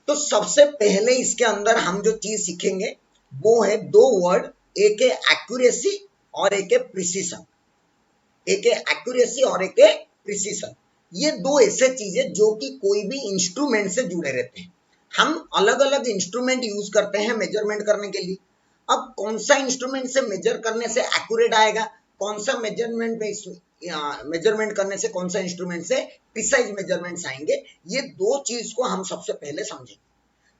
तो सबसे पहले इसके अंदर हम जो चीज सीखेंगे वो है दो वर्ड, एक है एक्यूरेसी और एक है प्रिसीशन। एक है एक्यूरेसी और एक है प्रिसीशन। ये दो ऐसे चीजें जो कि कोई भी इंस्ट्रूमेंट से जुड़े रहते हैं। हम अलग अलग इंस्ट्रूमेंट यूज करते हैं मेजरमेंट करने के लिए। अब कौन सा इंस्ट्रूमेंट से मेजर करने से एक्यूरेट आएगा, कौन सा मेजरमेंट में मेजरमेंट करने से कौन सा इंस्ट्रूमेंट से प्रिसाइज मेजरमेंट्स आएंगे, ये दो चीज को हम सबसे पहले समझेंगे।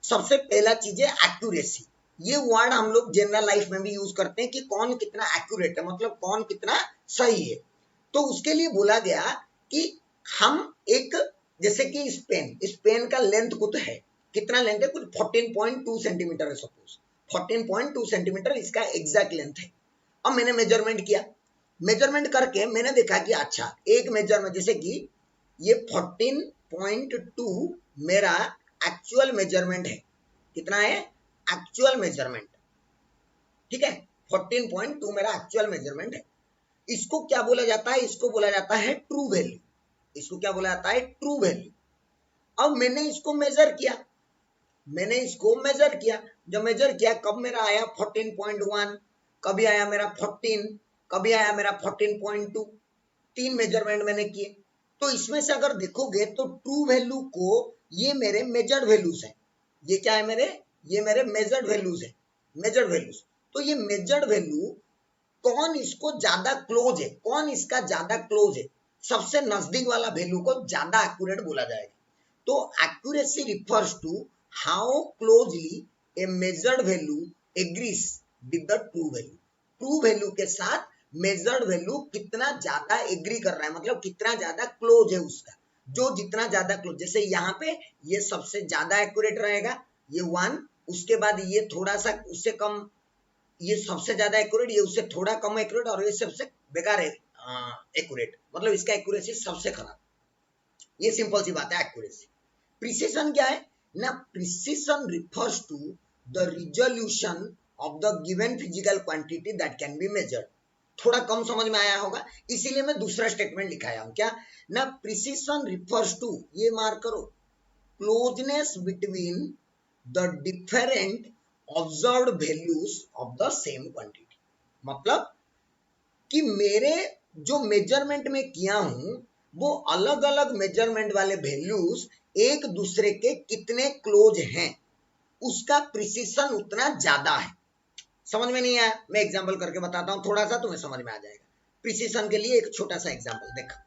सबसे पहला चीज है एक्यूरेसी। ये वर्ड हम लोग जनरल लाइफ में भी यूज करते हैं कि कौन कितना एक्यूरेट है, मतलब कौन कितना सही है। तो उसके लिए बोला गया कि हम एक, जैसे कि इस पेन का लेंथ कुछ है, कितना लेंथ है, कुछ 14.2 सेंटीमीटर है, सपोज 14.2 सेंटीमीटर इसका एग्जैक्ट लेंथ है। अब मैंने मेजरमेंट किया, मेजरमेंट करके मैंने देखा कि अच्छा एक मेजरमेंट, जैसे कि ये 14.2 मेरा एक्चुअल मेजरमेंट है। कितना है एक्चुअल मेजरमेंट, ठीक है, 14.2 मेरा एक्चुअल मेजरमेंट है। इसको क्या बोला जाता है, इसको बोला जाता है ट्रू वैल्यू। इसको क्या बोला जाता है, ट्रू वैल्यू। अब मैंने इसको मेजर किया, मैंने इसको मेजर किया, जब मेजर किया कब मेरा आया 14.1, कभी आया मेरा 14, कभी आया मेरा 14.2। तीन मेजरमेंट मैंने किए। तो इसमें से अगर देखोगे तो ट्रू वैल्यू को, ये मेरे मेजर्ड वैल्यूज है, ये क्या है मेरे, ये मेरे मेजर्ड वैल्यूज है, मेजर्ड वैल्यूज। तो ये मेजर्ड वैल्यू कौन इसको ज्यादा क्लोज है, कौन इसका ज्यादा क्लोज है, सबसे नजदीक वाला वैल्यू को ज्यादा एक्यूरेट बोला जाएगा। तो accuracy refers to how closely a measured value agrees with the true value. True value के साथ मेजर्ड वैल्यू कितना ज्यादा एग्री कर रहा है, मतलब कितना ज्यादा क्लोज है उसका। जो जितना ज्यादा क्लोज, जैसे यहाँ पे ये सबसे ज्यादा एक्यूरेट रहेगा, ये 1, उसके बाद ये थोड़ा सा उससे कम, ये सबसे ज्यादा एक्यूरेट, ये उससे थोड़ा कम एक्यूरेट, और ये सबसे बेकार है एक्यूरेट, मतलब इसका एक्यूरेसी सबसे खराब। ये सिंपल सी बात है एक्यूरेसी। प्रिसिशन क्या है ना, precision refers to the resolution of the given physical quantity that can be measured. थोड़ा कम समझ में आया होगा, इसीलिए मैं दूसरा स्टेटमेंट लिखाया हूं, क्या ना, प्रिसिशन रिफर्स टू, ये मार्क करो, closeness between the different observed values of the same quantity. मतलब कि मेरे जो मेजरमेंट में किया हूं वो अलग अलग मेजरमेंट वाले वैल्यूज एक दूसरे के कितने क्लोज हैं, उसका प्रिसिशन उतना ज्यादा है। समझ में नहीं आया, मैं एग्जांपल करके बताता हूं, थोड़ा सा तुम्हें समझ में आ जाएगा। प्रिसिशन के लिए एक छोटा सा एग्जांपल देखा।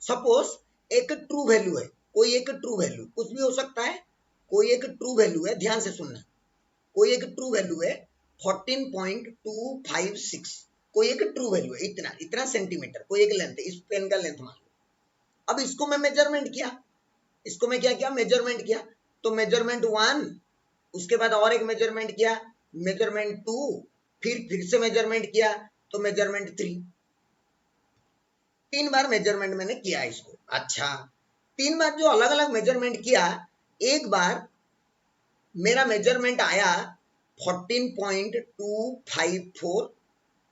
सपोज एक ट्रू वैल्यू है, कोई एक ट्रू वैल्यू, कुछ भी हो सकता है, कोई एक ट्रू वैल्यू है, ध्यान से सुनना, कोई एक ट्रू वैल्यू है 14.256, कोई एक ट्रू वैल्यू है, इतना इतना सेंटीमीटर, कोई एक लेंथ है, इस पेन का लेंथ मान लो। अब इसको मैं मेजरमेंट किया, इसको मैं क्या किया, मेजरमेंट किया। तो मेजरमेंट 1, उसके बाद और एक मेजरमेंट किया, मेजरमेंट 2, फिर से मेजरमेंट किया, तो मेजरमेंट 3। 3 बार मेजरमेंट मैंने किया इसको। अच्छा, 3 बार जो अलग अलग मेजरमेंट किया, एक बार मेरा मेजरमेंट आया 14.254,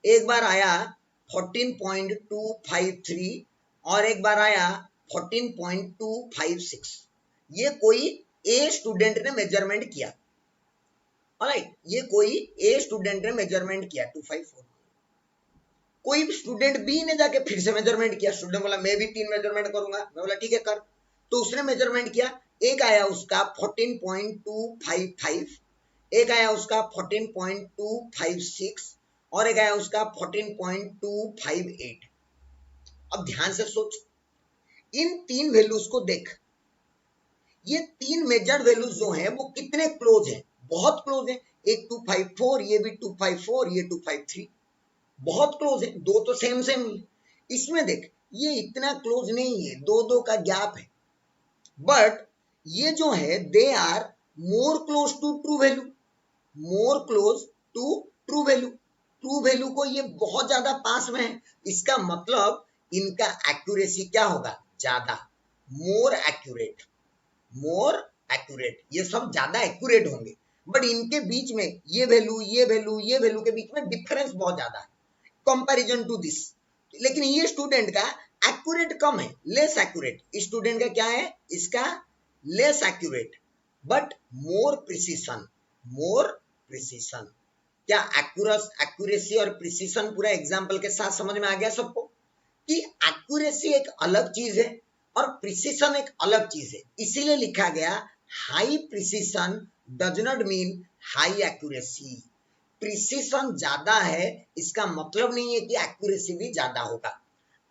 एक बार आया 14.253, और एक बार आया 14.256। ये कोई ए स्टूडेंट ने मेजरमेंट किया, ऑलराइट, ये कोई ए स्टूडेंट ने मेजरमेंट किया 254। कोई स्टूडेंट बी ने जाके फिर से मेजरमेंट किया, स्टूडेंट बोला मैं भी 3 मेजरमेंट करूंगा, मैं बोला ठीक है कर। तो उसने मेजरमेंट किया, एक आया उसका 14.255, एक आया उसका 14.256, और एक आया उसका 14.258। अब ध्यान से सोच, इन 3 वैल्यूज को देख, ये 3 मेजर्ड वैल्यूज जो हैं वो कितने क्लोज हैं, बहुत क्लोज हैं। एक 254, ये भी 254, ये 253, बहुत क्लोज है, दो तो सेम सेम ही। इसमें देख ये इतना क्लोज नहीं है, दो दो का गैप है, बट ये जो है they are more close to true value, more close to true value. True value को ये बहुत ज्यादा पास में है, इसका मतलब इनका एक्यूरेसी क्या होगा, ज्यादा, मोर एक्यूरेट, मोर एक्यूरेट, ये सब ज्यादा एक्यूरेट होंगे। बट इनके बीच में ये वैल्यू, ये वैल्यू, ये वैल्यू के बीच में डिफरेंस बहुत ज्यादा है कंपैरिजन टू दिस। लेकिन ये स्टूडेंट का एक्यूरेट कम है, लेस एक्यूरेट। स्टूडेंट का क्या है, इसका less accurate, but more precision, more precision. क्या एक्यूरेसी और प्रिसीशन पूरा एग्जाम्पल के साथ समझ में आ गया सबको कि एक्यूरेसी एक अलग चीज है और प्रिसीशन एक अलग चीज है। इसीलिए लिखा गया high precision does not mean high accuracy. Precision ज्यादा है इसका मतलब नहीं है कि एक्यूरेसी भी ज्यादा होगा।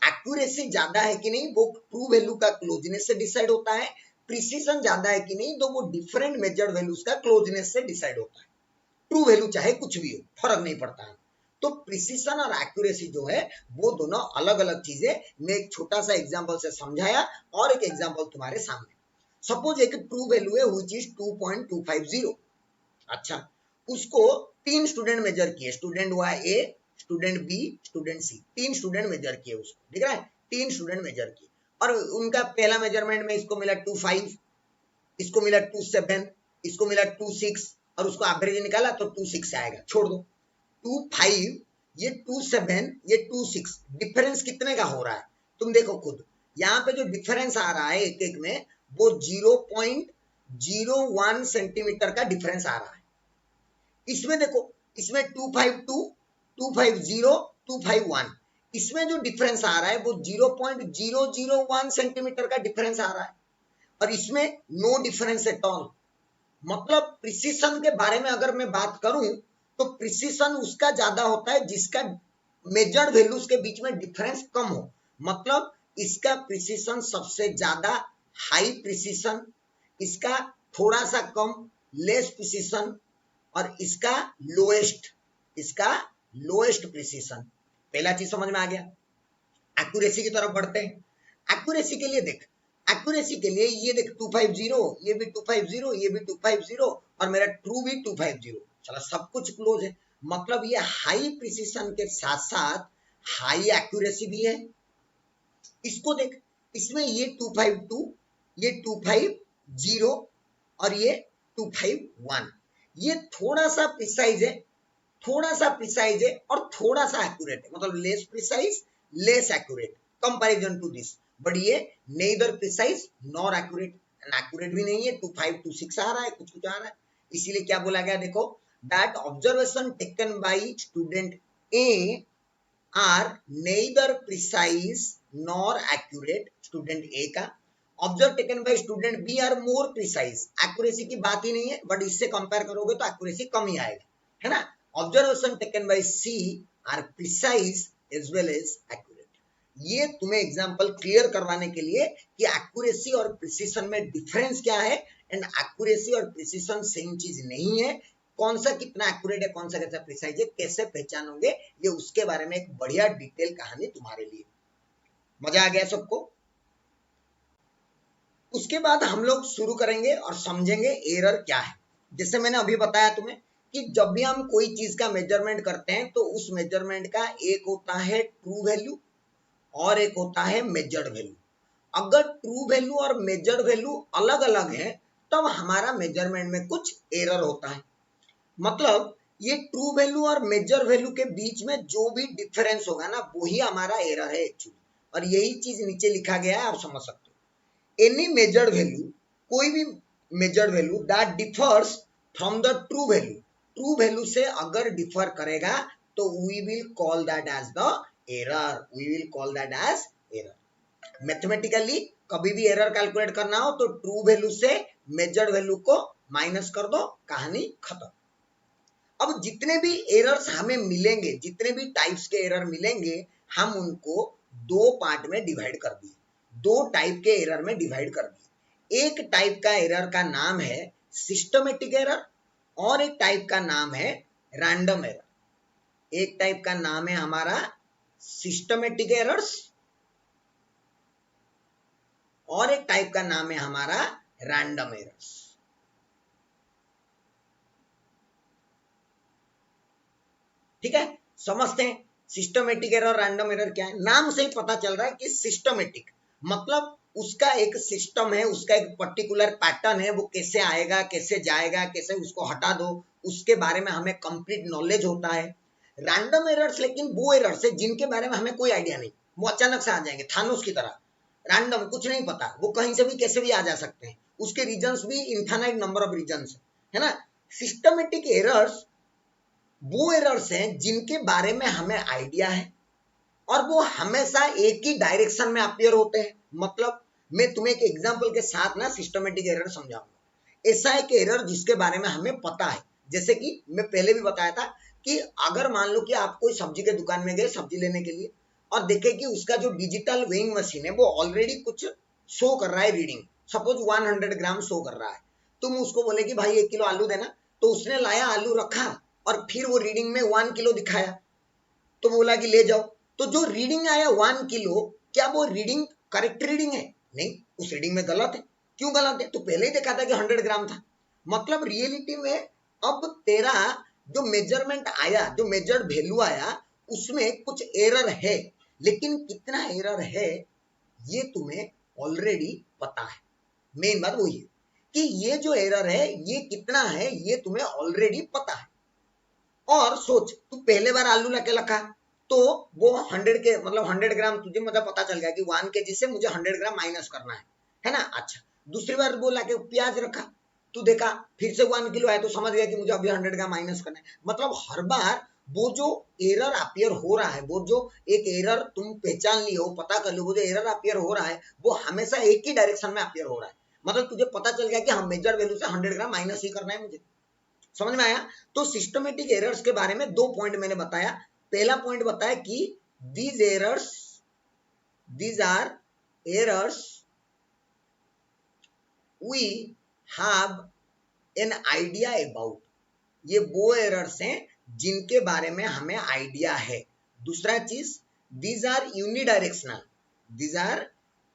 एक्यूरेसी ज्यादा है कि नहीं वो ट्रू वैल्यू का क्लोजनेस से डिसाइड होता है, प्रिसीजन ज्यादा है कि नहीं तो वो डिफरेंट मेजर्ड वैल्यूज का क्लोजनेस से डिसाइड होता है। ट्रू वैल्यू चाहे कुछ भी हो, फर्क नहीं पड़ता है। तो प्रिसीजन और एक्यूरेसी जो है वो दोनों अलग अलग चीजें। मैं एक छोटा सा एग्जांपल से समझाया और एक एग्जांपल तुम्हारे सामने। सपोज एक ट्रू वैल्यू है व्हिच इज 2.250। अच्छा, उसको 3 स्टूडेंट मेजर किए, स्टूडेंट हुआ A, student B, student C. 3 student measure किए उसको, दिख रहा है? 3 स्टूडेंट मेजर किए और उनका पहला मेजरमेंट में इसको मिला 25, इसको मिला 27, इसको मिला 26 और उसको एवरेज निकाला तो 26 आएगा। छोड़ दो 25, ये 27, ये 26, डिफरेंस कितने का हो रहा है तुम देखो खुद। यहाँ पे जो डिफरेंस आ रहा है एक एक में वो 0.01 सेंटीमीटर का डिफरेंस आ रहा है। इसमें देखो, इसमें 252, 250, 251, इसमें जो डिफरेंस आ रहा है वो 0.001 सेंटीमीटर का डिफरेंस आ रहा है और इसमें नो डिफरेंस एट ऑल। मतलब प्रिसीशन के बारे में अगर मैं बात करूं तो प्रिसीशन उसका ज्यादा होता है जिसका मेजर्ड वैल्यूज के बीच में डिफरेंस कम हो। मतलब इसका प्रिसीशन सबसे ज्यादा हाई प्रिसीशन, इसका थोड़ा सा कम लेस प्रिसीशन और इसका लोएस्ट प्रिसीशन। पहला चीज समझ में आ गया। एक्यूरेसी की तरफ बढ़ते हैं। एक्यूरेसी के लिए देख, एक्यूरेसी के लिए ये देख 250, ये भी 250, ये भी 250 और मेरा ट्रू भी 250। चलो सब कुछ क्लोज है। मतलब ये हाई प्रिसीशन के साथ साथ हाई एक्यूरेसी भी है। इसको देख, इसमें ये 252, ये 250 और ये 251, ये थोड़ा सा प्रिसाइज है, थोड़ा सा प्रिसाइज है और थोड़ा सा एक्यूरेट है। मतलब less precise, less accurate comparison to this. But ये neither precise nor accurate, accurate भी नहीं है। 2526 आ रहा है, कुछ कुछ आ रहा है। इसीलिए क्या बोला गया देखो, that observation taken by student A are neither precise nor accurate. Student A का observe taken by student B are more precise. Accuracy की बात ही नहीं है, बट इससे कंपेयर करोगे तो एक्यूरेसी कम ही आएगा, है ना। Observation taken by C are precise as well as accurate. ये तुम्हें एग्जांपल क्लियर करवाने के लिए कि एक्यूरेसी और प्रिसीजन में डिफरेंस क्या है। एंड एक्यूरेसी और प्रिसीजन सेम चीज नहीं है। कौन सा कितना एक्यूरेट है, कौन सा कैसा प्रिसाइज है, कैसे पहचानोगे, ये उसके बारे में एक बढ़िया डिटेल कहानी तुम्हारे लिए। मजा आ गया सबको? उसके बाद हम लोग शुरू करेंगे और समझेंगे एरर क्या है। जैसे मैंने अभी बताया तुम्हें कि जब भी हम कोई चीज का मेजरमेंट करते हैं तो उस मेजरमेंट का एक होता है ट्रू वैल्यू और एक होता है मेजर्ड वैल्यू। अगर ट्रू वैल्यू और मेजर्ड वैल्यू अलग अलग है तब हमारा मेजरमेंट में कुछ एरर होता है। मतलब ये ट्रू वैल्यू और मेजर वैल्यू के बीच में जो भी डिफरेंस होगा ना वही हमारा एरर है एक्चुअली। और यही चीज नीचे लिखा गया है, आप समझ सकते हो। एनी मेजर्ड वैल्यू, कोई भी measured value that differs from the true value से अगर डिफर करेगा तो we will call that as the error, we will call that as error. Mathematically कभी भी एरर कैलकुलेट करना हो तो ट्रू वैल्यू से मेजर्ड वैल्यू को माइनस कर दो, कहानी खत्म। अब जितने भी एरर्स हमें मिलेंगे, जितने भी टाइप्स के एरर मिलेंगे, हम उनको दो पार्ट में डिवाइड कर दिए, दो टाइप के एरर में डिवाइड कर दिए। एक टाइप का एरर का नाम है सिस्टमेटिक एरर और एक टाइप का नाम है रैंडम एरर। एक टाइप का नाम है हमारा सिस्टमेटिक एरर्स और एक टाइप का नाम है हमारा रैंडम एरर्स। ठीक है, समझते हैं सिस्टमेटिक एरर और रैंडम एरर क्या है। नाम से ही पता चल रहा है कि सिस्टमेटिक मतलब उसका एक सिस्टम है, उसका एक पर्टिकुलर पैटर्न है, वो कैसे आएगा, कैसे जाएगा, कैसे उसको हटा दो, उसके बारे में हमें कंप्लीट नॉलेज होता है। रैंडम एरर्स लेकिन वो एरर्स है जिनके बारे में हमें कोई आइडिया नहीं, वो अचानक से आ जाएंगे थानोस की तरह। रैंडम, कुछ नहीं पता, वो कहीं से भी कैसे भी आ जा सकते हैं, उसके रीजन्स भी इनफाइनाइट नंबर ऑफ रीजन्स है ना। सिस्टमेटिक एरर्स वो एरर्स हैं जिनके बारे में हमें आइडिया है और वो हमेशा एक ही डायरेक्शन में अपीयर होते हैं। मतलब मैं तुम्हें एक एग्जांपल के साथ ना सिस्टमेटिक एरर समझाऊंगा। ऐसा एक एरर जिसके बारे में हमें पता है, जैसे कि मैं पहले भी बताया था कि अगर मान लो कि आप कोई सब्जी के दुकान में गए सब्जी लेने के लिए और देखे कि उसका जो डिजिटल वेइंग मशीन है वो ऑलरेडी कुछ शो कर रहा है रीडिंग, सपोज 100 ग्राम शो कर रहा है, तुम उसको बोले कि भाई 1 किलो आलू देना, तो उसने लाया आलू रखा और फिर वो रीडिंग में 1 किलो दिखाया, तो बोला कि ले जाओ। तो जो रीडिंग आया 1 किलो, क्या वो रीडिंग करेक्ट रीडिंग है? नहीं, उस रीडिंग में गलत है। क्यों गलत है? तो पहले ही देखा था कि 100 ग्राम था। मतलब रियलिटी में अब तेरा जो मेजरमेंट आया, जो मेजर्ड वैल्यू आया, उसमें कुछ एरर है, लेकिन कितना एरर है ये तुम्हें ऑलरेडी पता है। मेन बात वही है कि ये जो एरर है ये कितना है ये तुम्हें ऑलरेडी पता है। और सोच, तू पहले बार आलू लाके रखा तो वो 100 के मतलब 100 ग्राम तुझे मतलब पता चल गया कि 1 केजी से मुझे 100 ग्राम माइनस करना है ना। अच्छा, दूसरी बार वो लाके प्याज रखा, तू देखा फिर से 1 किलो आया तो समझ गया कि मुझे अभी 100 ग्राम माइनस करना है। मतलब हर बार वो जो एरर अपीयर हो रहा है, वो जो एक एरर तुम पहचान लियो, पता कर लो, वो जो एरर अपीयर हो रहा है वो हमेशा एक ही डायरेक्शन में अपीयर हो रहा है। मतलब तुझे पता चल गया कि हम मेजर वैल्यू से 100 ग्राम माइनस ही करना है मुझे। समझ में आया? तो सिस्टमेटिक एरर्स के बारे में 2 पॉइंट मैंने बताया। पहला पॉइंट बताया कि these are errors we have an idea about। ये वो एरर्स हैं जिनके बारे में हमें आइडिया है। दूसरा चीज, these are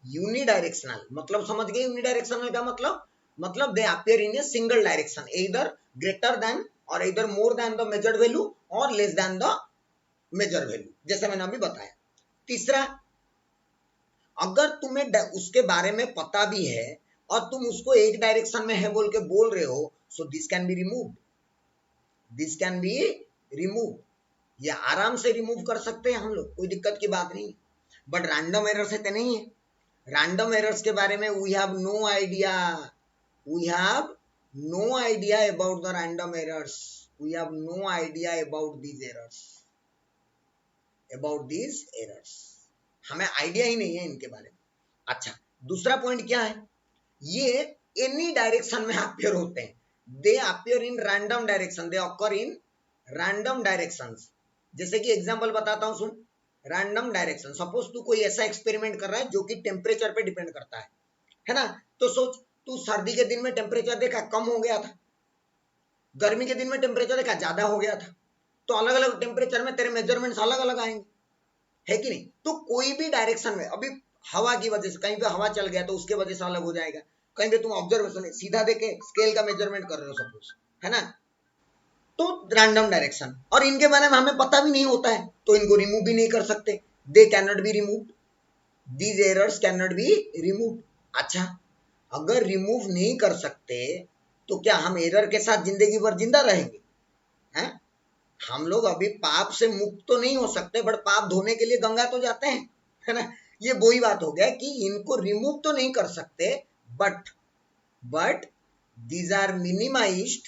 यूनिडायरेक्शनल। मतलब समझ गए यूनिडायरेक्शनल का मतलब दे appear in a single direction, either greater than और either more than the measured value और less than the measured value, जैसे मैंने अभी बताया। तीसरा, अगर तुम्हें उसके बारे में पता भी है और तुम उसको एक डायरेक्शन में है बोल के बोल रहे हो, so this can be remove. ये आराम से रिमूव कर सकते हैं हम लोग, कोई दिक्कत की बात नहीं। बट रैंडम एरर से तो नहीं है। रैंडम एरर्स के बारे में we have no idea about the random errors. We have no idea about these errors. हमें आइडिया ही नहीं है इनके बारे में। अच्छा, दूसरा पॉइंट क्या है? ये एनी डायरेक्शन में अपीयर होते हैं। They appear in random direction, they occur in random directions. जैसे कि एग्जांपल बताता हूं, सुन। रैंडम डायरेक्शन, सपोज तू कोई ऐसा एक्सपेरिमेंट कर रहा है जो कि टेम्परेचर पे डिपेंड करता है ना। तो सोच, तू सर्दी के दिन में टेम्परेचर देखा कम हो गया था, गर्मी के दिन में टेम्परेचर देखा ज्यादा हो गया था, तो अलग अलग टेम्परेचर में तेरे मेजरमेंट्स अलग अलग आएंगे, है कि नहीं? तो कोई भी डायरेक्शन में, अभी हवा की वजह से कहीं पे हवा चल गया तो उसके वजह से अलग हो जाएगा, कहीं पे तुम ऑब्जर्वेशन सीधा देखे स्केल का मेजरमेंट कर रहे हो सपोज, है ना। तो रैंडम डायरेक्शन, और इनके बारे में हमें पता भी नहीं होता है तो इनको रिमूव भी नहीं कर सकते। They can not be remove, these errors can not be remove. अच्छा, अगर रिमूव नहीं कर सकते तो क्या हम एरर के साथ जिंदगी भर जिंदा रहेंगे? हैं? हम लोग अभी पाप से मुक्त तो नहीं हो सकते, बट पाप धोने के लिए गंगा तो जाते हैं, है ना। ये वही बात हो गया कि इनको रिमूव तो नहीं कर सकते, बट दीज आर मिनिमाइज्ड।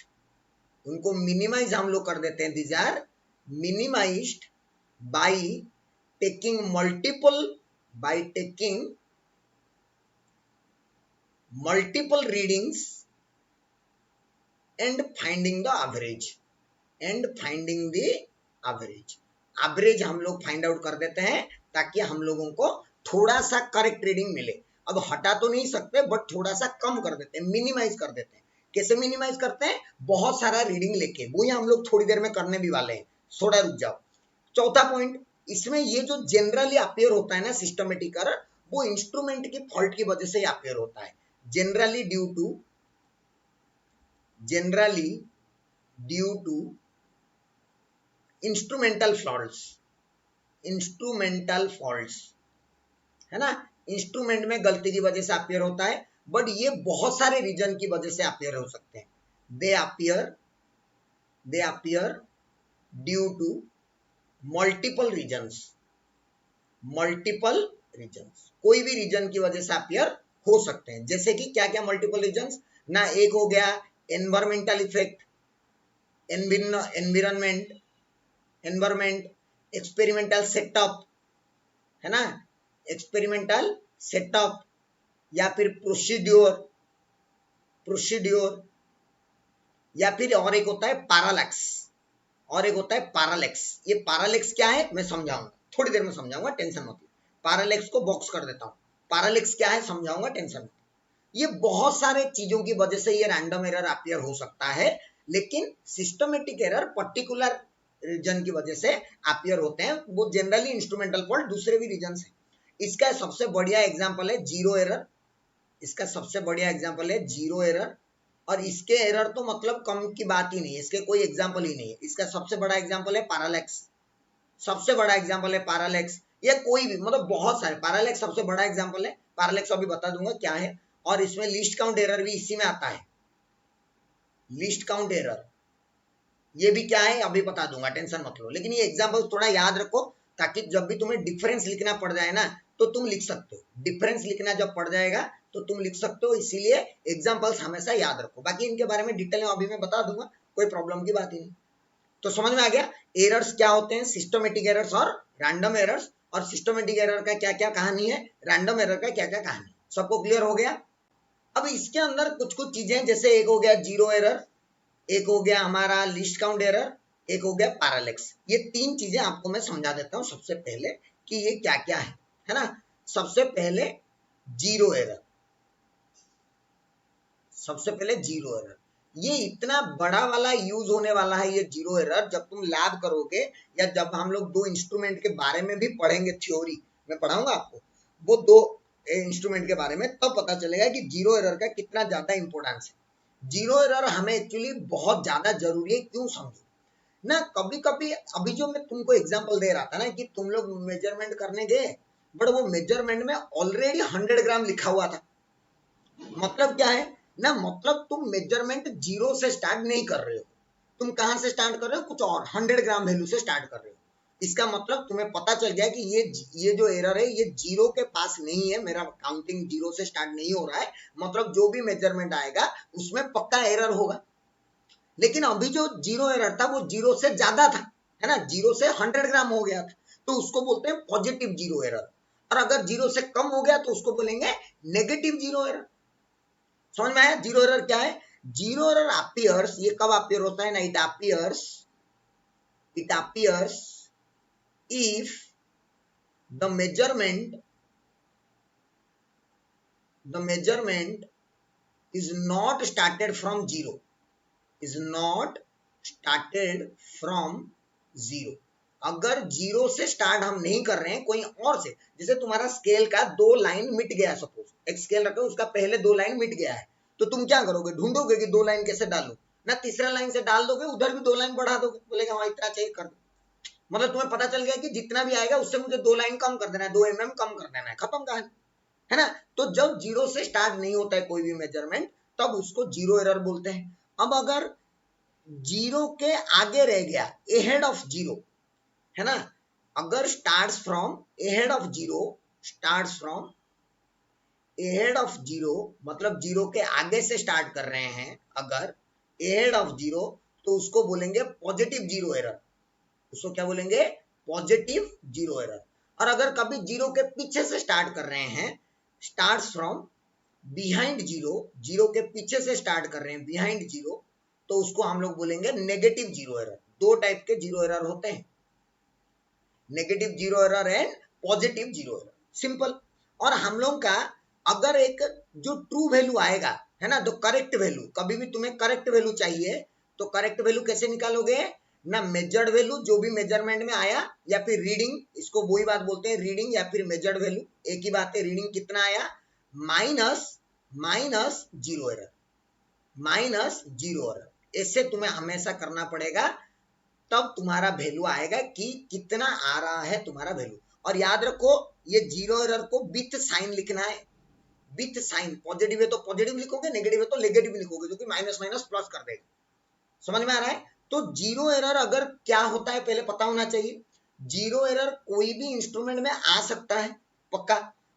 उनको मिनिमाइज हम लोग कर देते हैं। These are minimized by taking multiple readings and finding the average हम लोग फाइंड आउट कर देते हैं ताकि हम लोगों को थोड़ा सा करेक्ट रीडिंग मिले। अब हटा तो नहीं सकते बट थोड़ा सा कम कर देते हैं, मिनिमाइज कर देते हैं। कैसे मिनिमाइज करते हैं? बहुत सारा रीडिंग लेके, वही हम लोग थोड़ी देर में करने भी वाले हैं, थोड़ा रुक जाओ। चौथा पॉइंट, इसमें ये जो जनरली अपीयर होता है ना सिस्टमेटिक एरर, वो इंस्ट्रूमेंट की फॉल्ट की वजह से अपीयर होता है। Generally due to instrumental faults, है ना। इंस्ट्रूमेंट में गलती की वजह से अपीयर होता है, बट ये बहुत सारे रीजन की वजह से अपीयर हो सकते हैं। They appear due to multiple reasons. कोई भी रीजन की वजह से अपीयर हो सकते हैं। जैसे कि क्या क्या मल्टीपल रीजंस ना, एक हो गया environmental effect, environment, environment, experimental setup, है ना, एक्सपेरिमेंटल सेटअप, या फिर प्रोसीड्योर, प्रोसीड्योर, या फिर और एक होता है पैरालैक्स, और एक होता है पैरालैक्स। ये पैरालैक्स क्या है मैं समझाऊंगा, थोड़ी देर में समझाऊंगा, टेंशन मत लो। पैरालैक्स को बॉक्स कर देता हूं, पैरालैक्स क्या है समझाऊंगा, टेंशन मत। ये बहुत सारे चीजों की वजह से ये रैंडम एरर अपीयर हो सकता है, लेकिन सिस्टमेटिक एरर पर्टिकुलर रीजन की वजह से अपीयर होते हैं। वो जनरली इंस्ट्रूमेंटल फॉल्ट दूसरे भी रीजन है। इसका सबसे बढ़िया एग्जांपल है जीरो एरर, इसका सबसे बढ़िया एग्जांपल है जीरो एरर। और इसके एरर तो मतलब कम की बात ही नहीं है, इसके कोई एग्जांपल ही नहीं है। इसका सबसे बड़ा एग्जांपल है पैरालैक्स, सबसे बड़ा एग्जांपल है पैरालैक्स। या कोई भी मतलब बहुत सारे, पैरालैक्स सबसे बड़ा एग्जांपल है। पैरालैक्स अभी बता दूंगा क्या है। और इसमें लीस्ट काउंट एरर भी इसी में आता है, लीस्ट काउंट एरर ये भी क्या है अभी बता दूंगा, टेंशन मत लो। लेकिन ये एग्जांपल थोड़ा याद रखो, ताकि जब भी तुम्हें डिफरेंस लिखना पड़ जाए ना तो तुम लिख सकते हो। डिफरेंस लिखना जब पड़ जाएगा तो तुम लिख सकते हो, इसीलिए एग्जांपल्स हमेशा याद रखो। बाकी इनके बारे में डिटेल में अभी मैं बता दूंगा, कोई प्रॉब्लम की बात ही नहीं। तो समझ में आ गया एरर्स क्या होते हैं, सिस्टमेटिक एरर्स और रैंडम एरर्स। और सिस्टमेटिक एरर का क्या क्या कहानी है, रैंडम एरर का क्या क्या कहानी, सबको क्लियर हो गया। अब इसके अंदर कुछ कुछ चीजें, जैसे एक हो गया जीरो एरर, एक हो गया हमारा लिस्ट काउंट एरर, एक हो गया पैरालैक्स। ये तीन चीजें आपको मैं समझा देता हूं सबसे पहले कि ये क्या क्या है ना। सबसे पहले जीरो एरर, सबसे पहले जीरो एरर। ये इतना बड़ा वाला यूज होने वाला है ये जीरो एरर, जब तुम लैब करोगे या जब हम लोग दो इंस्ट्रूमेंट के बारे में भी पढ़ेंगे, थ्योरी में पढ़ाऊंगा आपको वो दो इंस्ट्रूमेंट के बारे में, तब पता चलेगा कि जीरो एरर का कितना ज्यादा इंपॉर्टेंस है। जीरो एरर हमें एक्चुअली बहुत ज्यादा जरूरी है, क्यों समझो ना। कभी कभी अभी जो मैं तुमको एग्जांपल दे रहा था ना कि तुम लोग मेजरमेंट करने गए, बट वो मेजरमेंट में ऑलरेडी 100 ग्राम लिखा हुआ था। मतलब क्या है ना, मतलब तुम मेजरमेंट जीरो से स्टार्ट नहीं कर रहे हो, तुम कहां से स्टार्ट कर रहे हो, कुछ और 100 ग्राम वैल्यू से स्टार्ट कर रहे हो। इसका मतलब तुम्हें पता चल गया कि ये जो एरर है ये जीरो के पास नहीं है, मेरा काउंटिंग जीरो से स्टार्ट नहीं हो रहा है, मतलब जो भी मेजरमेंट आएगा उसमें पक्का एरर होगा। लेकिन अभी जो जीरो एरर था वो जीरो से ज्यादा था, है ना, जीरो से 100 ग्राम हो गया था, तो उसको बोलते हैं पॉजिटिव जीरो एरर। और अगर जीरो से कम हो गया तो उसको बोलेंगे नेगेटिव जीरो एरर। समझ में आया जीरो एरर क्या है। जीरो एरर अपीयर्स, ये कब अपीयर होता है ना, it appears if the measurement is not started from zero, is not started from zero। अगर जीरो से स्टार्ट हम नहीं कर रहे हैं कोई और से, जैसे तुम्हारा स्केल का दो लाइन मिट गया, सपोज एक स्केल रखो उसका पहले दो लाइन मिट गया है, तो तुम क्या करोगे, ढूंढोगे कि दो लाइन कैसे डालू ना, तीसरा लाइन से डाल दोगे, उधर भी दो लाइन बढ़ा दोगे, बोलेगा हाँ इतना चाहिए कर दो। मतलब तुम्हें पता चल गया कि जितना भी आएगा उससे मुझे दो लाइन कम कर देना है, 2 mm कम कर देना है, खत्म कहानी, है ना। तो जब जीरो से स्टार्ट नहीं होता है कोई भी मेजरमेंट, तब उसको जीरो एरर बोलते हैं। अब अगर जीरो के आगे रह गया, एहेड ऑफ जीरो, है ना, अगर starts from ahead of zero, starts from ahead of zero मतलब जीरो के आगे से स्टार्ट कर रहे हैं, अगर एहेड ऑफ जीरो, तो उसको बोलेंगे पॉजिटिव जीरो एरर, उसको क्या बोलेंगे, पॉजिटिव जीरो एरर। और अगर कभी जीरो के पीछे से स्टार्ट कर रहे हैं, starts from behind zero, zero के पीछे से स्टार्ट कर रहे हैं बिहाइंड जीरो, तो उसको हम लोग बोलेंगे नेगेटिव जीरो एरर। दो टाइप के जीरो एरर होते हैं, negative zero error and positive zero error, simple. और हम लोग का अगर एक जो ट्रू वैल्यू आएगा, है ना, तो करेक्ट वैल्यू, कभी भी तुम्हें करेक्ट वैल्यू चाहिए तो करेक्ट वैल्यू कैसे निकालोगे ना, मेजर्ड वैल्यू जो भी मेजरमेंट में आया, या फिर रीडिंग, इसको वही बात बोलते हैं रीडिंग या फिर मेजर्ड वैल्यू, एक ही बात है। रीडिंग कितना आया minus zero error, minus zero error, ऐसे तुम्हें हमेशा करना पड़ेगा, तब तुम्हारा वैल्यू आएगा कि कितना आ रहा है तुम्हारा वैल्यू। और याद रखो ये जीरो एरर को विथ साइन लिखना है, विथ साइन। पॉजिटिव है तो पॉजिटिव लिखोगे, नेगेटिव है तो नेगेटिव लिखोगे, जो कि माइनस माइनस प्लस कर देगा। समझ में आ रहा है। तो जीरो एरर अगर क्या होता है पहले पता होना चाहिए। जीरो एरर कोई भी इंस्ट्रूमेंट में आ सकता है, पक्का।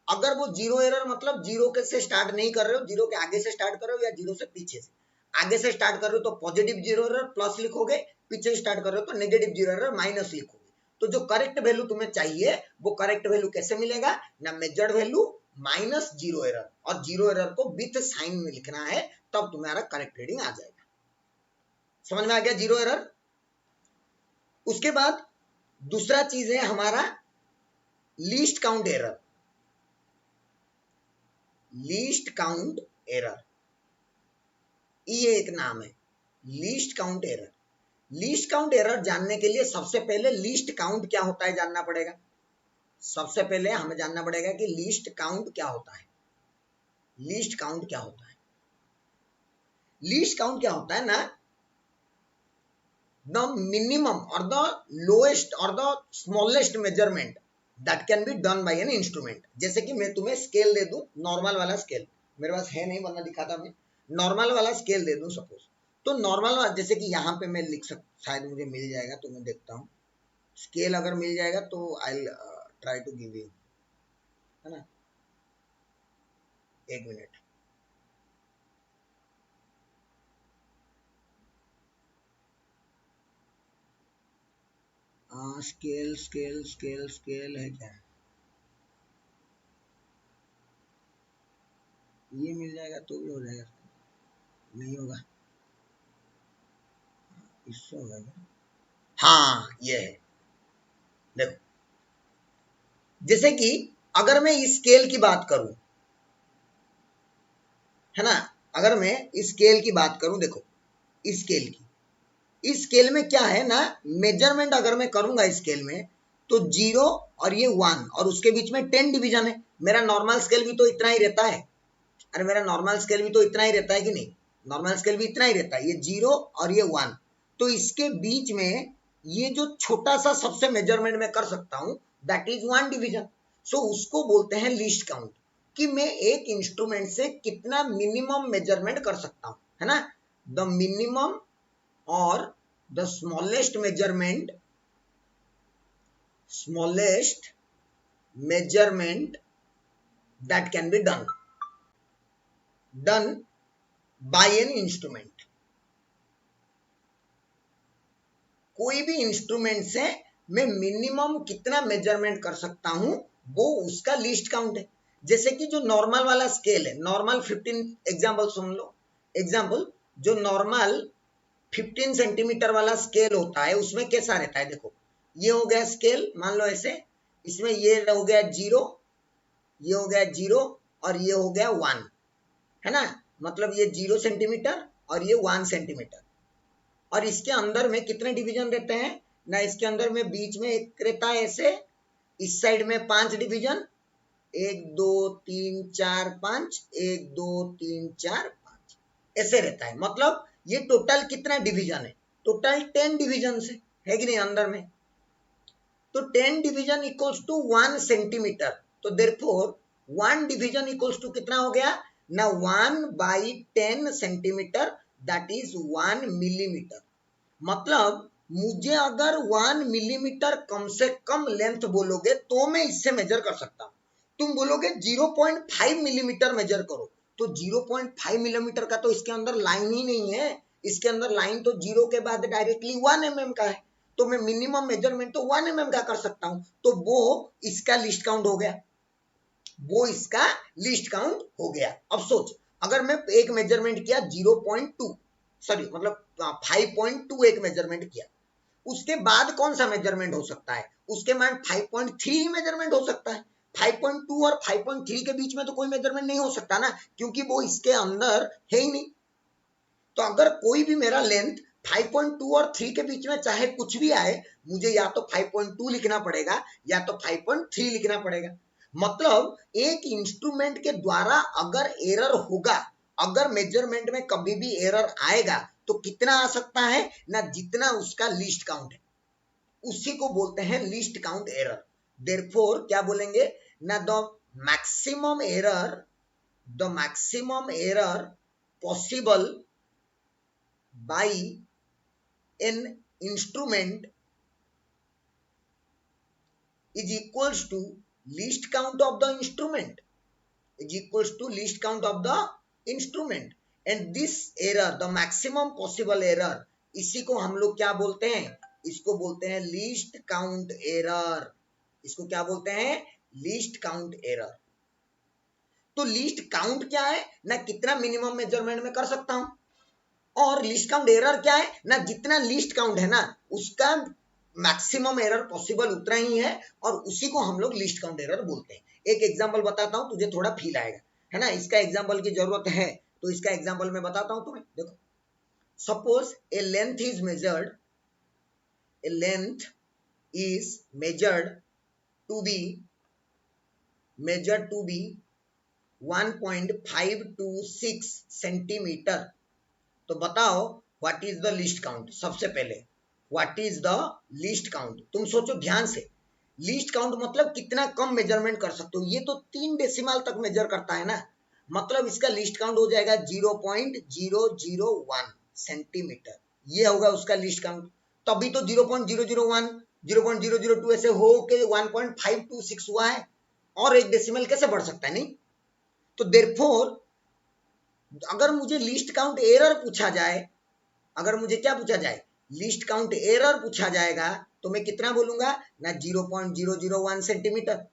अगर वो जीरो एरर मतलब जीरो के से स्टार्ट नहीं कर रहे हो, जीरो के आगे से स्टार्ट कर रहे हो या जीरो से पीछे से, आगे से स्टार्ट कर रहे हो तो पॉजिटिव जीरो एरर प्लस लिखोगे, पीछे स्टार्ट कर रहे हो तो नेगेटिव जीरो एरर माइनस लिखोगे। तो जो करेक्ट वैल्यू तुम्हें चाहिए वो करेक्ट वैल्यू कैसे मिलेगा ना, measured value minus zero error, और जीरो एरर को विथ साइन में लिखना है, तब तुम्हारा करेक्ट रीडिंग आ जाएगा। समझ में आ गया जीरो एरर। उसके बाद दूसरा चीज है हमारा least count error. Least count error ये एक नाम है, least count error. Least count error जानने के लिए सबसे पहले लीस्ट काउंट क्या होता है जानना पड़ेगा। सबसे पहले हमें जानना पड़ेगा कि लीस्ट काउंट क्या होता है। लीस्ट काउंट क्या होता है? लीस्ट काउंट क्या होता है ना, द मिनिमम और द लोएस्ट और the smallest measurement that can be done by an instrument. जैसे कि मैं तुम्हें स्केल दे दूं, नॉर्मल वाला स्केल, मेरे पास है नहीं वरना दिखाता मैं, नॉर्मल वाला स्केल दे दूं सपोज, तो नॉर्मल वाला जैसे कि यहाँ पे मैं लिख सकता, शायद मुझे मिल जाएगा तो मैं देखता हूँ, स्केल अगर मिल जाएगा तो I try to give you, है ना, एक minute. Scale scale scale scale है क्या, ये मिल जाएगा तो भी हो जाएगा, नहीं होगा, इससे होगा क्या, हाँ ये है। देखो जैसे कि अगर मैं इस स्केल की बात करूं, है ना, अगर मैं इस स्केल की बात करूं, देखो इस स्केल की, इस स्केल में क्या है ना, मेजरमेंट अगर मैं करूंगा इस स्केल में तो जीरो और ये वन और उसके बीच में 10 डिवीजन है। मेरा नॉर्मल स्केल भी तो इतना ही रहता है, अरे मेरा नॉर्मल स्केल भी तो इतना ही रहता है कि नहीं, नॉर्मल स्केल भी इतना ही रहता है, ये जीरो और ये वन, तो इसके बीच में ये जो छोटा सा सबसे मेजरमेंट में कर सकता हूं दैट इज वन डिवीजन। सो उसको बोलते हैं लीस्ट काउंट, कि मैं एक इंस्ट्रूमेंट से कितना मिनिमम मेजरमेंट कर सकता हूं, है ना, the minimum or the smallest measurement that can be done by an instrument। कोई भी इंस्ट्रूमेंट से मैं मिनिमम कितना मेजरमेंट कर सकता हूं वो उसका लीस्ट काउंट है। जैसे कि जो नॉर्मल वाला स्केल है, नॉर्मल 15 एग्जांपल सुन लो, एग्जांपल जो नॉर्मल 15 सेंटीमीटर वाला स्केल होता है उसमें कैसा रहता है, देखो ये हो गया स्केल, मान लो ऐसे, इसमें ये हो गया जीरो, ये हो गया जीरो और ये हो गया वन, है ना, मतलब ये 0 सेंटीमीटर और ये 1 सेंटीमीटर, और इसके अंदर में कितने डिवीजन रहते हैं ना, इसके अंदर में बीच में एक रहता है ऐसे, इस साइड में 5 डिवीजन, 1 2 3 4 5, 1 2 3 4 5 ऐसे रहता है। मतलब ये टोटल कितना डिवीजन है, टोटल 10 डिवीजन है कि नहीं अंदर में, तो 10 डिवीजन इक्वल्स टू 1 सेंटीमीटर, तो देयरफॉर 1 डिवीजन इक्वल्स टू कितना हो गया ना, 1/10 सेंटीमीटर दैट इज 1 मिलीमीटर। मतलब मुझे अगर 1 मिलीमीटर कम से कम लेंथ बोलोगे तो मैं इससे मेजर कर सकता हूं। तुम बोलोगे 0.5 मिलीमीटर मेजर करो, तो 0.5 मिलीमीटर का तो इसके अंदर लाइन ही नहीं है, इसके अंदर लाइन तो जीरो के बाद डायरेक्टली 1 mm का है, तो मैं मिनिमम मेजरमेंट तो 1 mm का कर सकता हूं, तो वो इसका लिस्ट काउंट हो गया, वो इसका लिस्ट काउंट हो गया। अब सोच अगर मैं एक मेजरमेंट किया 0.2 सॉरी मतलब 5.2 एक मेजरमेंट किया, उसके बाद कौन सा मेजरमेंट हो सकता है, उसके बाद 5.3 मेजरमेंट हो सकता है। 5.2 और 5.3 के बीच में तो कोई मेजरमेंट नहीं हो सकता ना, क्योंकि वो इसके अंदर है ही नहीं। तो अगर कोई भी मेरा लेंथ 5.2 और 3 के बीच में चाहे कुछ भी आए, मुझे या तो 5.2 लिखना पड़ेगा या तो 5.3 लिखना पड़ेगा। मतलब एक इंस्ट्रूमेंट के द्वारा अगर एरर होगा, अगर मेजरमेंट में कभी भी एरर आएगा तो कितना आ सकता है ना, जितना उसका लिस्ट काउंट है, उसी को बोलते हैं लिस्ट काउंट एरर। देयरफॉर क्या बोलेंगे ना, the maximum error possible by an instrument is equals to least count of the instrument is equals to least count of the instrument, and this error the maximum possible error, इसी को हम लोग क्या बोलते हैं, इसको बोलते हैं लीस्ट काउंट एरर। इसको क्या बोलते हैं, लीस्ट काउंट एरर। तो लीस्ट काउंट क्या है ना, कितना मिनिमम मेजरमेंट में कर सकता हूं, और लीस्ट काउंट एरर क्या है ना, जितना लीस्ट काउंट है ना उसका मैक्सिमम एरर पॉसिबल उतना ही है, और उसी को हम लोग लीस्ट काउंट एरर बोलते हैं। एक एग्जांपल बताता हूं, तुझे थोड़ा फील आएगा, है ना। इसका एग्जांपल की जरूरत है तो इसका एग्जांपल मैं बताता हूं तुम्हें। देखो, suppose A length is measured, a length is to be measured to be 1.526 centimetre. तो बताओ what is the least count. सबसे पहले what is the least count, तुम सोचो ध्यान से। लीस्ट काउंट मतलब कितना कम मेजरमेंट कर सकते हो, ये तो 3 डेसिमल तक मेजर करता है ना, मतलब इसका लीस्ट काउंट हो जाएगा 0.001 सेंटीमीटर, ये होगा उसका लीस्ट काउंट। तभी तो 0.001 0.002 ऐसे हो के 1.526 हुआ है, और एक डेसिमल कैसे बढ़ सकता है, नहीं। तो देयरफॉर अगर मुझे लीस्ट काउंट एरर पूछा जाए, अगर मुझे क्या पूछा जाए, लीस्ट काउंट एरर पूछा जाएगा, तो मैं कितना बोलूंगा ना, 0.001 सेंटीमीटर।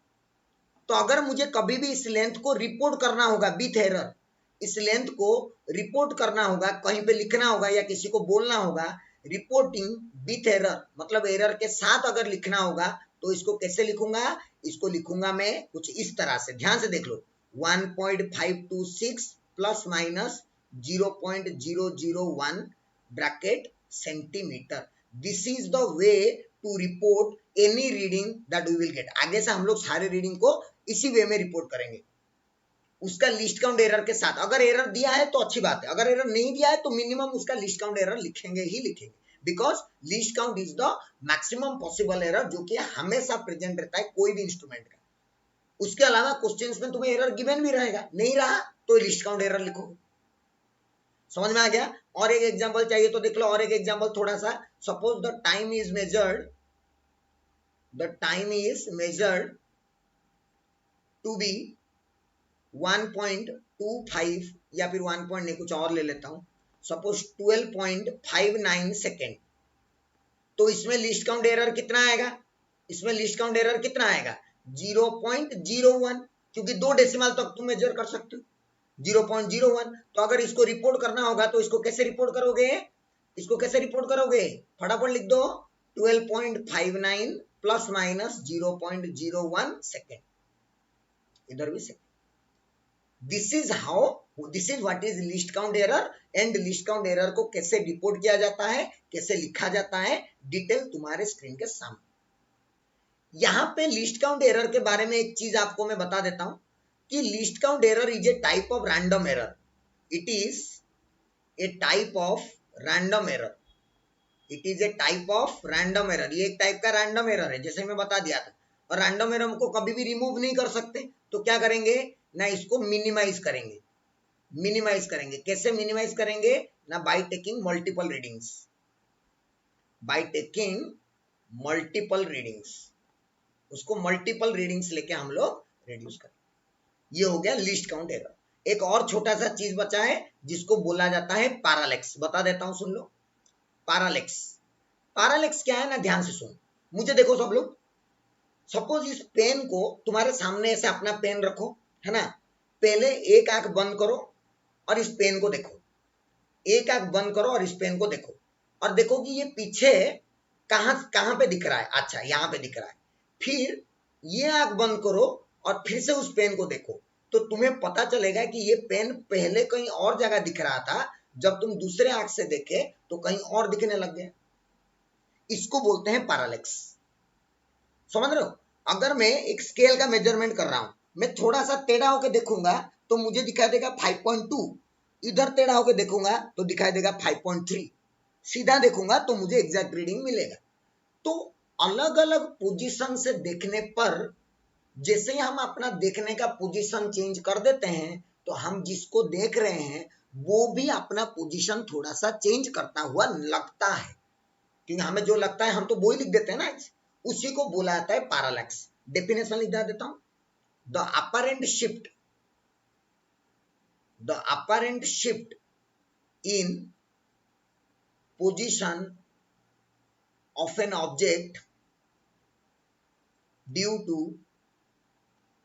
तो अगर मुझे कभी भी इस लेंथ को रिपोर्ट करना होगा विथ एरर, इस लेंथ को रिपोर्ट करना होगा, कहीं पे लिखना होगा या किसी को बोलना होगा, रिपोर्टिंग विथ एरर मतलब एरर के साथ अगर लिखना होगा, तो इसको कैसे लिखूंगा, इसको लिखूंगा मैं कुछ इस तरह से, ध्यान से देख लो, 1.526 plus minus 0.001 bracket centimetre. This is the way to report any reading that we will get. आगे से हम लोग सारे रीडिंग को इसी वे में रिपोर्ट करेंगे, उसका लिस्ट काउंट एरर के साथ। अगर एरर दिया है तो अच्छी बात है, अगर एरर नहीं दिया है तो मिनिमम उसका लिस्ट काउंट एरर लिखेंगे ही लिखेंगे, because list count is the maximum possible error, जो कि हमेशा प्रेजेंट रहता है कोई भी इंस्ट्रूमेंट का। उसके अलावा क्वेश्चंस में तुम्हें एरर गिवन भी रहेगा, नहीं रहा तो लिस्ट काउंट एरर लिखो। समझ में आ गया। और एक एग्जांपल चाहिए तो देख लो, और एक एग्जांपल थोड़ा सा। Suppose the time is measured to be 1.25 या फिर 1 पॉइंट नहीं, कुछ और ले लेता हूं, सपोज 12.59 सेकेंड। तो इसमें लिस्ट काउंट एरर कितना आएगा, इसमें लिस्ट काउंट एरर कितना आएगा, 0.01, क्योंकि 2 डेसिमल तक तुम मेजर कर सकते हो, 0.01। तो अगर इसको रिपोर्ट करना होगा तो इसको कैसे रिपोर्ट करोगे, इसको कैसे रिपोर्ट करोगे, फटाफट लिख दो, 12.59 प्लस माइनस 0.01 सेकेंड, इधर भी second. This is what is list count error, and list count error को कैसे रिपोर्ट किया जाता है, कैसे लिखा जाता है, डिटेल तुम्हारे स्क्रीन के सामने। यहां पे लिस्ट काउंट एरर के बारे में एक चीज आपको मैं बता देता हूं कि list count error is a type of random error. It is a type of random error, it is a type of random error. ये एक टाइप का रैंडम एरर है, जैसे मैं बता दिया था। और रैंडम एरर को कभी भी रिमूव नहीं कर सकते, तो क्या करेंगे ना, इसको मिनिमाइज करेंगे। मिनिमाइज करेंगे कैसे, मिनिमाइज करेंगे ना, bye taking multiple readings, bye taking multiple readings, उसको मल्टीपल रीडिंग्स लेके हम लोग रिड्यूस करें। ये हो गया लिस्ट काउंट एरर। एक और छोटा सा चीज बचा है जिसको बोला जाता है पैरालेक्स, बता देता हूं, सुन लो। पैरालेक्स, पैरालेक्स क्या है ना, ध्यान से सुन, मुझे देखो सब लोग। सपोज इस पेन को तुम्हारे सामने ऐसे अपना पेन रखो, है ना। पहले एक आंख बंद करो और इस पेन को देखो, एक आंख बंद करो और इस पेन को देखो, और देखो कि ये पीछे कहां कहां पे दिख रहा है, अच्छा यहां पे दिख रहा है। फिर ये आंख बंद करो और फिर से उस पेन को देखो, तो तुम्हें पता चलेगा कि ये पेन पहले कहीं और जगह दिख रहा था, जब तुम दूसरे आंख से देखे तो कहीं और दिखने लग गया। इसको बोलते हैं पैरालेक्स। समझ रहे हो। अगर मैं एक स्केल का मेजरमेंट कर रहा हूं, मैं थोड़ा सा टेढ़ा होकर देखूंगा तो मुझे दिखाई देगा 5.2, इधर टेढ़ा होकर देखूंगा तो दिखाई देगा 5.3, सीधा देखूंगा तो मुझे एग्जैक्ट रीडिंग मिलेगा। तो अलग अलग पोजीशन से देखने पर, जैसे ही हम अपना देखने का पोजीशन चेंज कर देते हैं, तो हम जिसको देख रहे हैं वो भी अपना पोजीशन थोड़ा सा चेंज करता हुआ लगता है, क्योंकि हमें जो लगता है हम तो वो ही लिख देते हैं ना, उसी को बोला जाता है पैरालेक्स। डेफिनेशन लिख देता हूं, the apparent shift in position of an object due to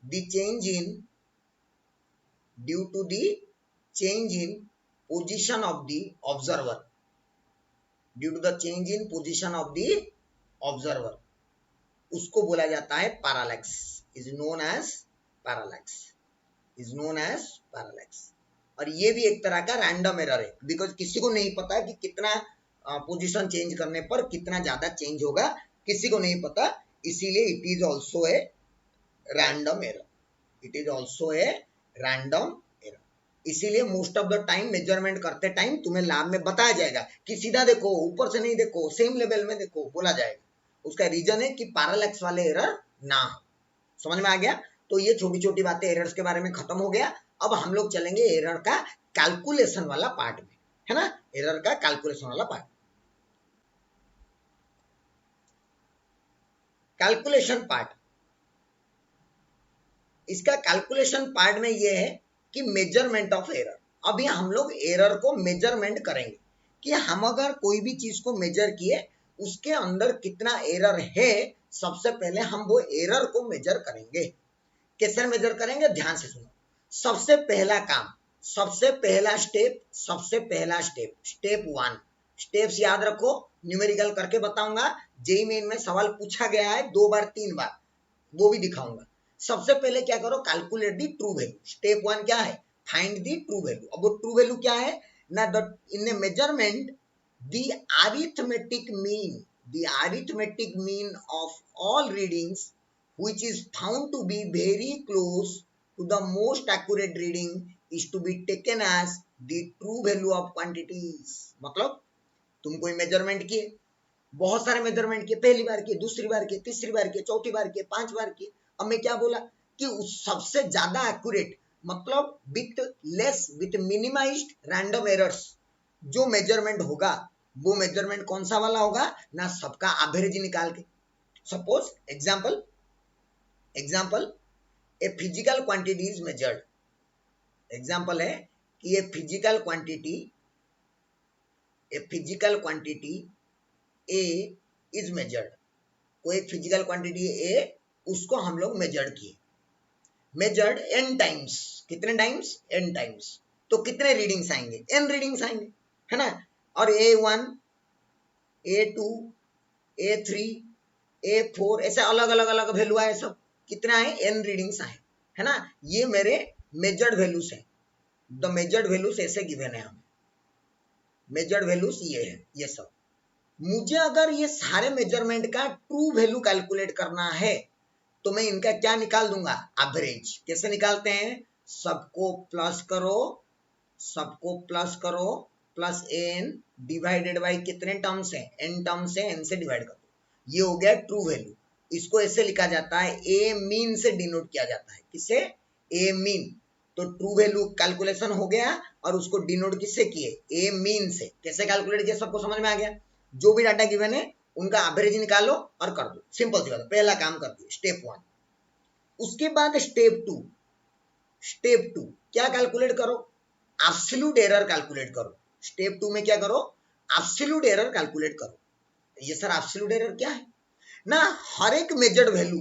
the change in position of the observer, due to the change in position of the observer, उसको बोला जाता है parallax, is known as parallax. और ये भी एक तरह का रैंडम एरर है, बिकॉज किसी को नहीं पता कि कितना पोजीशन चेंज करने पर कितना ज्यादा चेंज होगा, किसी को नहीं पता, इसीलिए it is also a random error, इसीलिए most of the time measurement करते टाइम तुम्हें लैब में बताया जाएगा कि सीधा देखो, ऊपर से नहीं देखो, सेम लेवल में देखो, बोला जाएगा। उसका रीजन है कि पैरालैक्स वाले एरर ना हो। समझ में आ गया? तो ये छोटी छोटी बातें एरर्स के बारे में खत्म हो गया। अब हम लोग चलेंगे एरर का कैलकुलेशन वाला पार्ट में, है ना, एरर का कैलकुलेशन वाला पार्ट। कैलकुलेशन पार्ट, इसका कैलकुलेशन पार्ट में ये है कि मेजरमेंट ऑफ एरर। अभी हम लोग एरर को मेजरमेंट करेंगे कि हम अगर कोई भी चीज को मेजर किए उसके अंदर कितना एरर है, सबसे पहले हम वो एरर को मेजर करेंगे। कैसे मेजर करेंगे, ध्यान से सुनो। सबसे पहला काम, सबसे पहला स्टेप, स्टेप 1, स्टेप्स याद रखो, न्यूमेरिकल करके बताऊंगा। जेईई मेन में सवाल पूछा गया है 2 बार 3 बार, वो भी दिखाऊंगा। सबसे पहले क्या करो, calculate the true value. Step 1 क्या है, फाइंड दी ट्रू वैल्यू। अब वो ट्रू वैल्यू क्या है ना, in a measurement the arithmetic mean of all readings which is found to be very close to the most accurate reading is to be taken as the true value of quantities। मतलब तुम कोई measurement किए, बहुत सारे measurement किए, पहली बार किए, दूसरी बार किए, तीसरी बार किए, चौथी बार किए, 5 बार किए। अब मैं क्या बोला कि उस सबसे ज्यादा एक्यूरेट, मतलब विथ मिनिमाइज्ड रैंडम एरर्स जो मेजरमेंट होगा, वो मेजरमेंट कौन सा वाला होगा ना, सबका एवरेज निकाल के। Suppose example, A physical quantity is measured. Example है कि ये physical quantity A is measured. कोई फिजिकल क्वांटिटी ए, उसको हम लोग मेजर्ड किए, मेजर्ड n टाइम्स। कितने टाइम्स, n टाइम्स। तो कितने रीडिंग्स आएंगे, n रीडिंग्स आएंगे, है ना। और A1, A2, A3, A4 ऐसे अलग अलग वैल्यू आए, सब कितना है, n रीडिंग्स आए, है ना। ये मेरे मेजर्ड वैल्यूज है। द मेजर्ड वैल्यूज ऐसे गिवन है हमें, मेजर्ड वैल्यूज ये है, ये सब। मुझे अगर ये सारे मेजरमेंट का ट्रू वैल्यू कैलकुलेट करना है तो मैं इनका क्या निकाल दूंगा, एवरेज। कैसे निकालते हैं, सबको प्लस करो प्लस n डिवाइडेड बाई कितने टर्म्स है, n टर्म्स है, n से डिवाइड कर दो। ये हो गया ट्रू वैल्यू। इसको ऐसे लिखा जाता है, a मीन से डिनोट किया जाता है। किसे, a मीन। तो ट्रू वैल्यू कैलकुलेशन हो गया और उसको डिनोट किससे किए, a मीन से। कैसे कैलकुलेट किया, सबको समझ में आ गया। जो भी डाटा गिवन है उनका एवरेज निकालो और कर दो, सिंपल सी बात। पहला काम कर दिया, स्टेप 1। उसके बाद स्टेप 2 क्या कैलकुलेट करो, एब्सोल्यूट एरर कैलकुलेट करो। स्टेप 2 में क्या करो, एब्सोल्यूट एरर कैलकुलेट करो। ये सर एब्सोल्यूट एरर क्या है ना, हर एक मेजर्ड वैल्यू,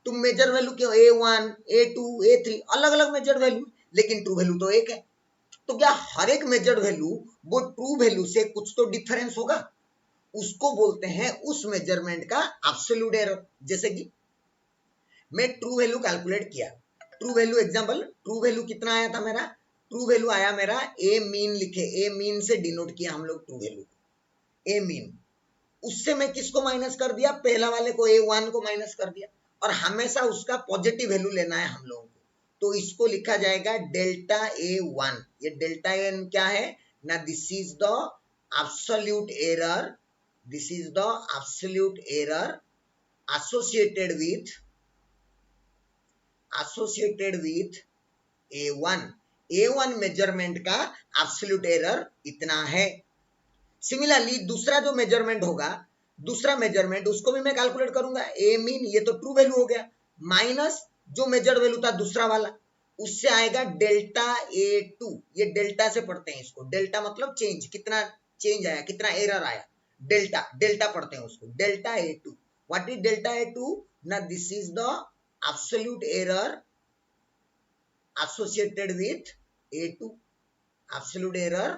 तुम मेजर वैल्यू क्यों, A1, A2, A3 अलग अलग मेजर्ड वैल्यू, लेकिन ट्रू वैल्यू तो एक है। तो क्या हर एक मेजर्ड वैल्यू वो ट्रू वैल्यू से कुछ तो डिफरेंस होगा, उसको बोलते हैं उस मेजरमेंट का एब्सोल्यूट एरर। जैसे कि मैं ट्रू वैल्यू कैलकुलेट किया, true value example, true value कितना आया था मेरा, ट्रू वैल्यू आया मेरा ए मीन, लिखे ए मीन से डिनोट किया हम लोग ट्रू वैल्यू, ए मीन। उससे मैं किसको माइनस कर दिया, पहला वाले को, A1 को माइनस कर दिया। और हमेशा उसका पॉजिटिव वैल्यू लेना है हम लोगों को, तो इसको लिखा जाएगा डेल्टा A1। ये डेल्टा A1 क्या है ना, this is the absolute error, this is the absolute error associated with A1। A1 measurement का एब्सोल्यूट एरर इतना है। सिमिलरली दूसरा जो मेजरमेंट होगा, दूसरा मेजरमेंट उसको भी मैं कैलकुलेट करूंगा, ए मीन, ये तो ट्रू वैल्यू हो गया, माइनस जो मेजर्ड वैल्यू था दूसरा वाला, उससे आएगा डेल्टा A2। ये डेल्टा से पढ़ते हैं इसको, डेल्टा मतलब चेंज, कितना चेंज आया, कितना एरर आया, डेल्टा, डेल्टा पढ़ते हैं उसको, delta A2। What is delta A2? ना this is the absolute error associated with A2, absolute error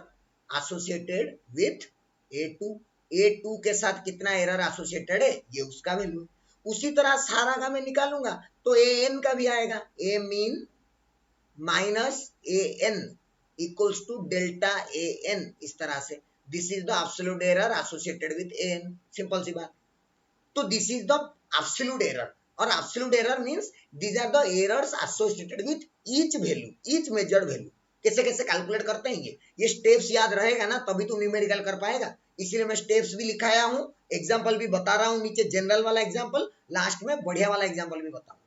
associated with A2। A2 के साथ कितना एरर एसोसिएटेड है, ये उसका वैल्यू। उसी तरह सारा का मैं निकालूंगा तो AN का भी आएगा, A mean minus AN equals to delta AN, इस तरह से। This is the absolute error associated with AN, simple सी बात। तो this is the absolute error, और absolute error means these are the errors associated with each value, each measured value. कैसे कैसे calculate करते हैं ये स्टेप्स याद रहेगा ना, तभी तो न्यूमेरिकल कर पाएगा। इसीलिए मैं स्टेप्स भी लिखाया हूं, एग्जांपल भी बता रहा हूं, नीचे जनरल वाला एग्जांपल, लास्ट में बढ़िया वाला एग्जांपल भी बताऊंगा।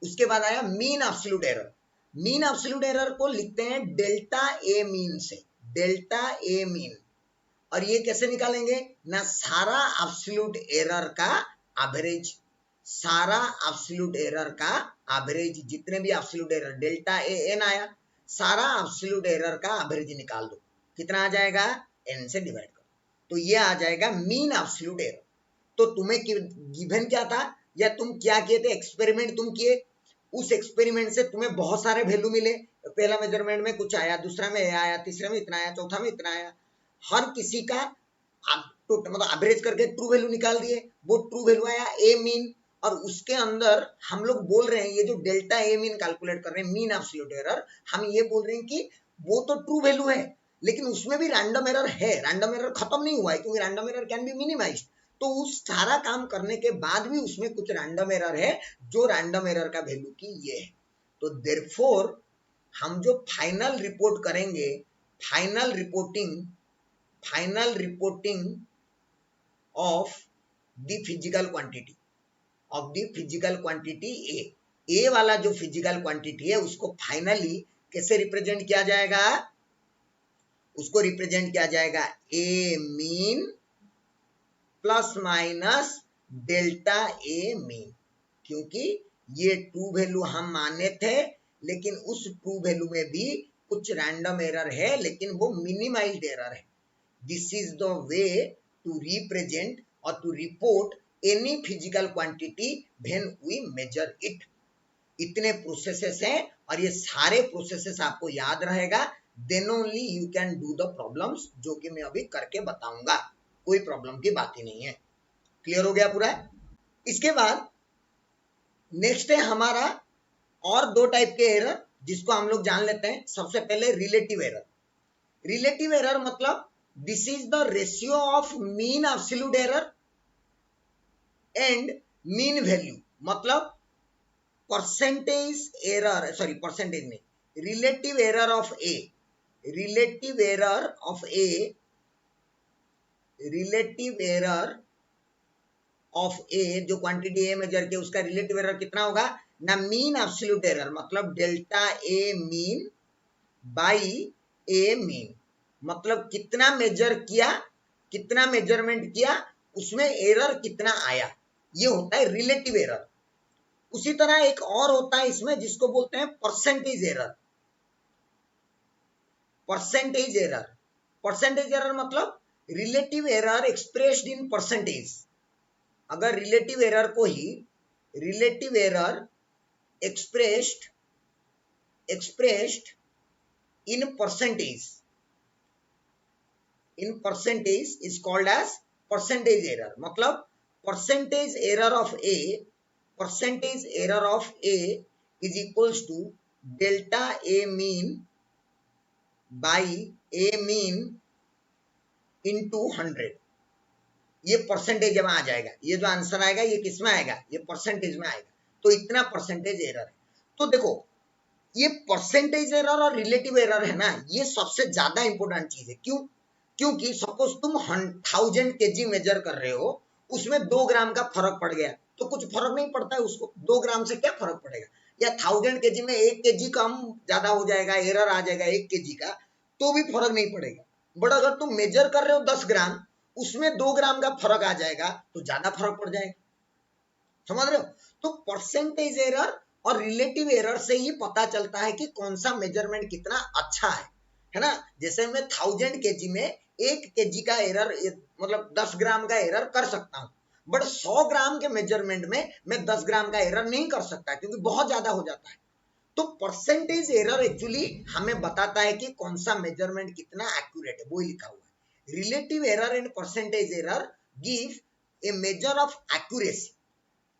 उसके बाद आया mean absolute error. Mean absolute error को लिखते हैं डेल्टा ए मीन से, डेल्टा ए मीन। और ये कैसे निकालेंगे ना, सारा एब्सोल्यूट एरर का एवरेज, सारा एब्सोल्यूट एरर का एवरेज, जितने भी absolute error delta A N आया, सारा एब्सोल्यूट एरर का एवरेज निकाल दो, कितना आ जाएगा, एन से डिवाइड करो, तो ये आ जाएगा मीन एब्सोल्यूट एरर। तो तुम्हें गिवन क्या था, या तुम क्या किए थे, एक्सपेरिमेंट तुम किए, उस एक्सपेरिमेंट से तुम्हें बहुत सारे वैल्यू मिले, पहला मेजरमेंट में कुछ आया, दूसरा में आया, तीसरे में इतना आया, चौथा में इतना आया, हर किसी का मतलब एवरेज करके ट्रू वैल्यू निकाल दिए, वो ट्रू वैल्यू आया ए मीन। और उसके अंदर हम लोग बोल रहे हैं, ये जो डेल्टा ए मीन कैलकुलेट कर रहे हैं, मीन एब्सोल्यूट एरर, हम ये बोल रहे हैं कि वो तो ट्रू वैल्यू है, लेकिन उसमें भी रैंडम एरर है, रैंडम एरर खत्म नहीं हुआ है, क्योंकि random error can be minimised. तो उस सारा काम करने के बाद भी उसमें कुछ रैंडम एरर है, जो रैंडम एरर का वैल्यू की ये है। तो देयरफॉर हम जो फाइनल रिपोर्ट करेंगे, final reporting of the physical quantity, of the physical quantity A वाला जो फिजिकल क्वांटिटी है उसको फाइनली कैसे रिप्रेजेंट किया जाएगा, उसको रिप्रेजेंट किया जाएगा A mean plus minus delta A mean, क्योंकि ये ट्रू वैल्यू हम माने थे, लेकिन उस ट्रू वैल्यू में भी कुछ रैंडम एरर है, लेकिन वो मिनिमाइज्ड एरर है। This is the way to represent or to report any physical quantity when we measure it। इतने प्रोसेसेस हैं, और ये सारे प्रोसेसेस आपको याद रहेगा, then only you can do the problems, जो कि मैं अभी करके बताऊंगा, कोई प्रॉब्लम की बात ही नहीं है। क्लियर हो गया पूरा? इसके बाद नेक्स्ट है हमारा और दो टाइप के एरर, जिसको हम लोग जान लेते हैं। सबसे पहले रिलेटिव एरर। रिलेटिव एरर मतलब this is the ratio of mean absolute error and mean value, मतलब परसेंटेज एरर, सॉरी परसेंटेज नहीं, relative error of A, relative error of A, relative error of A, जो quantity ए major के उसका relative error कितना होगा ना, mean absolute error मतलब delta A mean by A mean, मतलब कितना मेजर किया, कितना मेजरमेंट किया, उसमें एरर कितना आया, ये होता है रिलेटिव एरर। उसी तरह एक और होता है इसमें, जिसको बोलते हैं percentage error. Percentage error, percentage error मतलब relative error expressed in percentage. अगर रिलेटिव एरर को ही relative error expressed in percentage, in percentage is called as percentage error। मतलब percentage error of A, percentage error of A is equals to delta A mean by A mean into 100। ये percentage में आ जाएगा, ये जो answer आएगा ये किस में आएगा, ये परसेंटेज में आएगा। तो इतना परसेंटेज एरर है। तो देखो ये परसेंटेज एरर और रिलेटिव एरर है ना, ये सबसे ज्यादा इंपॉर्टेंट चीज है। क्यों? क्योंकि सपोज तुम 1000 kg मेजर कर रहे हो, उसमें 2 ग्राम का फर्क पड़ गया, तो कुछ फर्क नहीं पड़ता है उसको, 2 ग्राम से क्या फर्क पड़ेगा, या 1000 kg में 1 kg कम ज्यादा हो जाएगा, एरर आ जाएगा 1 kg का, तो भी फर्क नहीं पड़ेगा। बट अगर तुम मेजर कर रहे हो 10 ग्राम, उसमें 2 ग्राम का फर्क आ जाएगा, तो ज्यादा फर्क पड़ जाएगा। समझ रहे हो? तो परसेंटेज एरर और रिलेटिव एरर से ही पता चलता है कि कौन सा मेजरमेंट कितना अच्छा है ना? जैसे मैं 1000 kg में 1 kg का एरर मतलब 10 ग्राम का एरर कर सकता हूँ, बट 100 ग्राम के मेजरमेंट में मैं 10 ग्राम का एरर नहीं कर सकता क्योंकि बहुत ज्यादा हो जाता है। तो परसेंटेज एरर एक्चुअली हमें बताता है कि कौन सा मेजरमेंट कितना एक्यूरेट है, वो ही लिखा हुआ है। Relative error and percentage error give a measure of accuracy.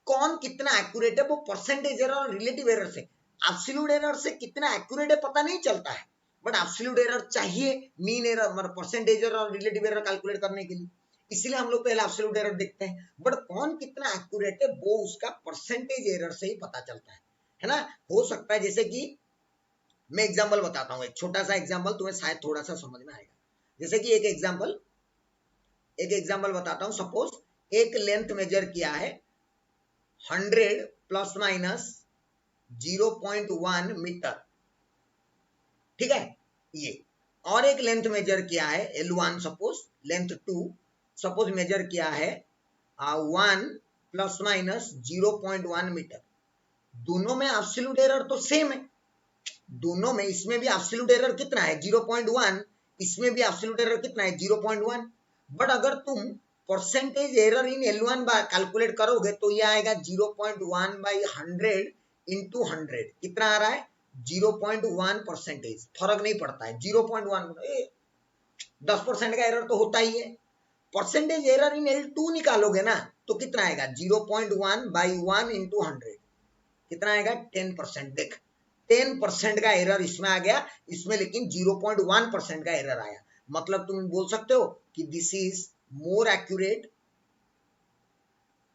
कौन कितना एक्यूरेट है वो परसेंटेज एरर और रिलेटिव एरर से, एब्सोल्यूट एरर से कितना एक्यूरेट है पता नहीं चलता है, बट एब्सोल्यूट एरर चाहिए मीन एरर मतलब परसेंटेज एरर और रिलेटिव एरर कैलकुलेट करने के लिए, इसलिए हम लोग पहले एब्सोल्यूट एरर देखते हैं। बट कौन कितना एक्यूरेट है वो उसका परसेंटेज एरर से ही पता चलता है ना? हो सकता है जैसे कि मैं एग्जांपल बताता हूँ, एक छोटा सा एग्जांपल, तुम्हें शायद थोड़ा सा समझ में आएगा। जैसे कि एक एग्जांपल बताता हूँ। सपोज एक लेंथ मेजर किया है 100 प्लस माइनस 0.1 मीटर, ठीक है ये, और एक लेंथ मेजर किया है L1, suppose length 2 suppose major किया है 1 प्लस माइनस 0.1 मीटर। दोनों में एब्सोल्यूट एरर तो सेम है, दोनों में, इसमें भी एब्सोल्यूट एरर कितना है 0.1, इसमें भी एब्सोल्यूट एरर कितना है 0.1। बट अगर तुम परसेंटेज एरर इन L1 कैलकुलेट करोगे तो ये आएगा 0.1 बाई 100 इंटू 100, कितना आ रहा है 0.1 परसेंटेज, फर्क नहीं पड़ता है 0.1, 10% का एरर तो होता ही है। परसेंटेज एरर इन L2 निकालोगे ना तो कितना आएगा 0.1 बाई 1 इंटू 100, कितना आएगा 10%। देख 10% का एरर इसमें आ गया, इसमें लेकिन 0.1% का एरर आया। मतलब तुम बोल सकते हो कि this is more accurate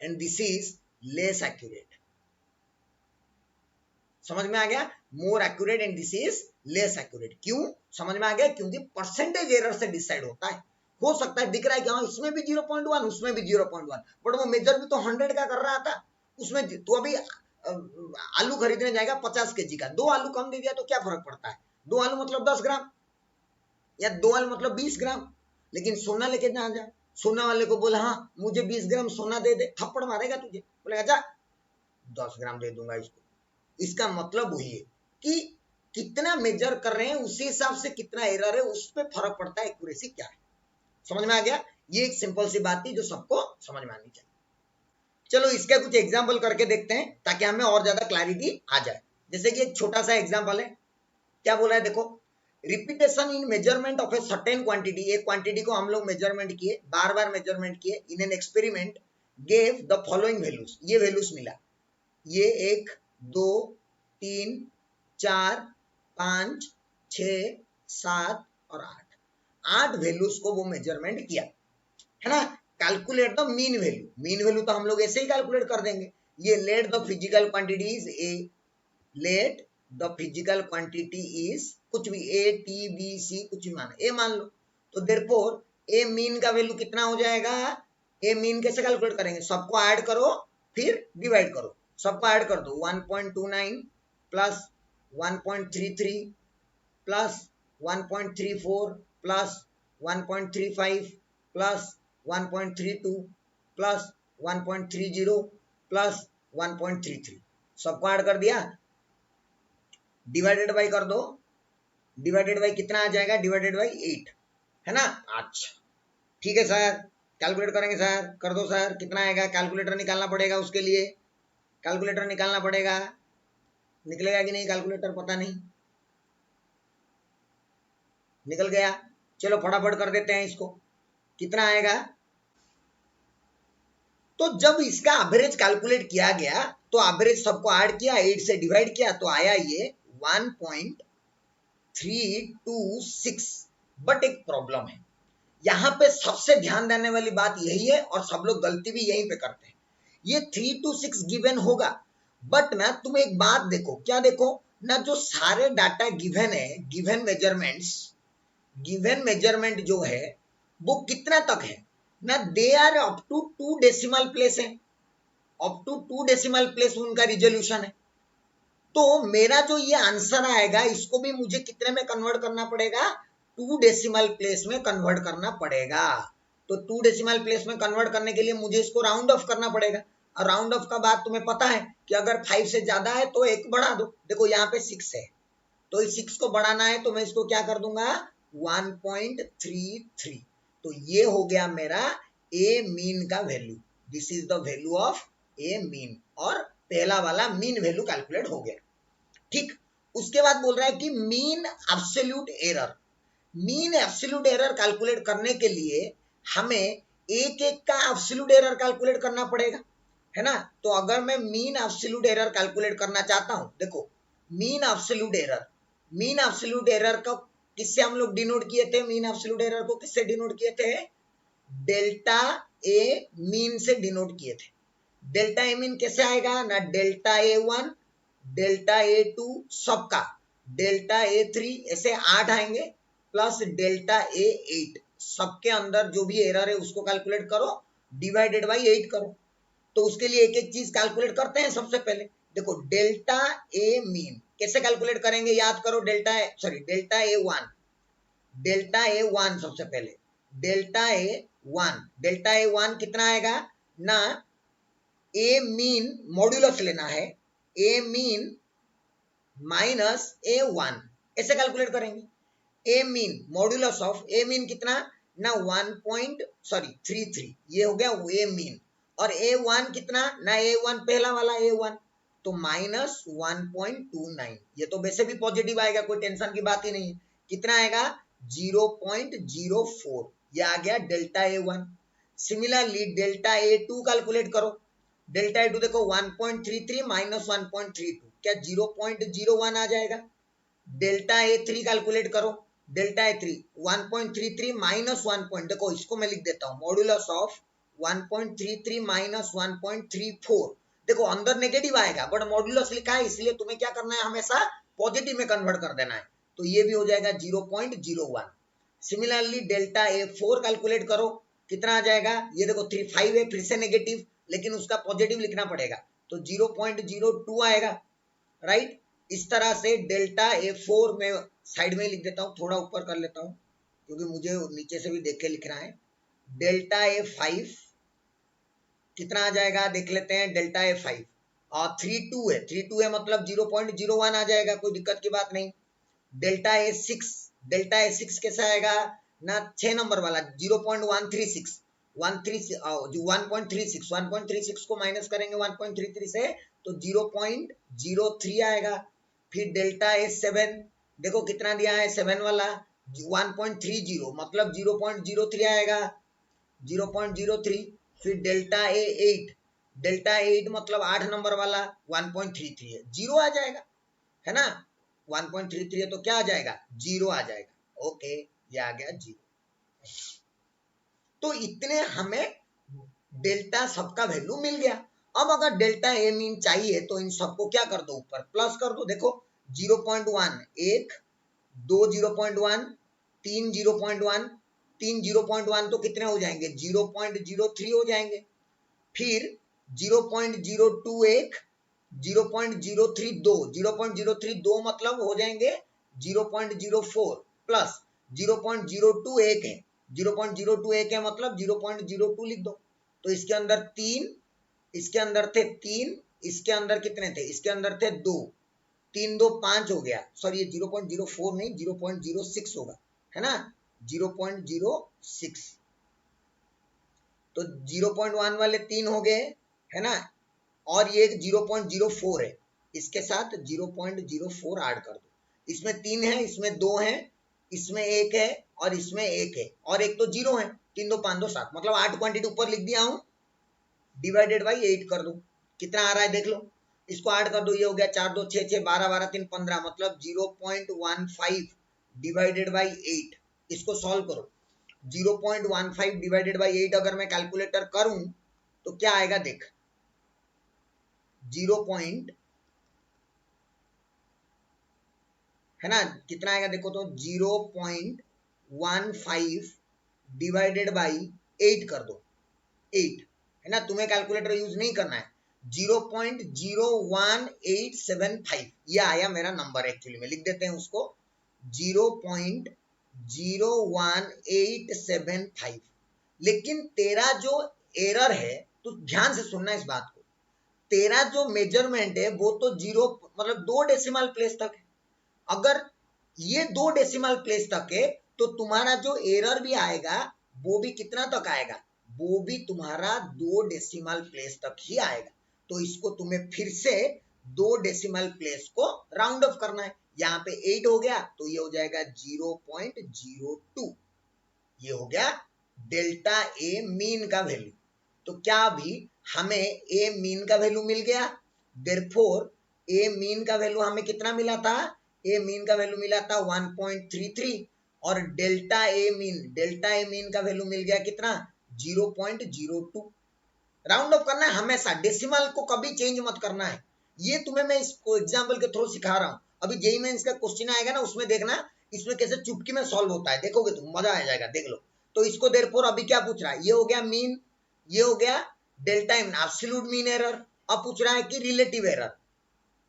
and this is less accurate. समझ में आ गया? More accurate and this is less accurate. क्यों समझ में आ गया? क्योंकि परसेंटेज एरर से डिसाइड होता है। हो सकता है दिख रहा है कि हाँ इसमें भी 0.1 उसमें भी 0.1, बट वो मेजर भी तो 100 का कर रहा था। उसमें तो अभी आलू खरीदने जाएगा 50 kg का, 2 आलू कम दे दिया तो क्या फर्क पड़ता है, 2 आलू मतलब 10 ग्राम या 2 आलू मतलब 20 ग्राम। लेकिन सोना लेके जहां जा, सोना वाले को बोला हाँ मुझे 20 ग्राम सोना दे दे, थप्पड़ मारेगा तुझे, बोलेगा जा 10 ग्राम दे दूंगा इसको। इसका मतलब वही है कि कितना मेजर कर रहे हैं उसी हिसाब से कितना एरर है उस पर फर्क पड़ता है, एक्यूरेसी क्या है। समझ में आ गया? ये एक सिंपल सी बात थी जो सबको समझ में आनी चाहिए। चलो इसका कुछ एग्जाम्पल करके देखते हैं ताकि हमें और ज्यादा क्लैरिटी आ जाए। जैसे कि एक छोटा सा एग्जाम्पल है, क्या बोला है देखो, repetition in measurement of a certain quantity, एक क्वांटिटी को हम लोग मेजरमेंट किए, बार बार मेजरमेंट किए in an experiment, gave the following values, ये वैल्यूज मिला, ये 1 2 3 4 5 6 7 और 8 वैल्यूज को वो मेजरमेंट किया, है ना? Calculate the mean value, mean value तो हम लोग ऐसे ही कैलकुलेट कर देंगे। ये let the physical quantity is a, let the physical quantity is कुछ भी ए टी बी सी कुछ भी मान, ए मान लो, तो देयरफॉर ए मीन का वैल्यू कितना हो जाएगा, ए मीन कैसे कैलकुलेट करेंगे, सबको ऐड करो फिर डिवाइड करो, सबको ऐड कर दो 1.29 plus 1.33 plus 1.34 plus 1.35 plus 1.32 plus 1.30 plus 1.33, सबको ऐड कर दिया, डिवाइडेड बाई कर दो, डिवाइडेड बाई कितना आ जाएगा, डिवाइडेड बाई 8, है ना? अच्छा ठीक है सर, कैलकुलेट करेंगे सर, कर दो सर, कितना आएगा, कैलकुलेटर निकालना पड़ेगा उसके लिए, कैलकुलेटर निकालना पड़ेगा, निकलेगा कि नहीं कैलकुलेटर पता नहीं, निकल गया। चलो फटाफट कर देते हैं इसको, कितना आएगा, तो जब इसका एवरेज कैलकुलेट किया गया तो एवरेज सबको ऐड किया, 8 से डिवाइड किया तो आया ये 1.326। बट एक प्रॉब्लम है यहाँ पे, सबसे ध्यान देने वाली बात यही है और सब लोग गलती भी यहीं पे करते हैं, ये 326 गिवन होगा, बट ना तुम एक बात देखो, क्या देखो ना, जो सारे डाटा गिवन है, गिवन मेजरमेंट जो है वो कितना तक है ना, they are up to 2 decimal place है, अप टू 2 डेसिमल प्लेस उनका रिजोल्यूशन है। तो मेरा जो ये आंसर आएगा इसको भी मुझे कितने में कन्वर्ट करना पड़ेगा, 2 डेसिमल प्लेस में कन्वर्ट करना पड़ेगा। तो 2 डेसिमल प्लेस में कन्वर्ट करने के लिए मुझे इसको राउंड ऑफ करना पड़ेगा। राउंड ऑफ का बात तुम्हें पता है कि अगर 5 से ज्यादा है तो एक बढ़ा दो। देखो यहाँ पे 6 है, तो इस 6 को बढ़ाना है तो मैं इसको क्या कर दूंगा 1.33। तो ये हो गया मेरा ए मीन का value. This is the value of A mean, और पहला वाला मीन वैल्यू कैलकुलेट हो गया। ठीक, उसके बाद बोल रहा है कि mean absolute error. Mean absolute error calculate करने के लिए हमें एक एक का एब्सोल्यूट एरर कैलकुलेट करना पड़ेगा, है ना। तो अगर मैं मीन एब्सोल्यूट एरर कैलकुलेट करना चाहता हूं, देखो mean absolute error, mean absolute error को किससे हम लोग डिनोट किए थे, मीन एब्सोल्यूट एरर को किससे डिनोट किए थे, डेल्टा ए मीन से डिनोट किए थे। डेल्टा ए मीन कैसे आएगा ना, delta A one, delta A two सबका, डेल्टा ए थ्री, ऐसे 8 आएंगे, प्लस डेल्टा ए 8, सबके अंदर जो भी एरर है उसको कैलकुलेट करो, डिवाइडेड बाई 8 करो। तो उसके लिए एक एक चीज कैलकुलेट करते हैं। सबसे पहले देखो डेल्टा ए मीन कैसे कैलकुलेट करेंगे, याद करो, delta A one, delta A one सबसे पहले, delta A one, delta A one कितना आएगा ना, ए मीन मॉड्यूलस लेना है, A mean minus A one, ऐसे कैलकुलेट करेंगे। A mean modulus of A mean कितना ना 1.33, ये हो गया ए मीन, और ए वन कितना ना, ए वन पहला वाला ए वन, तो माइनस 1.29। ये तो वैसे भी पॉजिटिव आएगा, कोई टेंशन की बात ही नहीं है। कितना आएगा 0.04, ये आ गया delta A one. Similarly delta A two calculate करो। डेल्टा ए टू देखो 1.33 माइनस 1.32, क्या 0.01 आ जाएगा। डेल्टा ए थ्री कैलकुलेट करो, डेल्टा ए थ्री 1.33 माइनस 1 देखो इसको मैं लिख देता हूँ, मॉड्यूलस ऑफ 1.33 माइनस 1.34। देखो अंदर नेगेटिव आएगा बट मॉड्यूलस लिखा है, इसलिए तुम्हें क्या करना है, हमेशा पॉजिटिव में कन्वर्ट कर देना है। तो ये भी हो जाएगा 0.01। सिमिलरली डेल्टा ए फोर कैलकुलेट करो, कितना आ जाएगा, ये देखो 35 है, फिर से नेगेटिव, लेकिन उसका पॉजिटिव लिखना पड़ेगा, तो 0.02 आएगा, राइट। इस तरह से डेल्टा ए फोर में साइड में लिख देता हूँ, थोड़ा ऊपर कर लेता हूँ क्योंकि मुझे नीचे से भी देख के लिखना है। डेल्टा ए फाइव कितना आ जाएगा देख लेते हैं, डेल्टा ए फाइव और 3.2 है मतलब 0.01 आ जाएगा, कोई दिक्कत की बात नहीं। Delta A six, delta A six कैसा आएगा ना, 6 नंबर वाला 0.136, 1.36 को माइनस करेंगे 1.33 से तो 0.03 आएगा। फिर डेल्टा ए सेवन देखो कितना दिया है, 7 वाला 1.30 मतलब 0.03 आएगा, 0.03। फिर delta A eight, delta eight मतलब 8 नंबर वाला 1.33 है, जीरो आ जाएगा, है ना। 1.33 है तो क्या आ जाएगा, जीरो आ जाएगा। ओके, ये आ गया जीरो। तो इतने हमें डेल्टा सबका वैल्यू मिल गया। अब अगर डेल्टा ए मीन चाहिए तो इन सबको क्या कर दो, ऊपर प्लस कर दो। देखो 0.1 एक, 2 0.1, 3 0.1, 3 0.1 तो कितने हो जाएंगे 0.03 हो जाएंगे। फिर 0.02 एक, 0.03 मतलब हो जाएंगे 0.04 प्लस 0.02 एक है, 0.02 एक है मतलब 0.02 लिख दो। तो इसके अंदर 3, इसके अंदर थे 3, इसके अंदर कितने थे, इसके अंदर थे 2, 3 2 5 हो गया, सॉरी ये 0.04 नहीं 0.06 होगा, है ना, 0.06। तो 0.1 वाले 3 हो गए, है ना, और ये 0.04 है, इसके साथ 0.04 ऐड कर दो। इसमें 3 है, इसमें 2 है, इसमें 1 है और इसमें 1 है, और एक तो 0 है, 3 2 5 2 7 मतलब 8 क्वांटिटी ऊपर लिख दिया हूं, डिवाइडेड बाई 8 कर दो, कितना आ रहा है देख लो, इसको ऐड कर दो, ये हो गया 4 2 6 6 12 12 3 15 मतलब 0.15 डिवाइडेड बाई 8। इसको सॉल्व करो, 0.15 डिवाइडेड बाई 8 अगर मैं कैलकुलेटर करूं तो क्या आएगा देख, 0. है ना, कितना आएगा देखो तो 0.15 डिवाइडेड बाई 8 कर दो, 8, है ना, तुम्हें कैलकुलेटर यूज नहीं करना है। 0.01875 ये आया मेरा नंबर, एक्चुअली में लिख देते हैं उसको 0.01875। लेकिन तेरा जो एरर है, तो ध्यान से सुनना इस बात को, तेरा जो मेजरमेंट है वो तो 0 मतलब 2 डेसिमल प्लेस तक है। अगर ये 2 डेसिमल प्लेस तक है तो तुम्हारा जो एरर भी आएगा वो भी कितना तक आएगा, वो भी तुम्हारा 2 डेसिमल प्लेस तक ही आएगा। तो इसको तुम्हें फिर से 2 डेसिमल प्लेस को राउंड ऑफ करना है। यहाँ पे 8 हो गया तो ये हो जाएगा 0.02, ये हो गया डेल्टा ए मीन का वैल्यू। तो क्या अभी हमें ए मीन का वैल्यू मिल गया, देयरफॉर ए मीन का वैल्यू हमें कितना मिला था, ए मीन का वैल्यू मिला था 1.33 और डेल्टा ए मीन का वैल्यू मिल गया कितना 0.02। राउंड ऑफ करना है हमेशा, डेसिमल को कभी चेंज मत करना है। ये तुम्हें मैं इसको एग्जांपल के थ्रू सिखा रहा हूं। अभी जेईई मेंस का क्वेश्चन आएगा ना, उसमें देखना इसमें कैसे चुटकी में सॉल्व होता है, देखोगे तुम मजा आ जाएगा, देख लो। तो इसको देयरफॉर अभी क्या पूछ रहा है, ये हो गया मीन, ये हो गया delta mean, absolute mean error. अब पूछ रहा है कि रिलेटिव एरर,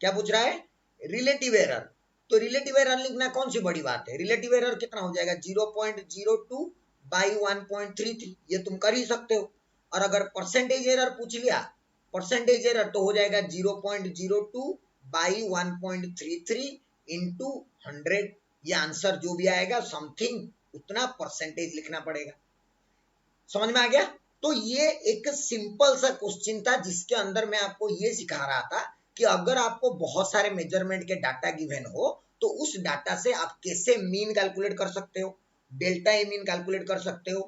क्या पूछ रहा है, रिलेटिव एरर। तो रिलेटिव एरर लिखना कौन सी बड़ी बात है, रिलेटिव एरर कितना हो जाएगा 0.02 बाई 1.33, ये तुम कर ही सकते हो। और अगर परसेंटेज एरर पूछ लिया, परसेंटेज एरर तो हो जाएगा 0.02 बाई 1.33 इंटू 100, ये आंसर जो भी आएगा समथिंग उतना परसेंटेज लिखना पड़ेगा। समझ में आ गया। तो ये एक सिंपल सा क्वेश्चन था जिसके अंदर मैं आपको ये सिखा रहा था कि अगर आपको बहुत सारे मेजरमेंट के डाटा गिवन हो तो उस डाटा से आप कैसे मीन कैलकुलेट कर सकते हो, डेल्टा ए मीन कैलकुलेट कर सकते हो,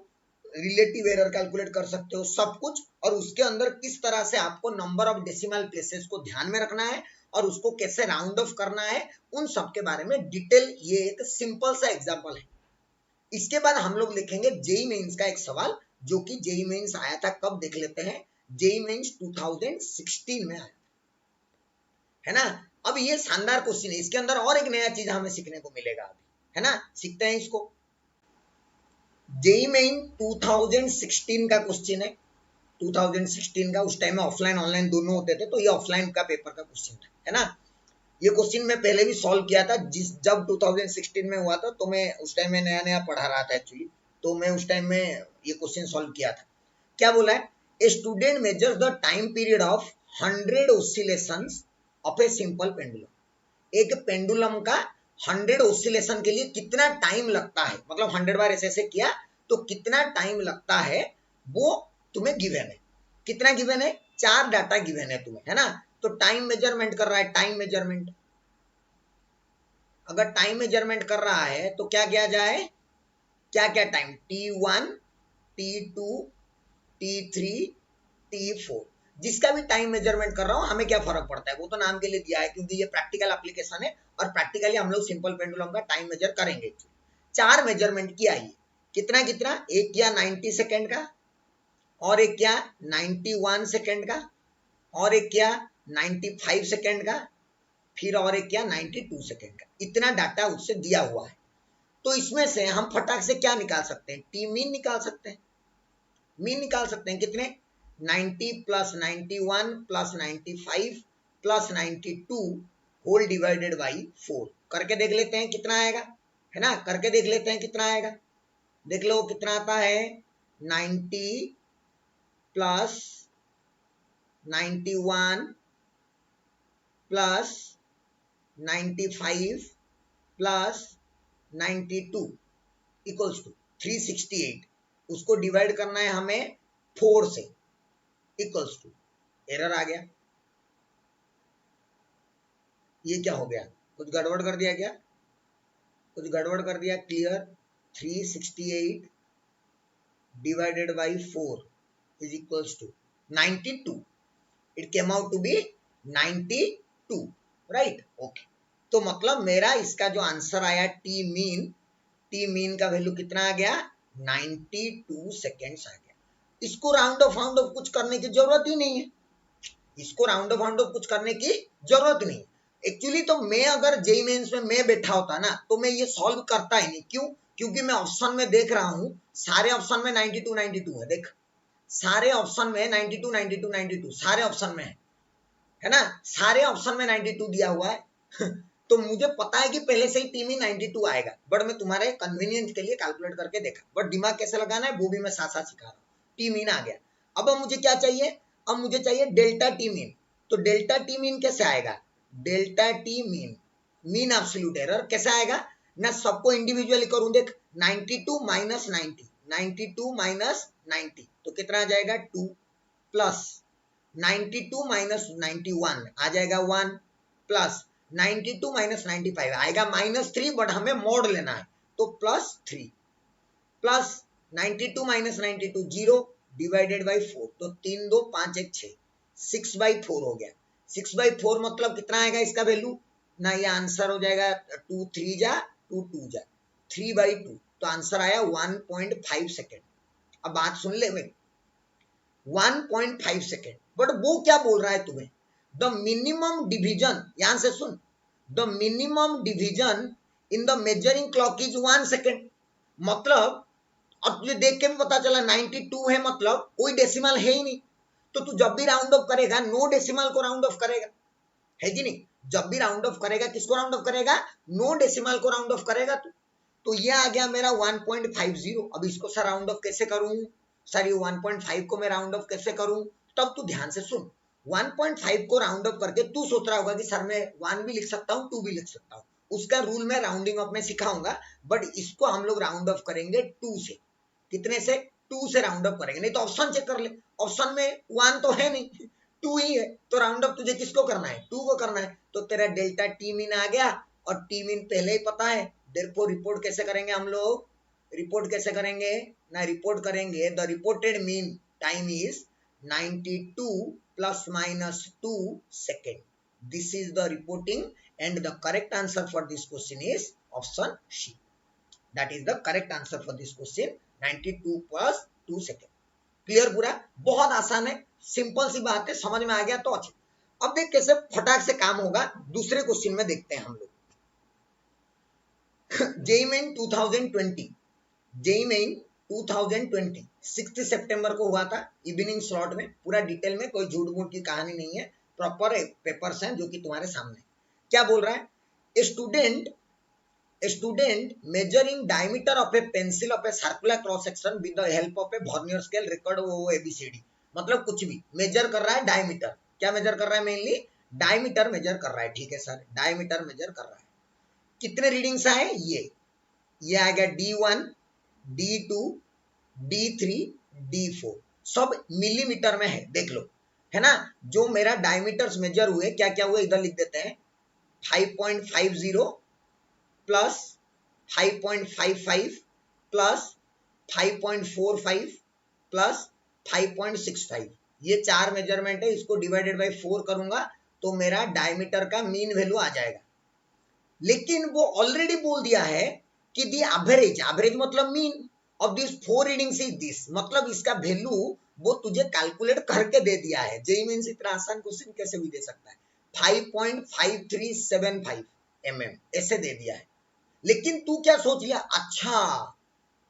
रिलेटिव एरर कैलकुलेट कर सकते हो, सब कुछ। और उसके अंदर किस तरह से आपको नंबर ऑफ डेसिमल प्लेसेस को ध्यान में रखना है और उसको कैसे राउंड ऑफ करना है, उन सब के बारे में डिटेल, ये एक सिंपल सा एग्जांपल है। इसके बाद हम लोग लिखेंगे जेईई मेंस का एक सवाल जो कि जेईई मेंस आया था, कब देख लेते हैं, जेईई मेंस 2016 में आया, है ना। अब ये शानदार क्वेश्चन है, इसके अंदर और एक नया चीज हमें सीखने को मिलेगा अभी, है ना, सीखते हैं इसको। जेईई मेन 2016 का क्वेश्चन है, 2016 का, उस टाइम में ऑफलाइन ऑनलाइन दोनों होते थे, तो ये ऑफलाइन का पेपर का क्वेश्चन था, है ना। ये क्वेश्चन मैं पहले भी सॉल्व किया था, जब 2016 में हुआ था तो मैं उस टाइम में नया नया पढ़ा रहा था एक्चुअली, तो मैं उस टाइम में ये क्वेश्चन सॉल्व किया था। क्या बोला है, a student measures the time period of 100 oscillations of a simple pendulum. एक पेंडुलम का 100 ऑसिलेशन के लिए कितना टाइम लगता है, मतलब 100 बार ऐसे ऐसे किया तो कितना टाइम लगता है, वो तुम्हें गिवन है। कितना गिवन है, 4 डाटा गिवन है तुम्हें, है ना। तो टाइम मेजरमेंट कर रहा है, टाइम मेजरमेंट, अगर टाइम मेजरमेंट कर रहा है तो क्या किया जाए, क्या क्या time, T1 T2 T3 T4, जिसका भी टाइम मेजरमेंट कर रहा हूं हमें क्या फर्क पड़ता है, वो तो नाम के लिए दिया है क्योंकि ये प्रैक्टिकल एप्लीकेशन है और प्रैक्टिकली हम लोग सिंपल पेंडुलम का टाइम मेजर करेंगे। 4 मेजरमेंट किया, ये कितना कितना, एक किया 90 सेकेंड का, और एक किया 91 सेकेंड का, और एक किया 95 सेकेंड का, फिर और एक क्या 92 सेकेंड का। इतना डाटा उससे दिया हुआ है। तो इसमें से हम फटाक से क्या निकाल सकते हैं, टी मीन निकाल सकते हैं, मीन निकाल सकते हैं कितने, 90 plus 91 plus 95 plus 92 whole divided by 4 करके देख लेते हैं कितना आएगा, है ना, करके देख लेते हैं कितना आएगा। देख लो कितना आता है, 90 plus 91 plus 95 plus 92 equals to 368। उसको डिवाइड करना है हमें 4 से, इक्वल्स टू, एरर आ गया, ये क्या हो गया, कुछ गड़बड़ कर दिया क्या, कुछ गड़बड़ कर दिया, clear. 368 divided by 4 is equals to 92, it came out to be 92, right, okay. तो मतलब मेरा इसका जो आंसर आया टी मीन का वैल्यू कितना आ गया, 92 सेकेंड्स आ गया। इसको राउंड ऑफ कुछ करने की जरूरत ही नहीं है, इसको राउंड ऑफ कुछ करने की जरूरत नहीं। एक्चुअली तो मैं अगर जेईई मेंस में मैं बैठा होता ना तो मैं ये सॉल्व करता ही नहीं, क्यों, क्योंकि मैं ऑप्शन में देख रहा हूं, सारे ऑप्शन में 92 92 है, देख सारे ऑप्शन में 92 92 92 सारे ऑप्शन में है ना, सारे ऑप्शन में 92 दिया हुआ है तो मुझे पता है कि पहले से ही टी मीन 92 आएगा, बट मैं तुम्हारे कन्वीनियंस के लिए कैलकुलेट करके देखा, बट दिमाग कैसे लगाना है वो भी मैं साथ साथ सिखा रहा हूँ। टी मीन आ गया, अब मुझे क्या चाहिए, अब मुझे चाहिए डेल्टा टी मीन। तो डेल्टा टी मीन कैसे आएगा, delta T mean, mean absolute error कैसे आएगा ना, सबको इंडिविजुअली करूं देख, 92 माइनस 90, 92 माइनस 90 तो कितना आ जाएगा 2, प्लस 92 माइनस 91 आ जाएगा 1, प्लस 92 माइनस 95 आएगा -3, बट हमें मोड लेना है तो +3, प्लस 92 माइनस 92 0 डिवाइडेड बाई 4, तो 3 2 5 1 6, 6/4 हो गया। 6/4 मतलब कितना आएगा इसका वैल्यू ना, ये आंसर हो जाएगा 2 3 जा 2 2 जा 3/2, तो आंसर आया 1.5 सेकेंड। अब बात सुन ले भाई, 1.5 सेकेंड, बट वो क्या बोल रहा है तुम्हें, द मिनिमम डिवीजन, यहां से सुन, the minimum division in the measuring clock is 1 second. मतलब अब तुझे देख के भी पता चला 92 है, मतलब कोई डेसिमल है ही नहीं, तो तू जब भी राउंड ऑफ करेगा नो डेसिमल को राउंड ऑफ करेगा, है कि नहीं, जब भी राउंड ऑफ करेगा किसको राउंड ऑफ करेगा, नो डेसिमल को राउंड ऑफ करेगा तू। तो ये आ गया मेरा 1.50। अब इसको सर राउंड ऑफ कैसे करूं सर, ये 1.5 को मैं राउंड ऑफ कैसे करूं, तब तू ध्यान से सुन, 1.5 को राउंड ऑफ करके तू सोच रहा होगा कि सर मैं 1 भी लिख सकता हूं 2 भी लिख सकता हूं, उसका रूल मैं राउंडिंग ऑफ में सिखाऊंगा, बट इसको हम लोग राउंड ऑफ करेंगे 2 से। कितने से, 2 से राउंड ऑफ करेंगे, नहीं तो ऑप्शन चेक कर ले, ऑप्शन में 1 तो है नहीं 2 ही है, तो राउंड ऑफ तुझे किसको करना है, 2 को करना है, तो तेरा डेल्टा टी मीन आ गया, और टी मीन पहले ही पता है, देयरफॉर रिपोर्ट कैसे करेंगे हम लोग, रिपोर्ट कैसे करेंगे ना, रिपोर्ट करेंगे the reported mean time is 92 plus minus 2 second, this is the reporting, and the correct answer for this question is option C, that is the correct answer for this question, 92 प्लस 2 second. Clear पूरा, बहुत आसान है, simple सी बात है, समझ में आ गया तो अच्छा। अब देख कैसे फटाक से काम होगा, दूसरे क्वेश्चन में देखते हैं हम लोग। जेईई मेन 2020, जेईई मेन 2020 6 सितंबर को हुआ था, इवनिंग स्लॉट में, पूरा डिटेल में, कोई झूठ मूठ की कहानी नहीं है, प्रॉपर पेपर्स हैं जो कि तुम्हारे सामने। क्या बोल रहा है, student measuring diameter of A pencil of a circular cross section with the help of A vernier scale record वो एबीसीडी, मतलब कुछ भी मेजर कर रहा है डायमीटर, क्या मेजर कर रहा है, मेनली डायमीटर मेजर कर रहा है, ठीक है सर, डायमीटर मेजर कर रहा है। कितने रीडिंग्स आए, ये आएगा D1 D2 D3 D4, सब मिलीमीटर में है, देख लो, है ना, जो मेरा डायमीटर्स मेजर हुए, क्या क्या हुए इधर लिख देते हैं, 5.50 प्लस 5.55 प्लस 5.45 प्लस 5.65, ये 4 मेजरमेंट है, इसको डिवाइडेड बाय 4 करूंगा तो मेरा डायमीटर का मीन वैल्यू आ जाएगा। लेकिन वो ऑलरेडी बोल दिया है कि दी एवरेज, एवरेज मतलब mean of this 4 readings is this, मतलब इसका वैल्यू वो तुझे कैलकुलेट करके दे दिया है। जेईई मेंस इतना आसान क्वेश्चन कैसे भी दे सकता है, 5.5375 mm ऐसे दे दिया है। लेकिन तू क्या सोच लिया, अच्छा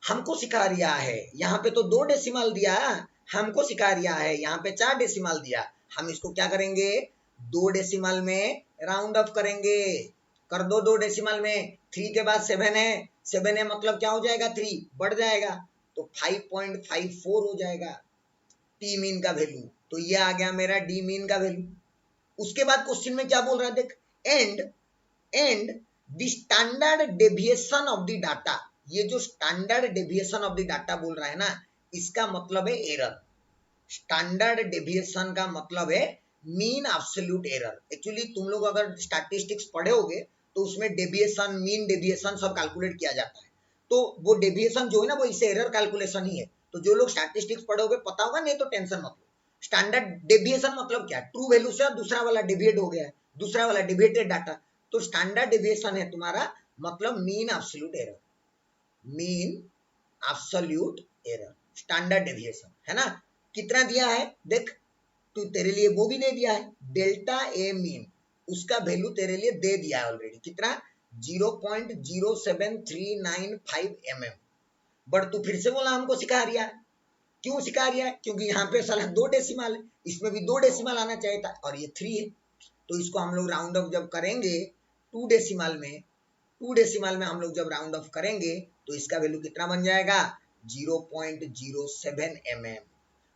हमको सिखा रिया है, यहाँ पे तो 2 डेसिमल दिया, हमको सिखा रिया है यहाँ पे 4 डेसिमल दिया, हम इसको क्या करेंगे 2 डेसिमल में राउंड ऑफ करेंगे, कर दो 2 डेसिमल में, 3 के बाद 7 है, 7 है मतलब क्या हो जाएगा 3 बढ़ जाएगा, तो 5.54 हो जाएगा टी मीन का वैल्यू, तो ये आ गया मेरा डी मीन का वैल्यू। उसके बाद क्वेश्चन में क्या बोल रहा है देख, and the standard deviation of the data, ये जो standard deviation of the data बोल रहा है ना, इसका मतलब है एरर, स्टैंडर्ड डेविएशन का मतलब है मीन एब्सोल्यूट एरर। एक्चुअली तुम लोग अगर स्टैटिस्टिक्स पढ़े होगे तो उसमें डेविएशन, मीन डेविएशन सब कैलकुलेट किया जाता है, तो वो डेविएशन जो है ना वो इसे एरर कैलकुलेशन ही है, तो जो लोग स्टैटिस्टिक्स पढ़ोगे पता होगा, नहीं तो टेंशन मत लो। स्टैंडर्ड डेविएशन मतलब क्या, ट्रू वैल्यू से दूसरा वाला डेविएट हो गया है, दूसरा वाला डेविएटेड डाटा, तो स्टैंडर्ड डेविएशन है तुम्हारा मतलब mean absolute error, mean absolute error, standard deviation, है ना। कितना दिया है देख, तो तेरे लिए वो भी दे दिया है, डेल्टा ए मीन, उसका वैल्यू तेरे लिए दे दिया है ऑलरेडी, कितना 0.07395 mm, बट तू फिर से बोला हमको सिखा रिया है, क्यों सिखा रिया है, क्योंकि यहाँ पे साला 2 डेसिमल है, इसमें भी 2 डेसिमल आना चाहिए था, और ये 3 है, तो इसको हम लोग राउंड ऑफ जब करेंगे 2 डेसिमल में, 2 डेसिमल में हम लोग जब राउंड ऑफ करेंगे तो इसका वैल्यू कितना बन जाएगा 0.07 mm,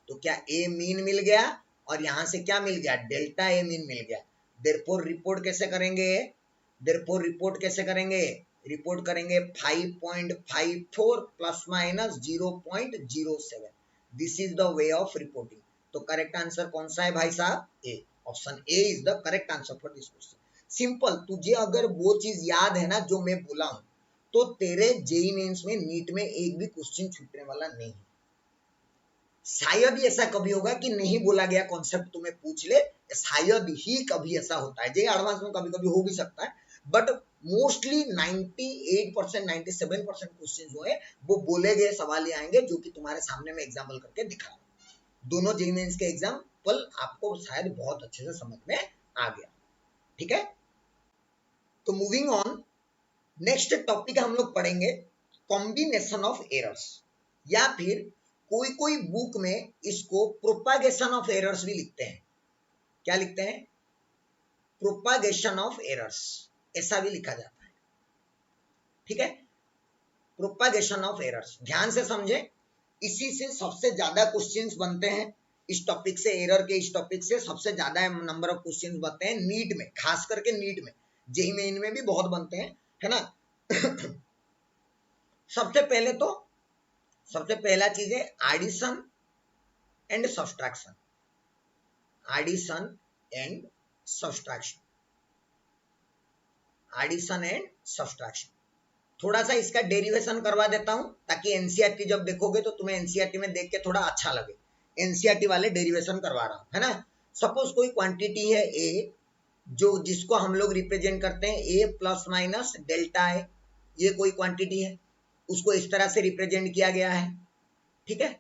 तो क्या ए मीन मिल गया और यहां से क्या मिल गया, डेल्टा ए मीन मिल गया। देयरफॉर रिपोर्ट कैसे करेंगे, देयरफॉर रिपोर्ट कैसे करेंगे, रिपोर्ट करेंगे 5.54 plus minus 0.07। This is the way of reporting. तो करेक्ट आंसर कौन सा है भाई साहब, A. Option A is the correct answer for this question. Simple, तुझे अगर वो चीज याद है ना जो मैं बोला हूं, तो तेरे जेईई मेंस में, नीट में एक भी क्वेश्चन छूटने वाला नहीं है। शायद ही ऐसा कभी होगा कि नहीं बोला गया कॉन्सेप्ट तुम्हें पूछ ले, शायद ही कभी ऐसा होता है। जेईई एडवांस में कभी कभी हो भी सकता है, बट मोस्टली 98% 97% क्वेश्चन जो है वो बोले गए सवाल ही आएंगे, जो कि तुम्हारे सामने में एग्जाम्पल करके दिखा रहा हूं। दोनों जेईई मेंस के एग्जाम्पल आपको शायद बहुत अच्छे से समझ में आ गया। ठीक है, तो मूविंग ऑन, नेक्स्ट टॉपिक हम लोग पढ़ेंगे कॉम्बिनेशन ऑफ एरर्स, या फिर कोई कोई बुक में इसको प्रोपागेशन ऑफ एरर्स भी लिखते हैं। क्या लिखते हैं, प्रोपागेशन ऑफ एरर्स, ऐसा भी लिखा जाता है। ठीक है, प्रोपागेशन ऑफ एरर्स, ध्यान से समझे, इसी से सबसे ज्यादा क्वेश्चंस बनते हैं। इस टॉपिक से, एरर के इस टॉपिक से सबसे ज्यादा नंबर ऑफ क्वेश्चंस बनते हैं नीट में, खास करके नीट में। जेईई मेन में भी बहुत बनते हैं, है ना। सबसे पहला चीज है addition and subtraction, addition and subtraction, addition and subtraction. थोड़ा सा इसका डेरिवेशन करवा देता हूं, ताकि एनसीईआरटी जब देखोगे तो तुम्हें एनसीईआरटी में देख के थोड़ा अच्छा लगे। एनसीईआरटी वाले डेरिवेशन करवा रहा हूं, है ना। सपोज कोई क्वांटिटी है ए, जो जिसको हम लोग रिप्रेजेंट करते हैं ए प्लस माइनस डेल्टा ए, ये कोई क्वांटिटी है, उसको इस तरह से रिप्रेजेंट किया गया है। ठीक है,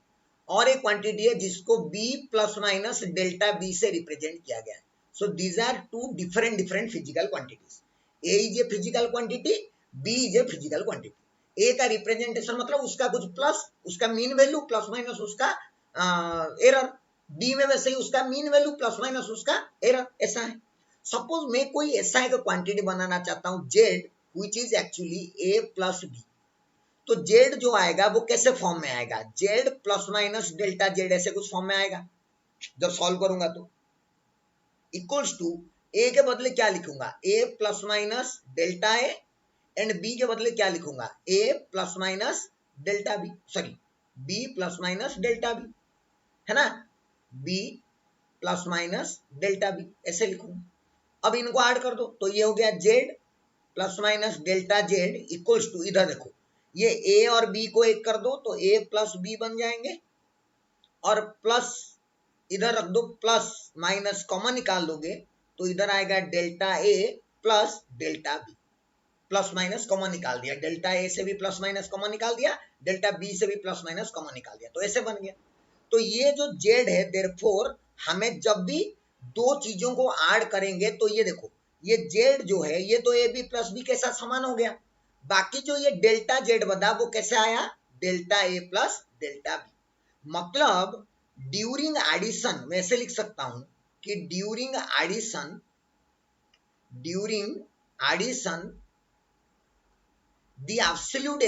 और एक क्वांटिटी है जिसको B plus minus delta B से रिप्रेजेंट किया गया है। So these are two different physical quantities. A is a physical quantity, B is a physical quantity. A का रिप्रेजेंटेशन मतलब उसका कुछ प्लस, उसका मीन वैल्यू प्लस माइनस उसका एरर, बी में वैसे ही उसका मीन वैल्यू प्लस माइनस उसका एरर, ऐसा है। सपोज मैं कोई ऐसा एक क्वांटिटी बनाना चाहता हूं Z, which is actually A plus B, तो जेड जो आएगा वो कैसे फॉर्म में आएगा, Z plus minus delta Z, ऐसे कुछ फॉर्म में आएगा। जब सॉल्व करूंगा तो इक्वल्स टू ए के बदले क्या लिखूंगा, A plus minus delta A, and B के बदले क्या लिखूंगा, A plus minus delta B, sorry B plus minus delta B, है ना, B plus minus delta B, ऐसे लिखूंगा। अब इनको ऐड कर दो, तो ये हो गया Z plus minus delta Z equals to, इधर देखो, ये ए और बी को एक कर दो तो ए प्लस बी बन जाएंगे, और प्लस इधर रख दो, प्लस माइनस कॉमन निकाल दोगे तो इधर आएगा delta A plus delta B. Plus minus common निकाल दिया, डेल्टा ए से भी प्लस माइनस कॉमन निकाल दिया, डेल्टा बी से भी प्लस माइनस कॉमन निकाल दिया, तो ऐसे बन गया। तो ये जो जेड है, देयरफॉर हमें जब भी दो चीजों को ऐड करेंगे तो ये देखो, ये जेड जो है ये तो ए बी प्लस बी के साथ समान हो गया। बाकी जो ये डेल्टा जेड बना वो कैसे आया, delta A plus delta B. मतलब ड्यूरिंग एडिशन मैं ऐसे लिख सकता हूं कि during addition the absolute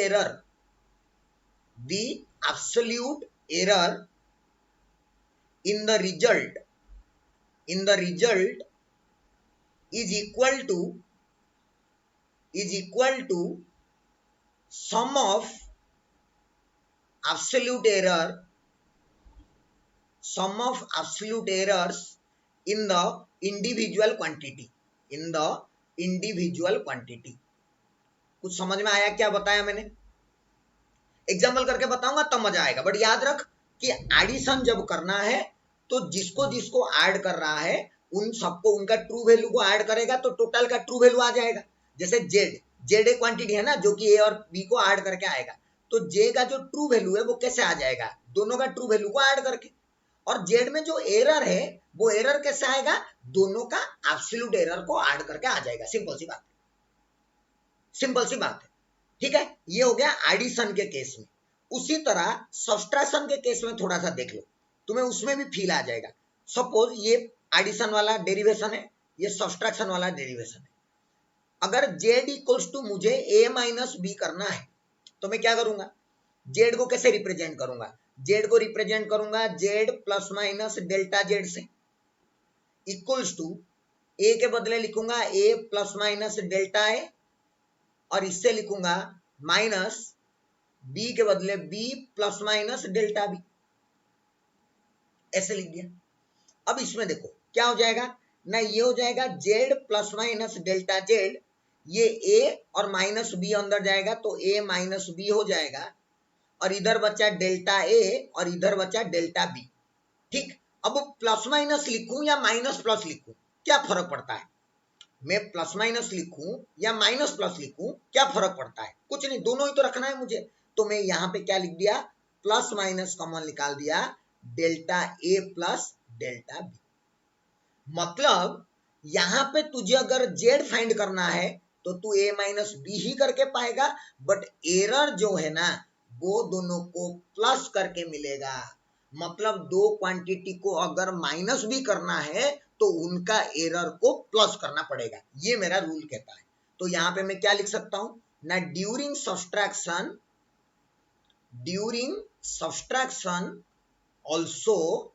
error in the result is equal to sum of absolute errors in the individual quantity, कुछ समझ में आया क्या बताया मैंने, एग्जाम्पल करके बताऊंगा तब मजा आएगा। बट याद रख कि एडिशन जब करना है तो जिसको जिसको ऐड कर रहा है उन सबको उनका ट्रू वैल्यू को ऐड करेगा तो टोटल का ट्रू वैल्यू आ जाएगा। जैसे जेड एक क्वांटिटी है ना जो कि ए और बी को ऐड करके आएगा, तो जे का जो ट्रू वैल्यू है वो कैसे आ जाएगा, दोनों का ट्रू वैल्यू को ऐड करके। और जेड में जो एरर है वो एरर कैसे आएगा, दोनों का एब्सोल्यूट एरर को ऐड करके आ जाएगा। सिंपल सी बात है। ठीक है, ये हो गया एडिशन के केस में। उसी तरह सब्सट्रैक्शन के केस में थोड़ा सा देख लो, तुम्हें उसमें भी फील आ जाएगा। सपोज ये एडिशन वाला डेरिवेशन है, ये सब्सट्रैक्शन वाला डेरिवेशन है। अगर जेड इक्वल्स टू मुझे ए माइनस बी करना है तो मैं क्या करूंगा, जेड को कैसे रिप्रेजेंट करूंगा, जेड को रिप्रेजेंट करूंगा Z plus minus delta Z से। इक्वल्स टू ए के बदले लिखूंगा A plus minus delta A, और इससे लिखूंगा माइनस बी के बदले B plus minus delta B, ऐसे लिख दिया। अब इसमें देखो क्या हो जाएगा ना, ये हो जाएगा Z plus minus delta Z, ये ए और माइनस बी अंदर जाएगा तो ए माइनस बी हो जाएगा, और इधर बचा डेल्टा ए और इधर बचा डेल्टा बी। ठीक, अब प्लस माइनस लिखूं या माइनस प्लस लिखूं, क्या फर्क पड़ता है? मैं प्लस माइनस लिखूं या माइनस प्लस लिखूं, क्या फर्क पड़ता है? कुछ नहीं, दोनों ही तो रखना है मुझे। तो मैं यहाँ पे क्या लिख दिया, प्लस माइनस कॉमन निकाल दिया, delta A plus delta B. मतलब यहां पे तुझे अगर जेड फाइंड करना है तो तू ए माइनस बी ही करके पाएगा, बट एरर जो है ना वो दोनों को प्लस करके मिलेगा। मतलब दो क्वांटिटी को अगर माइनस भी करना है तो उनका एरर को प्लस करना पड़ेगा, ये मेरा रूल कहता है। तो यहां पे मैं क्या लिख सकता हूं ना, during subtraction also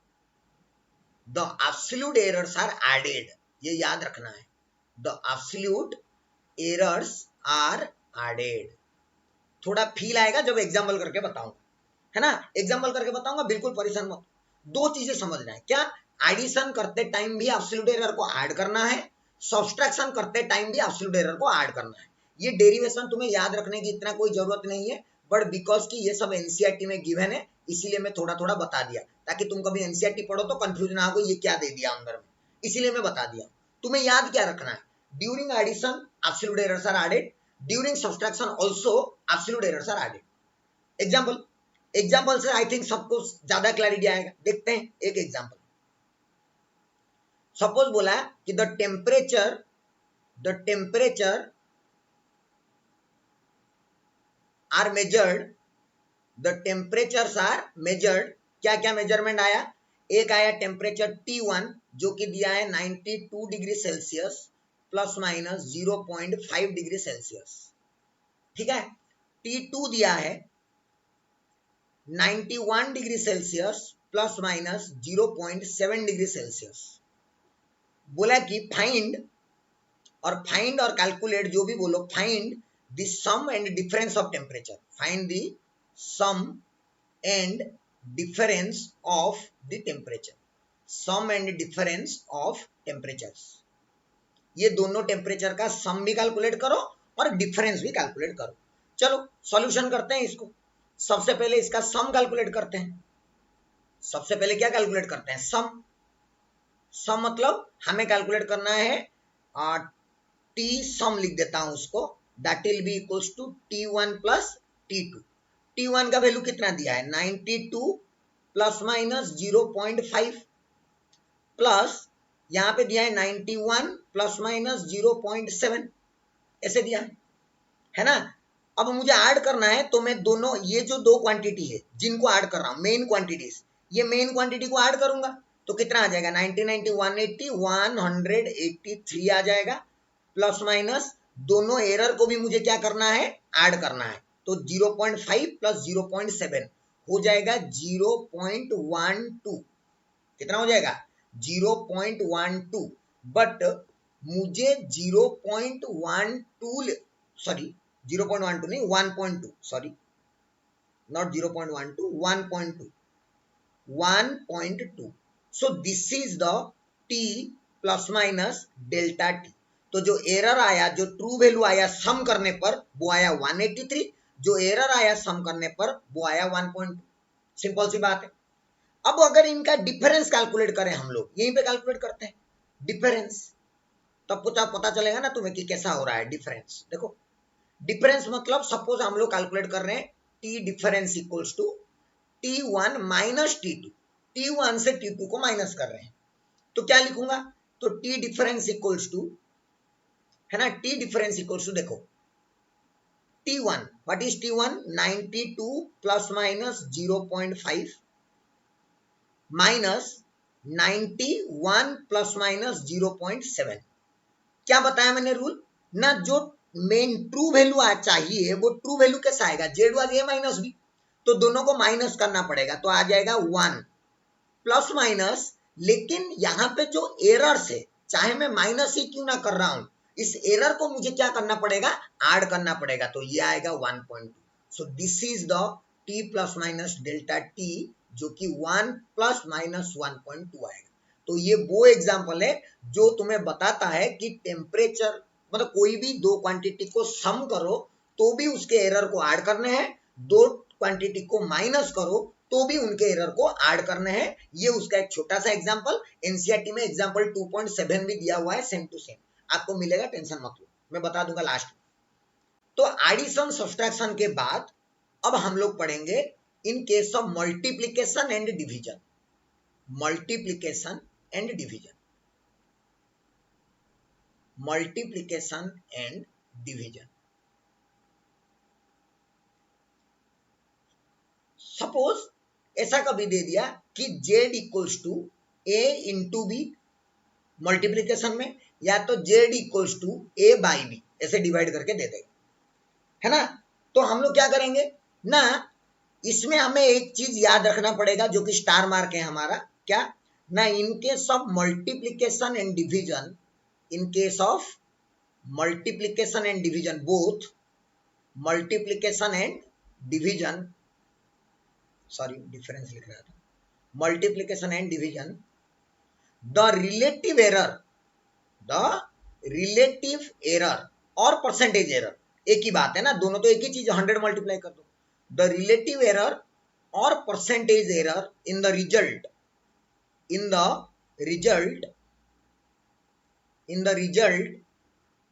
the absolute errors are added, ये याद रखना है, the absolute errors are added। थोड़ा फील आएगा जब एग्जाम्पल करके बताऊंगा, है ना, एग्जाम्पल करके बताऊंगा, बिल्कुल परेशान मत। दो चीजें समझना है, क्या, एडिशन करते टाइम भी एब्सोल्यूट एरर को ऐड करना है, सब्सट्रैक्शन करते टाइम भी एब्सोल्यूट एरर को ऐड करना है। ये डेरिवेशन तुम्हें याद रखने की इतना कोई जरूरत नहीं है, बट बिकॉज की ये सब एनसीईआरटी में गिवन है इसीलिए मैं थोड़ा थोड़ा बता दिया, ताकि तुम कभी एनसीईआरटी पढ़ो तो कंफ्यूज ना हो ये क्या दे दिया अंदर में, इसीलिए मैं बता दिया। तुम्हें याद क्या रखना है, during addition absolute errors are added, during subtraction also absolute errors are added. Example से आई थिंक सबको ज्यादा क्लैरिटी आएगा। देखते हैं एक एग्जाम्पल। सपोज बोला कि द टेम्परेचर आर मेजर्ड, क्या क्या मेजरमेंट आया, एक आया टेम्परेचर T1 जो कि दिया है 92 degree Celsius plus minus 0.5 degree Celsius. ठीक है, T2 दिया है 91 degree Celsius plus minus 0.7 degree Celsius. बोला कि फाइंड और कैलकुलेट, जो भी बोलो, find the sum and difference of temperature, find the sum and difference of the temperature, sum and difference of temperatures. ये दोनों टेम्परेचर का सम भी कैलकुलेट करो और डिफरेंस भी कैलकुलेट करो। चलो सॉल्यूशन करते हैं इसको। सबसे पहले इसका सम कैलकुलेट करते हैं। सबसे पहले क्या कैलकुलेट करते हैं, सम मतलब हमें कैलकुलेट करना है टी सम, लिख देता हूं उसको, that will be equals to T1 plus T2। T1 का वैल्यू कितना दिया है 92 प्लस माइनस 0.5 प्लस यहां पे दिया है 91 प्लस माइनस 0.7, ऐसे दिया है ना। अब मुझे ऐड करना है तो मैं दोनों, ये जो दो क्वांटिटी है जिनको ऐड कर रहा हूं, मेन क्वांटिटीज, ये मेन क्वांटिटी को ऐड करूंगा तो कितना आ जाएगा 90 90 180 183 आ जाएगा, प्लस माइनस दोनों एरर को भी मुझे क्या करना है, ऐड करना है। तो 0.5 प्लस 0.7 हो जाएगा 0.12, कितना हो जाएगा 0.12, बट मुझे 0.12 सॉरी 0.12 नहीं 1.2, sorry not 0.12 1.2। So this is the T plus minus delta T। तो जो एरर आया, जो ट्रू वैल्यू आया सम करने पर वो आया 183, जो एरर आया सम करने पर वो आया 1.2। सिंपल सी बात है। अब अगर इनका डिफरेंस कैलकुलेट करें हम लोग, यहीं पे कैलकुलेट करते हैं डिफरेंस, तब पता चलेगा ना तुम्हें कि कैसा हो रहा है डिफरेंस। देखो डिफरेंस मतलब सपोज हम लोग कैलकुलेट कर रहे हैं T difference equals to T1 minus T2, T1 से T2 को माइनस कर रहे हैं तो क्या लिखूंगा, तो T डिफरेंस इक्वल्स टू, है ना, T डिफरेंस इक्वल्स टू, देखो T1, what is T1 92 plus minus 0.5 minus 91 plus minus 0.7। क्या बताया मैंने रूल ना, जो मेन ट्रू वैल्यू चाहिए वो ट्रू वैल्यू कैसा आएगा, Z was A minus B, तो दोनों को माइनस करना पड़ेगा तो आ जाएगा 1 प्लस माइनस लेकिन यहाँ पे जो एरर्स है, चाहे मैं माइनस ही क्यों ना कर रहा हूं, इस एरर को मुझे क्या करना पड़ेगा, ऐड करना पड़ेगा, तो ये आएगा 1.2। So this is the T plus minus delta T, जो कि 1 प्लस माइनस 1.2 आएगा। तो ये वो एग्जाम्पल है जो तुम्हें बताता है कि टेम्परेचर, मतलब कोई भी दो क्वांटिटी को सम करो तो भी उसके एरर को ऐड करने हैं, दो क्वांटिटी को माइनस करो तो भी उनके एरर को ऐड करने हैं। ये उसका एक छोटा सा एग्जांपल, एनसीईआरटी में एग्जांपल 2.7 भी दिया हुआ है, सेम टू सेम आपको मिलेगा, टेंशन मत लो, मैं बता दूंगा लास्ट में। तो एडिशन सब्सट्रैक्शन के बाद अब हम लोग पढ़ेंगे in case of multiplication and division. Multiplication and division, multiplication and division. Suppose ऐसा कभी दे दिया कि z equals to a into B multiplication में, या तो z equals to a by B, ऐसे डिवाइड करके दे देगा, है ना। तो हम लोग क्या करेंगे ना, इसमें हमें एक चीज याद रखना पड़ेगा जो कि स्टार मार्क है हमारा, क्या ना, इन case of multiplication and division, in case of multiplication and division, both multiplication and division, sorry difference लिख रहा था, multiplication and division, the relative error और परसेंटेज एरर एक ही बात है ना, दोनों तो एक ही चीज, 100 मल्टीप्लाई कर दो। द रिलेटिव एरर और percentage error in the result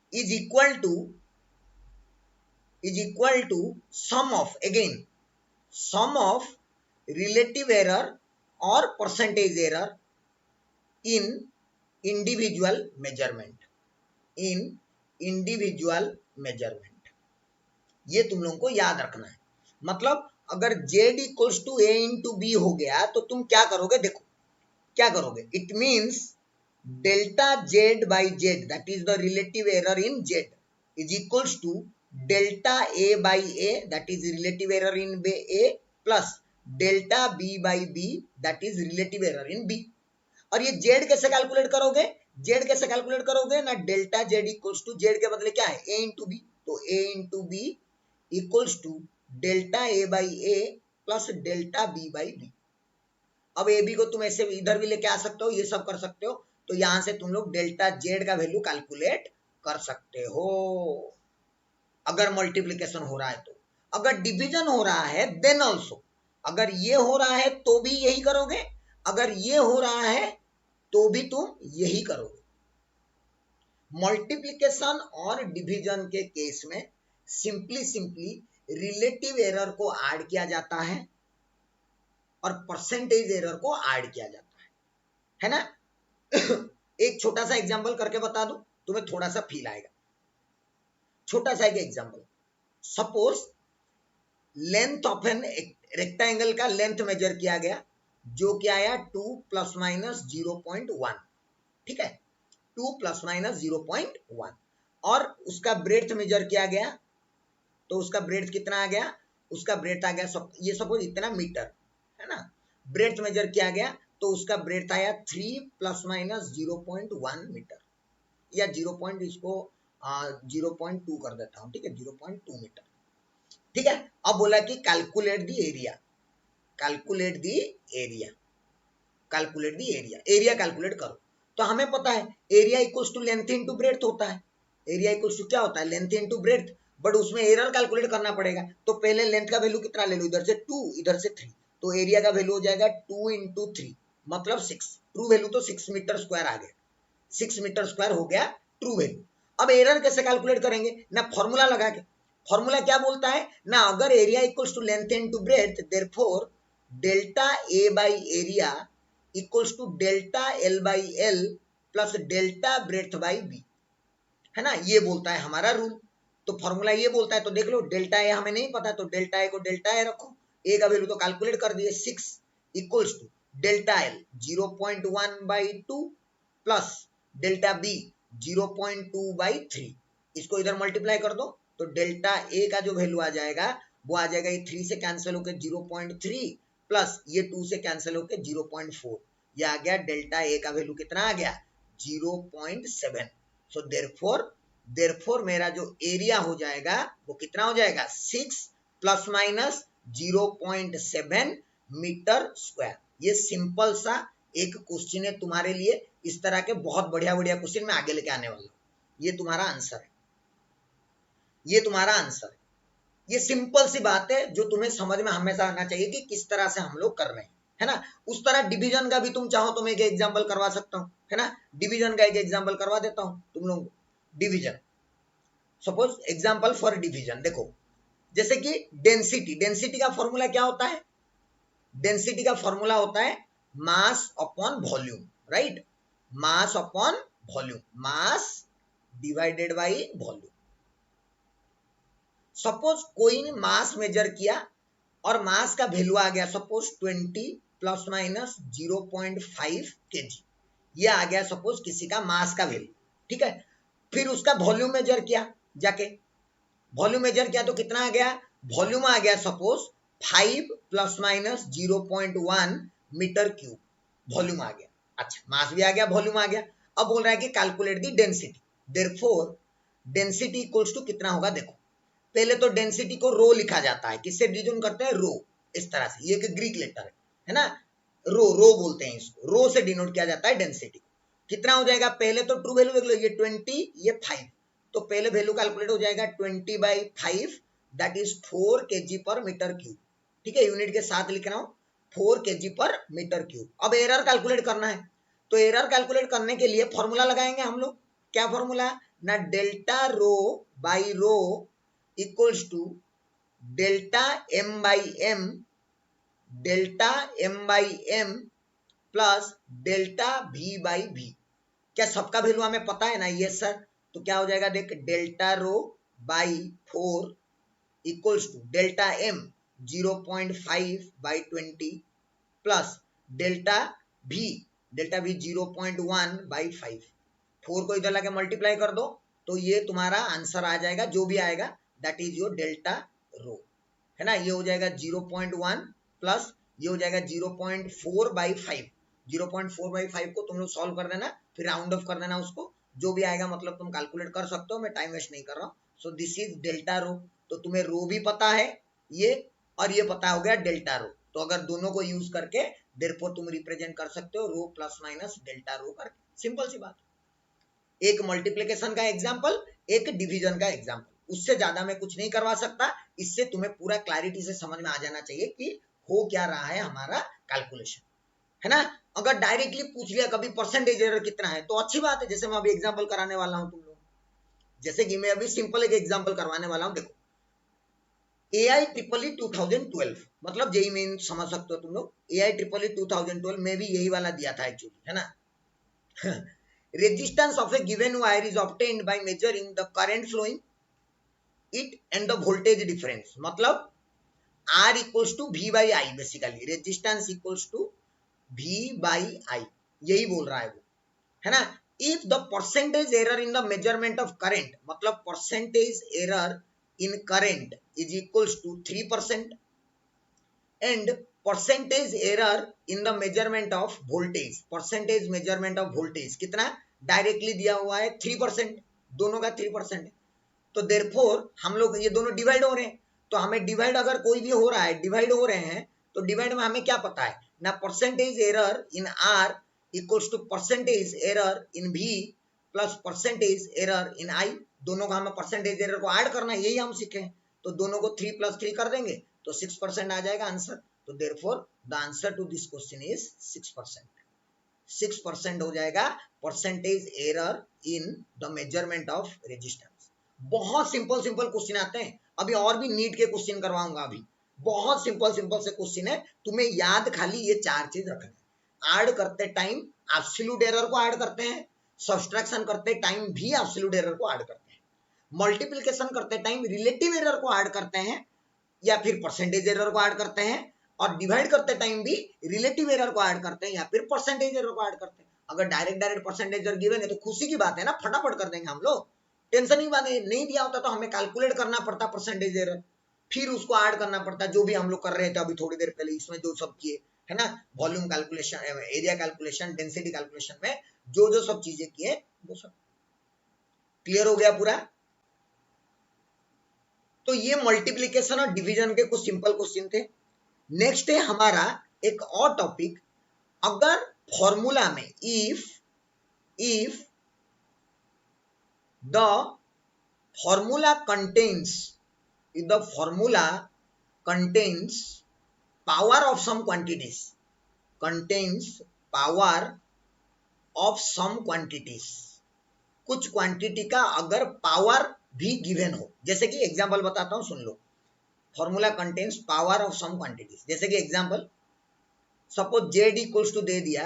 is equal to sum of, again sum of relative error or percentage error in individual measurement, ये तुम लोगों को याद रखना है। मतलब अगर z equals to a into B हो गया तो तुम क्या करोगे, देखो क्या करोगे, it means delta z by Z, that is the relative error in z, is equals to delta a by a, that is relative error in a, plus delta b by b, that is relative error in b। और ये z कैसे calculate करोगे, ना, delta z equals to, z के बदले क्या है, a into B, तो a into B equals to delta a by a plus delta b by b। अब ए बी को तुम ऐसे इधर भी लेके आ सकते हो, ये सब कर सकते हो, तो यहां से तुम लोग डेल्टा जेड का वैल्यू कैलकुलेट कर सकते हो अगर मल्टीप्लिकेशन हो रहा है तो। अगर डिवीजन हो रहा है देन ऑल्सो, अगर ये हो रहा है तो भी यही करोगे, अगर ये हो रहा है तो भी तुम यही करोगे। मल्टीप्लिकेशन और डिवीजन के केस में सिंपली रिलेटिव एरर को ऐड किया जाता है और परसेंटेज एरर को ऐड किया जाता है ना। एक छोटा सा एग्जांपल करके बता दूं, तुम्हें थोड़ा सा फील आएगा। छोटा सा एक example, suppose length of an rectangle का लेंथ मेजर किया गया, जो क्या आया 2 प्लस माइनस 0.1, ठीक है, 2 प्लस माइनस 0.1, और उसका ब्रेड्थ मेजर किया गया, तो उसका ब्रेड्थ कितना आ गया, उसका ब्रेड्थ आ गया, ये सपोज इतना मीटर है ना, ब्रेड्थ मेजर किया गया तो उसका ब्रेड्थ आया 3 प्लस माइनस 0.1 मीटर, या 0. इसको 0.2 कर देता हूं, ठीक है, 0.2 मीटर, ठीक है। अब बोला कि calculate the area, area calculate करो। तो हमें पता है area equals to length into breadth होता है, एरिया इक्वल्स टू क्या होता है, लेंथ इनटू ब्रेड्थ, बट उसमें एरर कैलकुलेट करना पड़ेगा। तो पहले लेंथ का वैल्यू कितना ले लो, इधर से 2 इधर से 3, तो एरिया का वैल्यू हो जाएगा 2 इंटू 3 मतलब 6, ट्रू वैल्यू तो 6 मीटर स्क्वायर आ गया, 6 मीटर स्क्वायर हो गया ट्रू वैल्यू। अब एरर कैसे कैलकुलेट करेंगे ना, फॉर्मूला लगा के, फॉर्मूला क्या बोलता है ना, अगर area equals to length into breadth, therefore delta A by area equals to delta L by L plus delta breadth by B, है ना, ये बोलता है हमारा रूल। तो फॉर्मूला ये बोलता है, तो देख लो डेल्टा ए हमें नहीं पता, तो डेल्टा ए को डेल्टा ए रखो, ए का वैल्यू तो कैलकुलेट कर दिए 6 equals to delta L 0.1 by 2 plus delta B 0.2 by 3, इसको इधर मल्टीप्लाई कर दो तो डेल्टा ए का जो वैल्यू आ जाएगा वो आ जाएगा, ये 3 से कैंसिल होकर 0.3 प्लस ये 2 से कैंसिल होकर 0.4, ये आ गया डेल्टा ए का वैल्यू कितना आ गया 0.7। सो देयरफॉर मेरा जो एरिया हो जाएगा वो कितना हो जाएगा 6 प्लस माइनस 0.7 मीटर स्क्वायर। ये सिंपल सा एक क्वेश्चन है तुम्हारे लिए। इस तरह के बहुत बढ़िया बढ़िया क्वेश्चन मैं आगे लेके आने वाला हूं। ये तुम्हारा आंसर है, ये तुम्हारा आंसर है। ये सिंपल सी बात है जो तुम्हें समझ में हमेशा आना चाहिए कि किस तरह से हम लोग कर रहे हैं, है ना। उस तरह डिवीजन का भी तुम चाहो तो मैं एक एग्जांपल करवा सकता हूं, है ना। डिवीजन का एक एग्जांपल करवा देता हूं तुम लोग। Division, suppose example for division देखो, जैसे कि डेंसिटी, डेंसिटी का फॉर्मूला क्या होता है? डेंसिटी का फॉर्मूला होता है mass upon volume, right. Mass upon volume, mass divided by volume. Suppose कोई ने मास मेजर किया और मास का वैल्यू आ गया सपोज 20 प्लस माइनस 0.5 kg। ये आ गया सपोज किसी का मास का वैल्यू, ठीक है। फिर उसका वॉल्यूम मेजर किया, जाके वॉल्यूम मेजर किया तो कितना आ गया? वॉल्यूम आ गया suppose 5 plus minus 0.1 metre cube, volume आ गया। अच्छा, मास भी आ गया, वॉल्यूम आ गया। अब बोल रहा है कि calculate the density. Therefore density equals to कितना होगा? देखो, पहले तो डेंसिटी को रो लिखा जाता है, किससे डिनोट करते हैं? रो, इस तरह से। ये एक ग्रीक लेटर है ना, रो बोलते हैं इसको। रो से डिनोट किया जाता है डेंसिटी। कितना हो जाएगा? पहले तो ट्रू वैल्यू देख लो, ये 20, ये 5, तो पहले वैल्यू कैलकुलेट हो जाएगा 20/5, दैट इज 4 kg पर मीटर क्यूब, ठीक है। यूनिट के साथ लिख रहा हूं 4 kg पर मीटर क्यूब। अब एरर कैलकुलेट करना है, तो एरर कैलकुलेट करने के लिए फॉर्मूला लगाएंगे हम लोग। क्या फॉर्मूला? ना delta rho by rho equals to delta M by M, delta M by M plus delta V by V. क्या सबका वैल्यू हमें पता है ना? Yes sir. तो क्या हो जाएगा? देख, delta rho by 4 equals to delta M 0.5/20 plus delta V 0.1/5। 4 को इधर लाके मल्टीप्लाई कर दो तो ये तुम्हारा आंसर आ जाएगा, जो भी आएगा that is your delta rho, है ना। ये हो जाएगा 0.1 प्लस ये हो जाएगा 0.4/5। 0.4/5 को तुम लोग सॉल्व कर देना, फिर राउंड ऑफ कर देना उसको, जो भी आएगा मतलब तुम कैलकुलेट कर सकते हो। मैं टाइम वेस्ट नहीं कर रहा हूँ। So this is delta rho. तो तुम्हें रो भी पता है ये, और ये पता हो गया डेल्टा रो। तो अगर दोनों को यूज करके देयरफॉर तुम रिप्रेजेंट कर सकते हो रो प्लस माइनस डेल्टा रो करके। सिंपल सी बात। एक मल्टीप्लिकेशन का एग्जाम्पल, एक डिवीजन का एग्जाम्पल, उससे ज्यादा मैं कुछ नहीं करवा सकता। इससे तुम्हें पूरा क्लैरिटी से समझ में आ जाना चाहिए कि हो क्या रहा है हमारा कैलकुलेशन, है ना। अगर डायरेक्टली पूछ लिया कभी परसेंटेज एरर कितना है तो अच्छी बात है, जैसे मैं अभी एग्जाम्पल कराने वाला हूं तुम लोग। जैसे कि मैं अभी सिंपल एक एग्जाम्पल करवाने वाला हूं। देखो, AIEEE 2012, मतलब जेई मेन समझ सकते हो तुम लोग। AIEEE 2012 में भी यही वाला दिया था एक्चुअली, है ना। Resistance of a given wire is obtained by measuring the current flowing it and the voltage difference। मतलब R equals to V by I, basically resistance equals to V by I, यही बोल रहा है वो, है ना। If the percentage error in the measurement of current, मतलब percentage error in current is equals to 3% and percentage error in the measurement of voltage, percentage measurement of voltage कितना directly दिया हुआ है 3%, दोनों का 3% है। तो देयरफॉर हम लोग ये दोनों डिवाइड हो रहे हैं, तो हमें डिवाइड अगर कोई भी हो रहा है, डिवाइड हो रहे हैं, तो डिवाइड में हमें क्या पता है ना, percentage error in R equals to percentage error in V plus percentage error in I. दोनों का हमें परसेंटेज एरर को ऐड करना है, यही हम सीखे। तो दोनों को 3 + 3 कर देंगे तो 6% आ जाएगा आंसर। तो therefore the answer to this question is 6%। 6% हो जाएगा percentage error in the measurement of resistance. बहुत सिंपल सिंपल क्वेश्चन आते हैं। अभी और भी नीट के क्वेश्चन करवाऊंगा। अभी बहुत सिंपल सिंपल से क्वेश्चन है, तुम्हें याद खाली ये 4 चीज रखना है। ऐड करते टाइम एब्सोल्यूट एरर को ऐड करते हैं, सब्सट्रैक्शन करते टाइम भी एब्सोल्यूट एरर को ऐड करते हैं, मल्टीप्लिकेशन करते टाइम रिलेटिव एरर को ऐड करते हैं या फिर परसेंटेज एरर को ऐड करते हैं, और डिवाइड करते टाइम भी रिलेटिव एरर को ऐड करते हैं या फिर परसेंटेज एरर को ऐड करते हैं। अगर डायरेक्ट परसेंटेज एरर गिवन है तो खुशी की बात है ना, फटाफट कर देंगे हम लोग, टेंशन की बात नहीं दिया होता तो हमें कैलकुलेट करना पड़ता परसेंटेज एरर, फिर उसको ऐड करना पड़ता, जो भी हम लोग कर रहे थे अभी थोड़ी देर पहले इसमें जो सब किए, है ना, volume calculation, area calculation, density calculation में जो जो सब चीजें किए वो सब क्लियर हो गया पूरा। तो ये मल्टीप्लीकेशन और डिवीजन के कुछ सिंपल क्वेश्चन थे। नेक्स्ट है हमारा एक और टॉपिक, अगर फॉर्मूला में if the formula contains power of some quantities, कुछ क्वांटिटी का अगर पावर भी गिवन हो, जैसे कि एग्जांपल बताता हूं, सुन लो। Formula contains power of some quantities, जैसे कि example suppose Z equals to दे दिया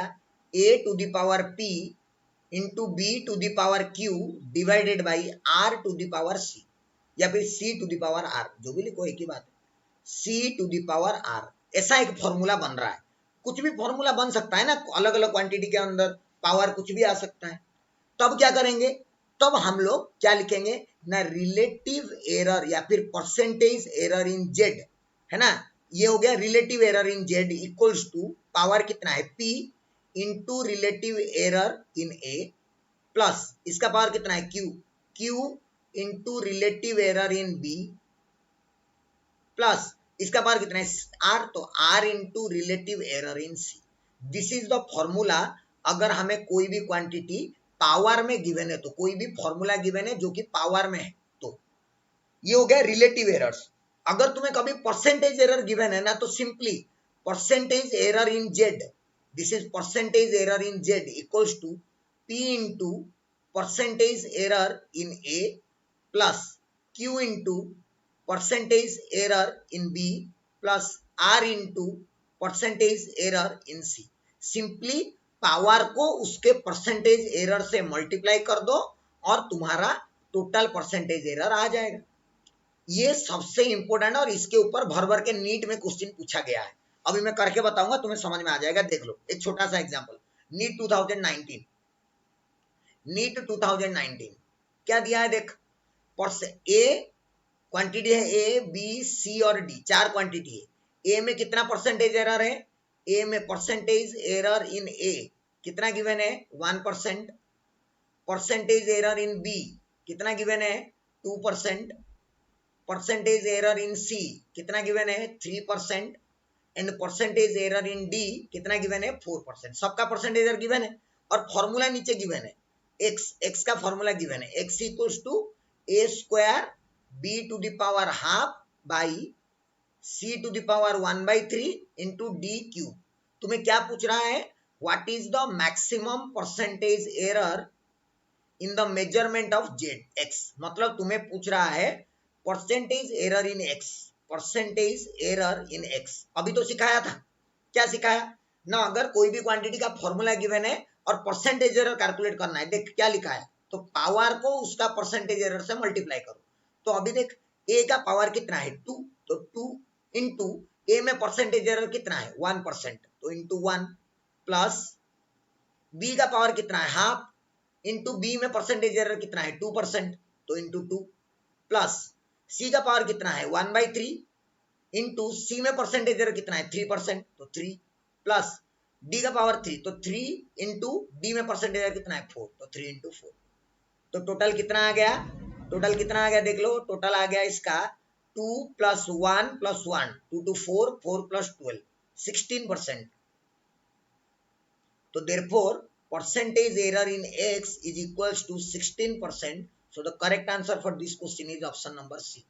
a to the power p into B to the power q divided by r to the power c, या फिर c to the power r, जो भी लिखो एक ही बात है, c to the power r। ऐसा एक फॉर्मूला बन रहा है। कुछ भी फॉर्मूला बन सकता है ना, अलग अलग क्वांटिटी के अंदर पावर कुछ भी आ सकता है। तब क्या करेंगे, तब हम लोग क्या लिखेंगे ना, रिलेटिव एरर या फिर परसेंटेज एरर इन जेड, है ना। ये हो गया relative error in Z equals to power कितना है p into relative error in A, plus इसका पावर कितना है q into relative error in B, plus इसका पावर कितना है r, तो r into relative error in C. This is the formula. अगर हमें कोई भी क्वांटिटी पावर में गिवन है, तो कोई भी फॉर्मूला गिवन है जो कि पावर में है, तो ये हो गया रिलेटिव एरर्स। अगर तुम्हें कभी परसेंटेज एरर गिवन है ना, तो simply percentage error in Z, this is percentage error in Z equals to p into percentage error in A plus q into percentage error in B plus r into percentage error in C. Simply power को उसके percentage error से multiply कर दो और तुम्हारा total percentage error आ जाएगा। ये सबसे इंपॉर्टेंट, और इसके ऊपर भर भर के नीट में क्वेश्चन पूछा गया है। अभी मैं करके बताऊंगा, तुम्हें समझ में आ जाएगा। देख लो एक छोटा सा एग्जांपल, नीट 2019 क्या दिया है, देख। ए क्वांटिटी है, ए बी सी और डी, चार क्वांटिटी है। ए में कितना परसेंटेज एरर है, ए में परसेंटेज एरर इन ए कितना गिवन है 1%, परसेंटेज एरर इन बी कितना गिवन है 2%, परसेंटेज एरर इन सी कितना गिवन है 3%, and percentage error in D कितना गिवन है 4%। सबका परसेंटेज एरर गिवन है और फॉर्मूला नीचे गिवन है, एक्स का फॉर्मूला गिवन है, X equals to A square B to the power half by C to the power 1/3 into D Q. तुम्हें क्या पूछ रहा है, what is the maximum percentage error in the measurement of Z X. मतलब तुम्हें पूछ रहा है percentage error in X, percentage error in X. अभी तो सिखाया था, क्या सिखाया ना, अगर कोई भी क्वांटिटी का फॉर्मूला गिवन है और परसेंटेज एरर कैलकुलेट करना है, देख क्या लिखा है, तो पावर को उसका परसेंटेज एरर से मल्टीप्लाई करो। तो अभी देख ए का पावर कितना है 2, तो 2 इंटू ए में परसेंटेज एरर कितना है 1%, तो इंटू 1 प्लस बी का पावर कितना है हाफ इंटू बी में परसेंटेज एरर कितना है 2%, तो इंटू 2 प्लस सी का पावर कितना है 1/3 इंटू सी में परसेंटेज एरर कितना है 3%, तो 3 प्लस डी का पावर 3, तो 3 इंटू डी में परसेंटेज एरर कितना है 4, तो 3 इंटू 4। तो टोटल कितना आ गया, टोटल कितना आ गया देख लो, टोटल आ गया इसका 2 + 1 + 1 2 to 4 4 + 12 16%। तो therefore percentage error in x is equals to 16%. So the correct answer for this question is option number C.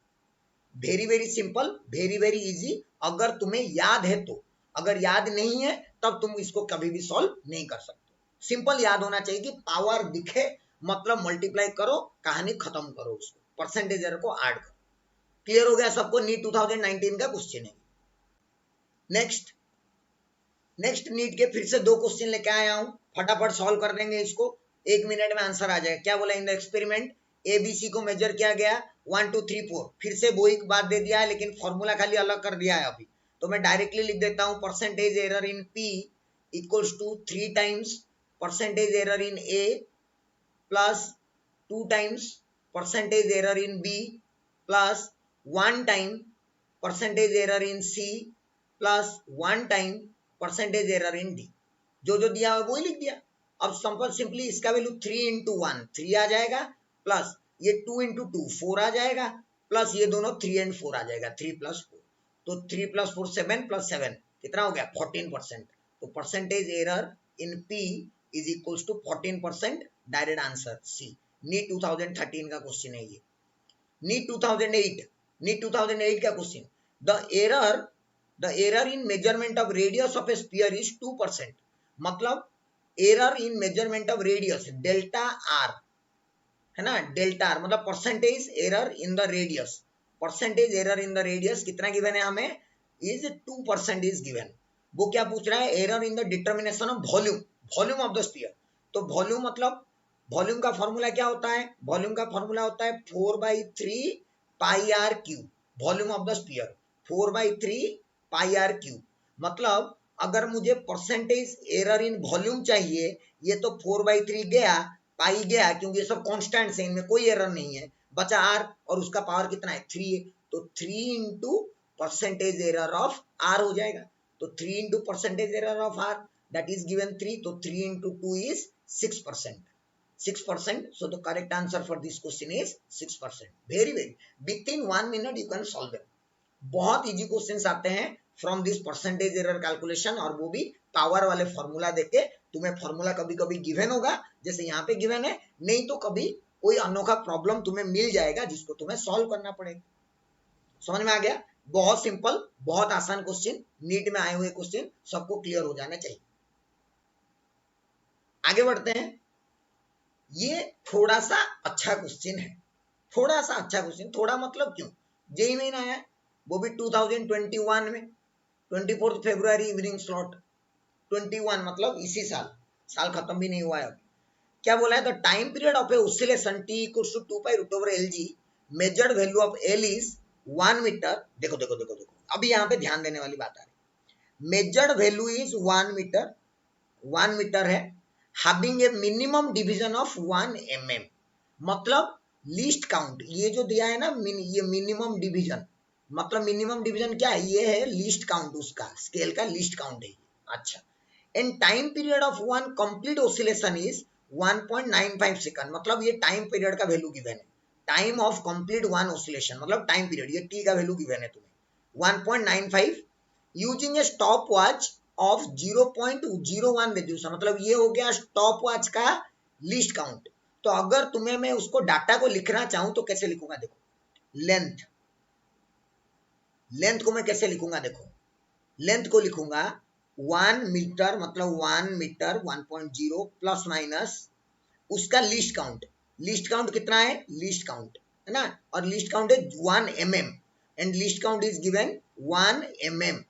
very simple, very easy। अगर तुम्हें याद है तो, अगर याद नहीं है तब तुम इसको कभी भी सॉल्व नहीं कर सकते। सिंपल याद होना चाहिए कि पावर दिखे मतलब मल्टीप्लाई करो, कहानी खत्म करो, उसको परसेंटेज एरर को ऐड करो। क्लियर हो गया सबको, नीट 2019 का क्वेश्चन है। नेक्स्ट नीट के फिर से दो क्वेश्चन लेके आया हूं, फटाफट सॉल्व कर देंगे इसको, 1 मिनट में आंसर आ जाएगा। क्या बोला, इन द एक्सपेरिमेंट एबीसी को मेजर किया गया 1 2 3 4, फिर से वो एक बात दे दिया है लेकिन फॉर्मूला खाली अलग कर दिया है। अभी तो मैं डायरेक्टली लिख देता हूं, percentage error in P equals to 3 times percentage error in A plus 2 times percentage error in B plus 1 time percentage error in C plus 1 time percentage error in D, जो जो दिया है वही लिख दिया। अब सिंपली इसका वैल्यू 3 इंटू 1 3 आ जाएगा, प्लस ये 2 इंटू 2 4 आ जाएगा, प्लस ये दोनों 3 एंड 4 आ जाएगा, 3 प्लस 4, तो 3 प्लस 4 7 प्लस 7 कितना हो गया 14%। तो percentage error in P is equals to 14%। Direct answer C. NEET 2013 का क्वेश्चन है ये। नीट 2008 का question, the error in measurement of radius of a sphere is 2%। मतलब error in measurement of radius delta R है ना, delta R मतलब percentage error in the radius, percentage error in the radius कितना given है हमें, is 2% is given. वो क्या पूछ रहा है, error in the determination of volume, volume of the sphere. तो वॉल्यूम मतलब वॉल्यूम का फॉर्मूला क्या होता है, वॉल्यूम का फॉर्मूला होता है 4/3 pi R cube, volume of the sphere 4/3 pi R cube. मतलब अगर मुझे परसेंटेज एरर इन वॉल्यूम चाहिए, ये तो 4/3 गया, पाई गया, क्योंकि ये सब कॉन्स्टेंट्स हैं, इनमें कोई एरर नहीं है, बचा आर और उसका पावर कितना है 3 है, तो 3 into percentage error of R हो जाएगा। तो 3 into percentage error of R that is given 3, तो 3 into 2 is 6%। 6%. So the correct answer for this question is 6%. Very well. Within 1 minute you can solve them. बहुत easy questions आते हैं from this percentage error calculation, और वो भी power वाले formula देके। तुम्हें फॉर्मूला कभी कभी गिवन होगा, जैसे यहाँ पे गिवन है, नहीं तो कभी कोई अनोखा प्रॉब्लम तुम्हें मिल जाएगा जिसको तुम्हें सॉल्व करना पड़ेगा। समझ में आ गया? बहुत सिंपल, बहुत आसान क्वेश्चन, नीट में आए हुए क्वेश्चन सबको क्लियर हो जाना चाहिए। आगे बढ़ते हैं। ये थोड़ा सा अच्छा क्वेश्चन है, थोड़ा सा अच्छा क्वेश्चन, थोड़ा मतलब क्यों, जेई में आया है, वो भी 2021 में 24 फरवरी इवनिंग स्लॉट। 21 मतलब इसी साल, साल खत्म भी नहीं हुआ है। क्या बोला है, the time period of a oscillation T equals to 2 pi root over L G, measured value of L is 1 meter. देखो देखो देखो देखो, अभी यहाँ पे ध्यान देने वाली बात आ रही। Measured value is 1 meter, 1 meter है, having a minimum division of 1 mm, मतलब लीस्ट काउंट, ये जो दिया है ना ये मिनिमम डिवीजन, मतलब मिनिमम डिवीजन क्या है, ये है लीस्ट काउंट, उसका स्केल का लीस्ट काउंट है। अच्छा, and time period of one complete oscillation is 1.95 second, मतलब ये टाइम पीरियड का वैल्यू गिवन है। Time of complete one oscillation मतलब टाइम पीरियड, ये टी का वैल्यू गिवन है तुम्हें 1.95, using A stop watch of 0.01 reducer, मतलब ये हो गया स्टॉप वॉच का लीस्ट काउंट। तो अगर तुम्हें मैं उसको डाटा को लिखना चाहूं तो कैसे लिखूंगा, देखो लेंथ, लेंथ को मैं कैसे लिखूंगा, देखो लेंथ को लिखूंगा 1 मीटर, मतलब 1 मीटर 1.0 प्लस माइनस उसका लीस्ट काउंट, लीस्ट काउंट कितना है, लीस्ट काउंट है ना, और लीस्ट काउंट है 1 mm, and least count is given 1 mm।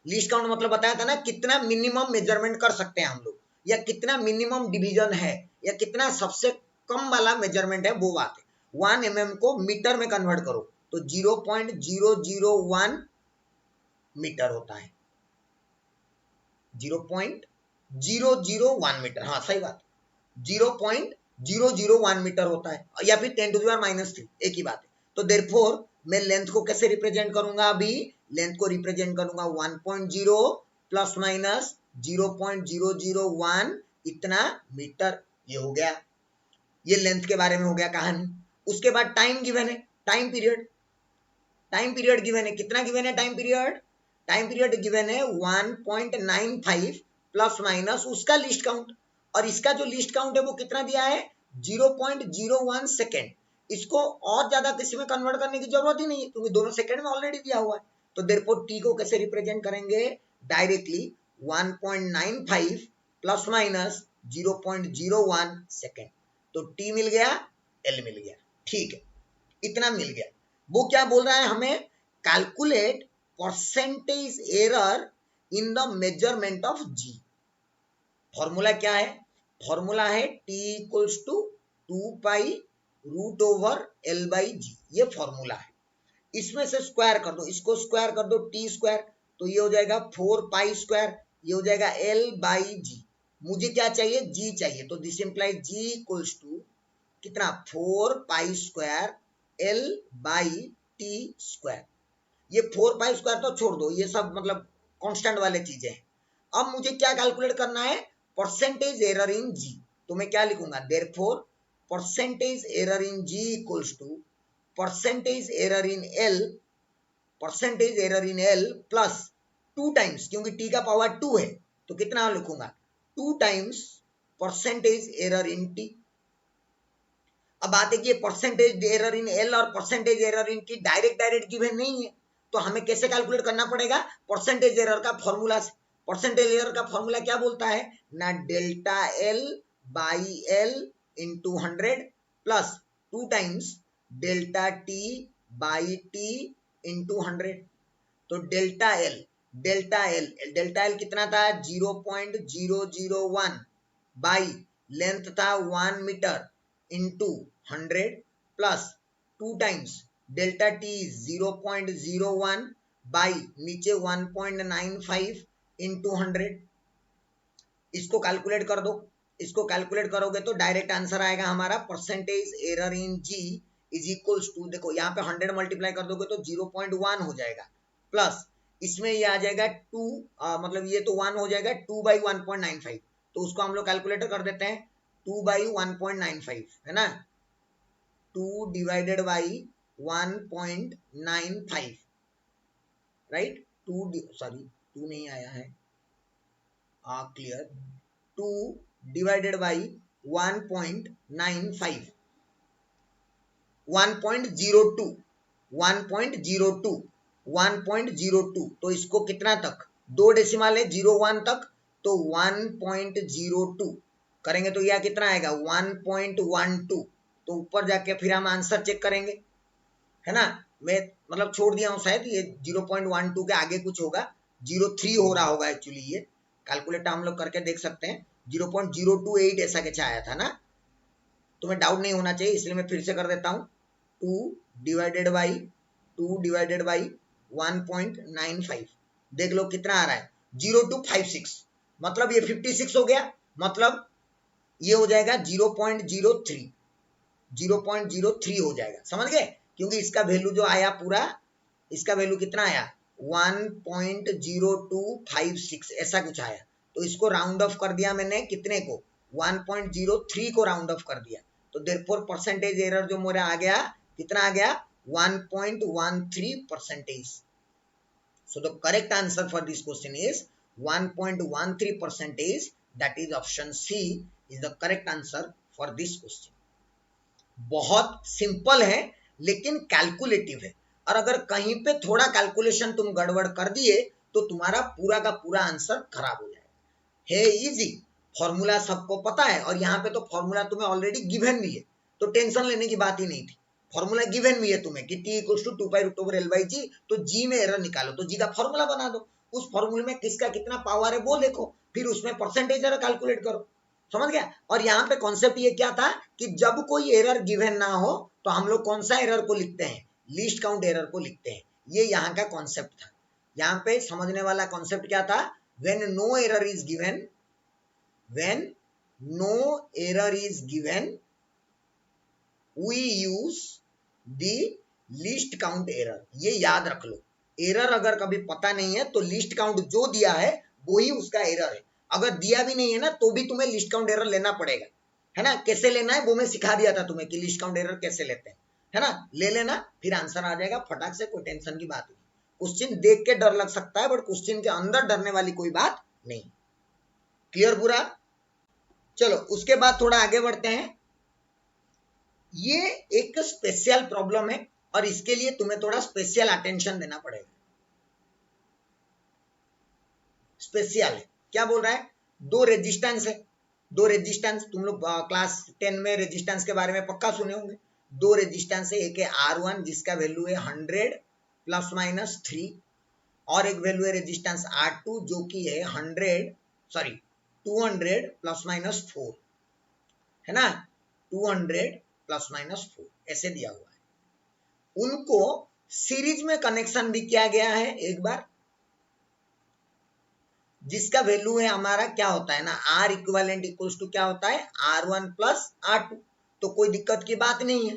Least count मतलब बताया था ना, कितना मिनिमम मेजरमेंट कर सकते हैं हम लोग, या कितना मिनिमम डिवीजन है, या कितना सबसे कम वाला मेजरमेंट है, वो बात है। 1 mm को मीटर में कन्वर्ट करो तो 0.001 मीटर होता है, 0.001 मीटर, हाँ सही बात, 0.001 मीटर होता है, या फिर 10⁻³ एक ही बात है। तो देयरफॉर मैं लेंथ को कैसे रिप्रेजेंट करूंगा, अभी लेंथ को रिप्रेजेंट करूंगा 1.0 प्लस माइनस 0.001 इतना मीटर, ये हो गया, ये लेंथ के बारे में हो गया कहानी। उसके बाद टाइम गिवन है, time period, time period given है, कितना गिवन है time period, time period given है 1.95 प्लस माइनस उसका लिस्ट काउंट, और इसका जो लिस्ट काउंट है वो कितना दिया है 0.01 सेकेंड। इसको और ज्यादा किसी में कन्वर्ट करने की जरूरत ही नहीं है, क्योंकि दोनों सेकेंड में ऑलरेडी दिया हुआ है। तो देयरफॉर टी को कैसे रिप्रेजेंट करेंगे, डायरेक्टली 1.95 प्लस माइनस 0.01 सेकेंड। तो टी मिल गया, एल मिल गया, ठीक है, इतना मिल गया। वो क्या बोल रहा है हमें, calculate percentage error in the measurement of G. Formula क्या है, फॉर्मूला है T equals to 2 pi root over L by G, ये फॉर्मूला है। इसमें से स्क्वायर कर दो, इसको स्क्वायर कर दो टी स्क्वायर, तो ये हो जाएगा 4 पाई स्क्वायर, ये हो जाएगा एल बाई जी। मुझे क्या चाहिए, जी चाहिए, तो this implies G equals to कितना 4 pi square L by T square. ये 4 पाई स्क्वायर तो छोड़ दो, ये सब मतलब कांस्टेंट वाले चीजें हैं, अब मुझे क्या कैलकुलेट करना है, परसेंटेज एरर इन जी। तो मैं क्या लिखूंगा, therefore percentage error in G equals to percentage error in L, percentage error in L plus 2 times, क्योंकि टी का पावर 2 है तो कितना लिखूंगा, 2 times percentage error in T. अब बात है कि परसेंटेज एरर इन एल और percentage error in T direct given नहीं है, तो हमें कैसे कैलकुलेट करना पड़ेगा, परसेंटेज एरर का फॉर्मूला से। परसेंटेज एरर का फॉर्मूला क्या बोलता है ना, delta L by L into 100 plus 2 times delta T by T into 100। तो डेल्टा एल कितना था, 0.001 बाई लेंथ था 1 meter into 100 plus 2 times delta T 0.01 by नीचे 1.95 इंटू 100। इसको कैलकुलेट कर दो, इसको कैलकुलेट करोगे तो डायरेक्ट आंसर आएगा हमारा, percentage error in G is equals to, देखो यहाँ पे 100 मल्टीप्लाई कर दोगे तो 0.1 हो जाएगा, प्लस इसमें ये आ जाएगा 2, मतलब ये तो 1 हो जाएगा 2 बाई 1.95, तो उसको हम लोग कैलकुलेटर कर देते हैं, 2 बाई 1.95 है ना, 2 डिवाइडेड बाई 1.95, राइट, 2 सॉरी 2 नहीं आया है, क्लियर, 2 डिवाइडेड बाई 1.95, 1.02, 1.02, 1.02, तो इसको कितना तक, 2 डेसिमल है 01 तक, तो 1.02 करेंगे तो यह कितना आएगा 1.12, तो ऊपर जाके फिर हम आंसर चेक करेंगे, है ना। मैं मतलब छोड़ दिया हूं, शायद ये 0.12 के आगे कुछ होगा, 03 हो रहा होगा एक्चुअली, ये कैलकुलेटर हम लोग करके देख सकते हैं, 0.028 ऐसा कुछ आया था ना, तुम्हें डाउट नहीं होना चाहिए इसलिए मैं फिर से कर देता हूँ, 2 डिवाइडेड बाई 1.95, देख लो कितना आ रहा है 0256, मतलब ये 56 हो गया, मतलब ये हो जाएगा 0.03, 0.03 हो जाएगा, समझ गए, क्योंकि इसका वैल्यू जो आया पूरा, इसका वैल्यू कितना आया 1.0256 ऐसा कुछ आया, तो इसको राउंड ऑफ कर दिया मैंने कितने को, 1.03 को राउंड ऑफ कर दिया, तो देयरफॉर परसेंटेज एरर जो मेरा आ गया, कितना आ गया 1.13%। So the correct answer for this question is 1.13%, that is option C is the correct answer for this question। बहुत सिंपल है लेकिन कैलकुलेटिव है, और अगर कहीं पे थोड़ा कैलकुलेशन तुम गड़बड़ कर दिए तो तुम्हारा पूरा का पूरा आंसर खराब हो जाएगा। है इजी, फॉर्मूला सबको पता है, और यहाँ पे तो फॉर्मूला तुम्हें ऑलरेडी गिवन भी है, तो टेंशन लेने की बात ही नहीं थी, फॉर्मूला गिवन भी है तुम्हें कि t equals to 2 pi root over L by G, तो जी में एरर निकालो, तो जी का फॉर्मूला बना दो, उस फॉर्मूले में किसका कितना पावर है वो देखो, फिर उसमें परसेंटेज एरर कैलकुलेट करो, समझ गया। और यहाँ पे कॉन्सेप्ट ये क्या था कि जब कोई एरर गिवन ना हो तो हम लोग कौन सा एरर को लिखते हैं, लीस्ट काउंट एरर को लिखते हैं, ये यहाँ का कॉन्सेप्ट था। यहाँ पे समझने वाला कॉन्सेप्ट क्या था, when no error is given, when no error is given we use the least count error, ये याद रख लो, एरर अगर कभी पता नहीं है तो लीस्ट काउंट जो दिया है वो ही उसका एरर है, अगर दिया भी नहीं है ना तो भी तुम्हें लिस्ट काउंट एरर लेना पड़ेगा, है ना, कैसे लेना है वो मैं सिखा दिया था तुम्हें कि लिस्ट काउंट एरर कैसे लेते हैं, है ना, ले लेना फिर आंसर आ जाएगा फटाक से, कोई टेंशन की बात नहीं। क्वेश्चन देख के डर लग सकता है बट क्वेश्चन के अंदर डरने वाली कोई बात नहीं, क्लियर पूरा। चलो उसके बाद थोड़ा आगे बढ़ते हैं, ये एक स्पेशल प्रॉब्लम है और इसके लिए तुम्हें थोड़ा स्पेशल अटेंशन देना पड़ेगा, स्पेशल है, क्या बोल रहा है, दो रेजिस्टेंस है, दो रेजिस्टेंस, तुम लोग क्लास 10 में रेजिस्टेंस के बारे में पक्का सुने होंगे, दो रेजिस्टेंस है, एक है R1 जिसका वैल्यू है 100 प्लस माइनस 3, और एक वैल्यू है रेजिस्टेंस R2 जो कि है 200 प्लस माइनस 4, है ना, 200 प्लस माइनस 4 ऐसे दिया हुआ है, उनको सीरीज में कनेक्शन भी किया गया है एक बार, जिसका वैल्यू है हमारा क्या होता है ना, R इक्विवेलेंट इक्वल्स टू क्या होता है R1 प्लस R2, तो कोई दिक्कत की बात नहीं है,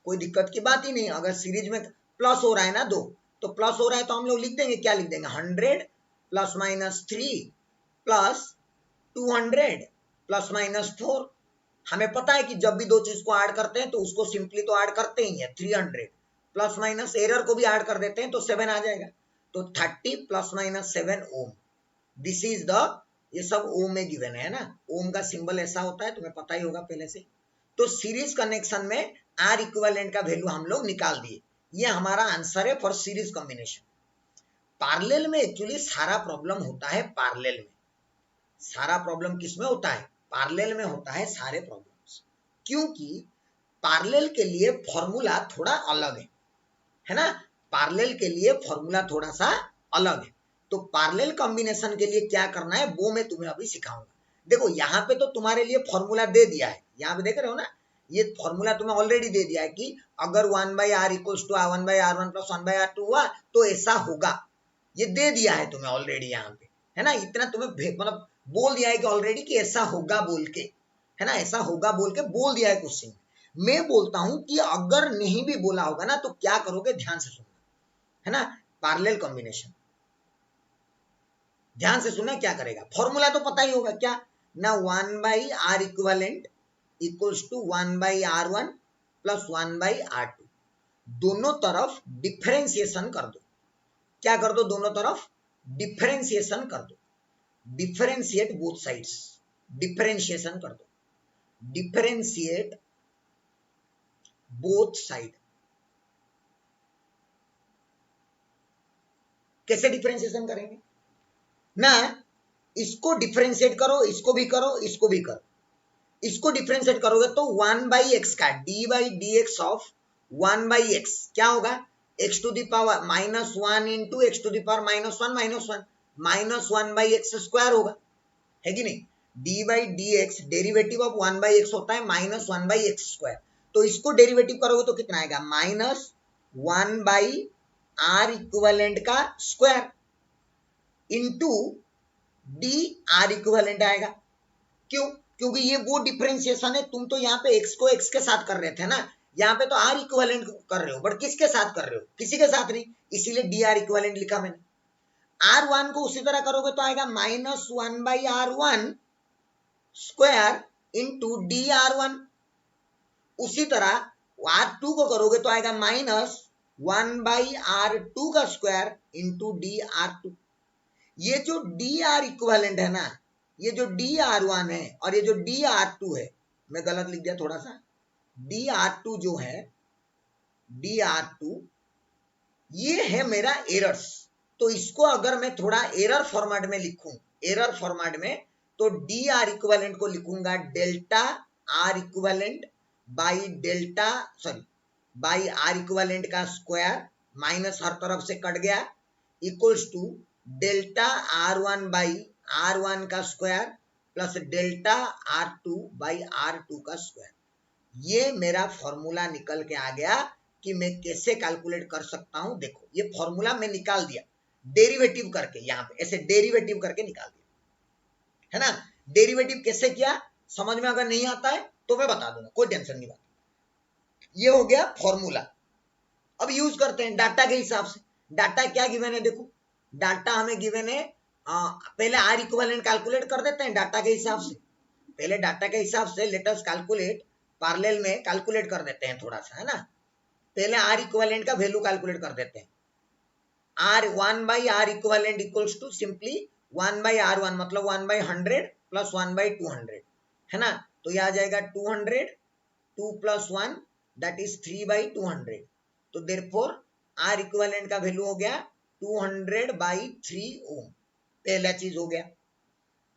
कोई दिक्कत की बात ही नहीं, अगर सीरीज में प्लस हो रहा है ना दो, तो प्लस हो रहा है तो हम लोग लिख देंगे, क्या लिख देंगे 100 plus minus 3 plus 200 plus minus 4। हमें पता है कि जब भी दो चीज को ऐड करते हैं तो उसको सिंपली तो ऐड करते ही है। 300 प्लस माइनस एरर को भी ऐड कर देते हैं तो 7 आ जाएगा। तो 30 plus minus 7 ohm. This is the, ये सब ओम में गिवन है ना, ओम का सिंबल ऐसा होता है, तुम्हें पता ही होगा पहले से। तो सीरीज कनेक्शन में आर इक्विवेलेंट का वैल्यू हम लोग निकाल दिए। ये हमारा आंसर है फॉर सीरीज कॉम्बिनेशन। पार्लेल में एक्चुअली सारा प्रॉब्लम होता है पार्लेल में। सारा प्रॉब्लम किसमें होता है? पार्लेल में होता है सारे प्रॉब्लम्स। क्योंकि पार्लेल के लिए फॉर्मूला थोड़ा अलग है ना। पार्लेल के लिए फॉर्मूला थोड़ा सा अलग है। तो पार्लेल कॉम्बिनेशन के लिए क्या करना है वो मैं तुम्हें अभी सिखाऊंगा। देखो यहाँ पे तो तुम्हारे लिए फॉर्मूला दे दिया है, यहाँ पे देख रहे हो ना, ये फॉर्मूला तुम्हें ऑलरेडी दे दिया है कि अगर 1/r equals to 1/r1 plus 1/r2 हुआ तो ऐसा होगा। ये दे दिया है तुम्हें ऑलरेडी यहाँ पे, है ना। इतना तुम्हें मतलब बोल दिया है कि ऑलरेडी कि ऐसा होगा बोल के, है ना, ऐसा होगा बोल के बोल दिया है क्वेश्चन। मैं बोलता हूं कि अगर नहीं भी बोला होगा ना तो क्या करोगे, ध्यान से सुनना, है ना। पार्लेल कॉम्बिनेशन ध्यान से सुनना, क्या करेगा, फॉर्मूला तो पता ही होगा क्या ना, 1/r equivalent equals to 1/r1 plus 1/r2। दोनों तरफ डिफरेंशिएशन कर दो। क्या कर दो, दोनों तरफ डिफरेंशिएशन कर दो। डिफरेंशिएट बोथ साइड्स, डिफरेंशिएशन कर दो, डिफरेंशिएट बोथ साइड। कैसे डिफरेंशिएशन करेंगे ना, इसको डिफरेंशिएट करो, इसको भी करो, इसको भी करो। इसको डिफरेंशिएट करोगे तो 1/x का D by D X of 1/x क्या होगा, x to the power -1 into X to the power -1 -1 square होगा, है कि नहीं। D by D X derivative of 1/x होता है -1/x स्क्वायर। तो इसको डेरिवेटिव करोगे तो कितना आएगा, -1/r इक्विवेलेंट का square into D R equivalent आएगा। क्यों, क्योंकि ये वो डिफरेंशिएशन है, तुम तो यहाँ पे x को x के साथ कर रहे थे ना, यहाँ पे तो r इक्विवेलेंट कर रहे हो, बट किसके साथ कर रहे हो, किसी के साथ नहीं, इसीलिए डी आर इक्विवेलेंट लिखा मैंने। r1 को उसी तरह करोगे तो आएगा -1/r1 square into D R1. उसी तरह r2 को करोगे तो आएगा -1/r2 का स्क्वायर इंटू डी आर2। ये जो डी आर इक्विवेलेंट है ना, ये जो डी आर1 है और ये जो डी आर2 है, मैं गलत लिख दिया थोड़ा सा, डी आर2 जो है, डी आर2 ये है मेरा एरर्स। तो इसको अगर मैं थोड़ा एरर फॉर्मेट में लिखूं, एरर फॉर्मेट में, तो डी आर इक्विवेलेंट को लिखूंगा delta R equivalent by delta sorry by R equivalent का स्क्वायर, माइनस हर तरफ से कट गया, equals to delta R1 by R1 का square plus delta R2 by R2 का स्क्वायर। ये मेरा फॉर्मूला निकल के आ गया कि मैं कैसे कैलकुलेट कर सकता हूं। देखो ये फॉर्मूला मैं निकाल दिया डेरिवेटिव करके, यहाँ पे ऐसे डेरिवेटिव करके निकाल दिया, है ना। डेरिवेटिव कैसे किया समझ में अगर नहीं आता है तो मैं बता दूंगा, कोई टेंशन नहीं बात। ये हो गया फॉर्मूला। अब यूज करते हैं डाटा के हिसाब से। डाटा क्या गिवन है, देखो डाटा हमें गिवन है, पहले आर इक्विवेलेंट कैलकुलेट कर देते हैं डाटा के हिसाब से। पहले डाटा के हिसाब से लेट अस कैलकुलेट, पार्लेल में कैलकुलेट कर देते हैं थोड़ा सा, है ना। पहले आर इक्विवेलेंट का वैल्यू कैलकुलेट कर देते हैं। R 1/r equivalent equals to simply 1/r1 मतलब 1/100 प्लस 1/200, है ना। तो यह आ जाएगा 200, 2 प्लस 1 दैट इज 3/200। तो देयरफॉर आर इक्विवेलेंट का वैल्यू हो गया 200/3 ओम। पहला चीज हो गया।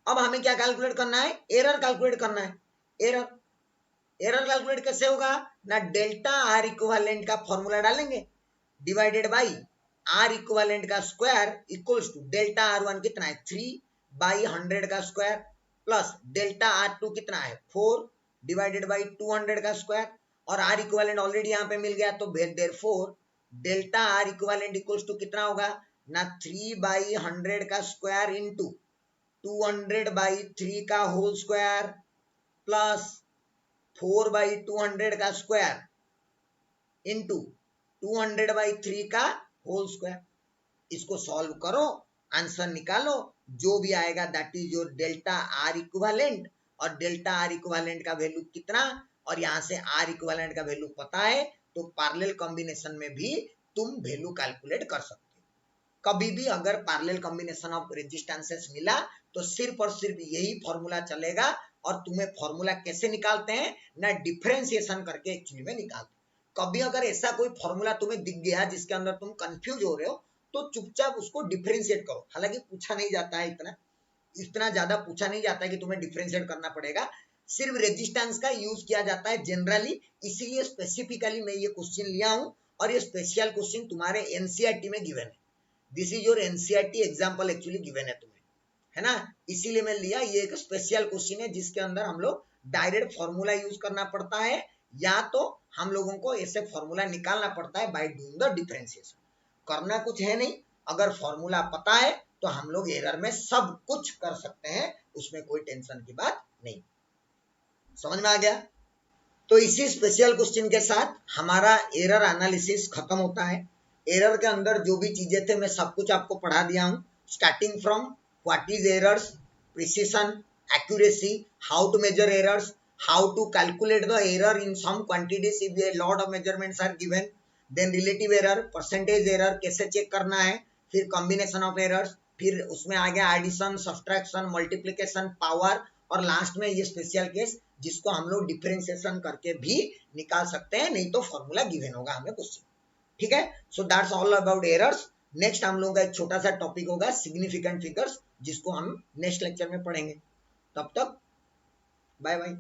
अब हमें क्या कैलकुलेट करना है, एरर कैलकुलेट करना है। एरर एरर कैलकुलेट कैसे होगा ना, डेल्टा आर इक्विवेलेंट का फॉर्मूला डालेंगे डिवाइडेड बाई आर इक्विवेलेंट का square equals to delta R1 कितना है 3/100 का स्क्वायर प्लस डेल्टा R2 कितना है 4 डिवाइडेड बाई 200 का स्क्वायर, और आर इक्विवेलेंट ऑलरेडी यहाँ पे मिल गया तो therefore delta R equivalent equals to कितना होगा ना 3/100 का स्क्वायर इंटू 200/3 का होल स्क्वायर प्लस 4/200 का स्क्वायर इंटू 200/3 का होल स्क्वायर। इसको सॉल्व करो, आंसर निकालो, जो भी आएगा that is your delta R equivalent, और डेल्टा आर इक्विवेलेंट का वैल्यू कितना, और यहाँ से आर इक्विवेलेंट का वैल्यू पता है, तो पैरेलल कॉम्बिनेशन में भी तुम वैल्यू कैलकुलेट कर सकते हो। कभी भी अगर पैरेलल कॉम्बिनेशन ऑफ रेजिस्टेंसेस मिला तो सिर्फ और सिर्फ यही फॉर्मूला चलेगा, और तुम्हें फॉर्मूला कैसे निकालते हैं ना, डिफरेंशिएशन करके एक्चुअली में निकालते हैं। कभी अगर ऐसा कोई फॉर्मूला तुम्हें दिख गया जिसके अंदर तुम कंफ्यूज हो रहे हो, तो चुपचाप उसको डिफरेंशिएट करो। हालांकि पूछा नहीं जाता है, इतना ज्यादा पूछा नहीं जाता है कि तुम्हें डिफरेंशिएट करना पड़ेगा, सिर्फ रेजिस्टेंस का यूज किया जाता है जनरली, इसीलिए स्पेसिफिकली मैं ये क्वेश्चन लिया हूं, और ये स्पेशल क्वेश्चन तुम्हारे एनसीईआरटी में गिवन है। This is your NCERT example actually given है तुम्हें, है ना, इसीलिए मैं लिया। ये एक स्पेशल क्वेश्चन है जिसके अंदर हम लोग डायरेक्ट फॉर्मूला यूज करना पड़ता है, या तो हम लोगों को ऐसे फॉर्मूला निकालना पड़ता है बाय डूइंग द डिफरेंशिएशन। करना कुछ है नहीं, अगर फॉर्मूला पता है तो हम लोग एरर में सब कुछ कर सकते हैं, उसमें कोई टेंशन की बात नहीं। समझ में आ गया? तो इसी स्पेशल क्वेश्चन के साथ हमारा एरर एनालिसिस खत्म होता है। एरर के अंदर जो भी चीजें थे मैं सब कुछ आपको पढ़ा दिया हूं, starting from what is errors, precision, accuracy, how to measure errors, how to calculate the error in some quantities if a lot of measurements are given, then relative error, percentage error कैसे check करना है, फिर combination of errors, फिर उसमें आ गया addition, subtraction, multiplication, power, और last में ये स्पेशल केस जिसको हम लोग डिफरेंशिएशन करके भी निकाल सकते हैं, नहीं तो फॉर्मूला गिवन होगा हमें क्वेश्चन। ठीक है, so that's all about errors. Next हम लोगों का एक छोटा सा टॉपिक होगा सिग्निफिकेंट फिगर्स, जिसको हम नेक्स्ट लेक्चर में पढ़ेंगे। तब तक बाय बाय।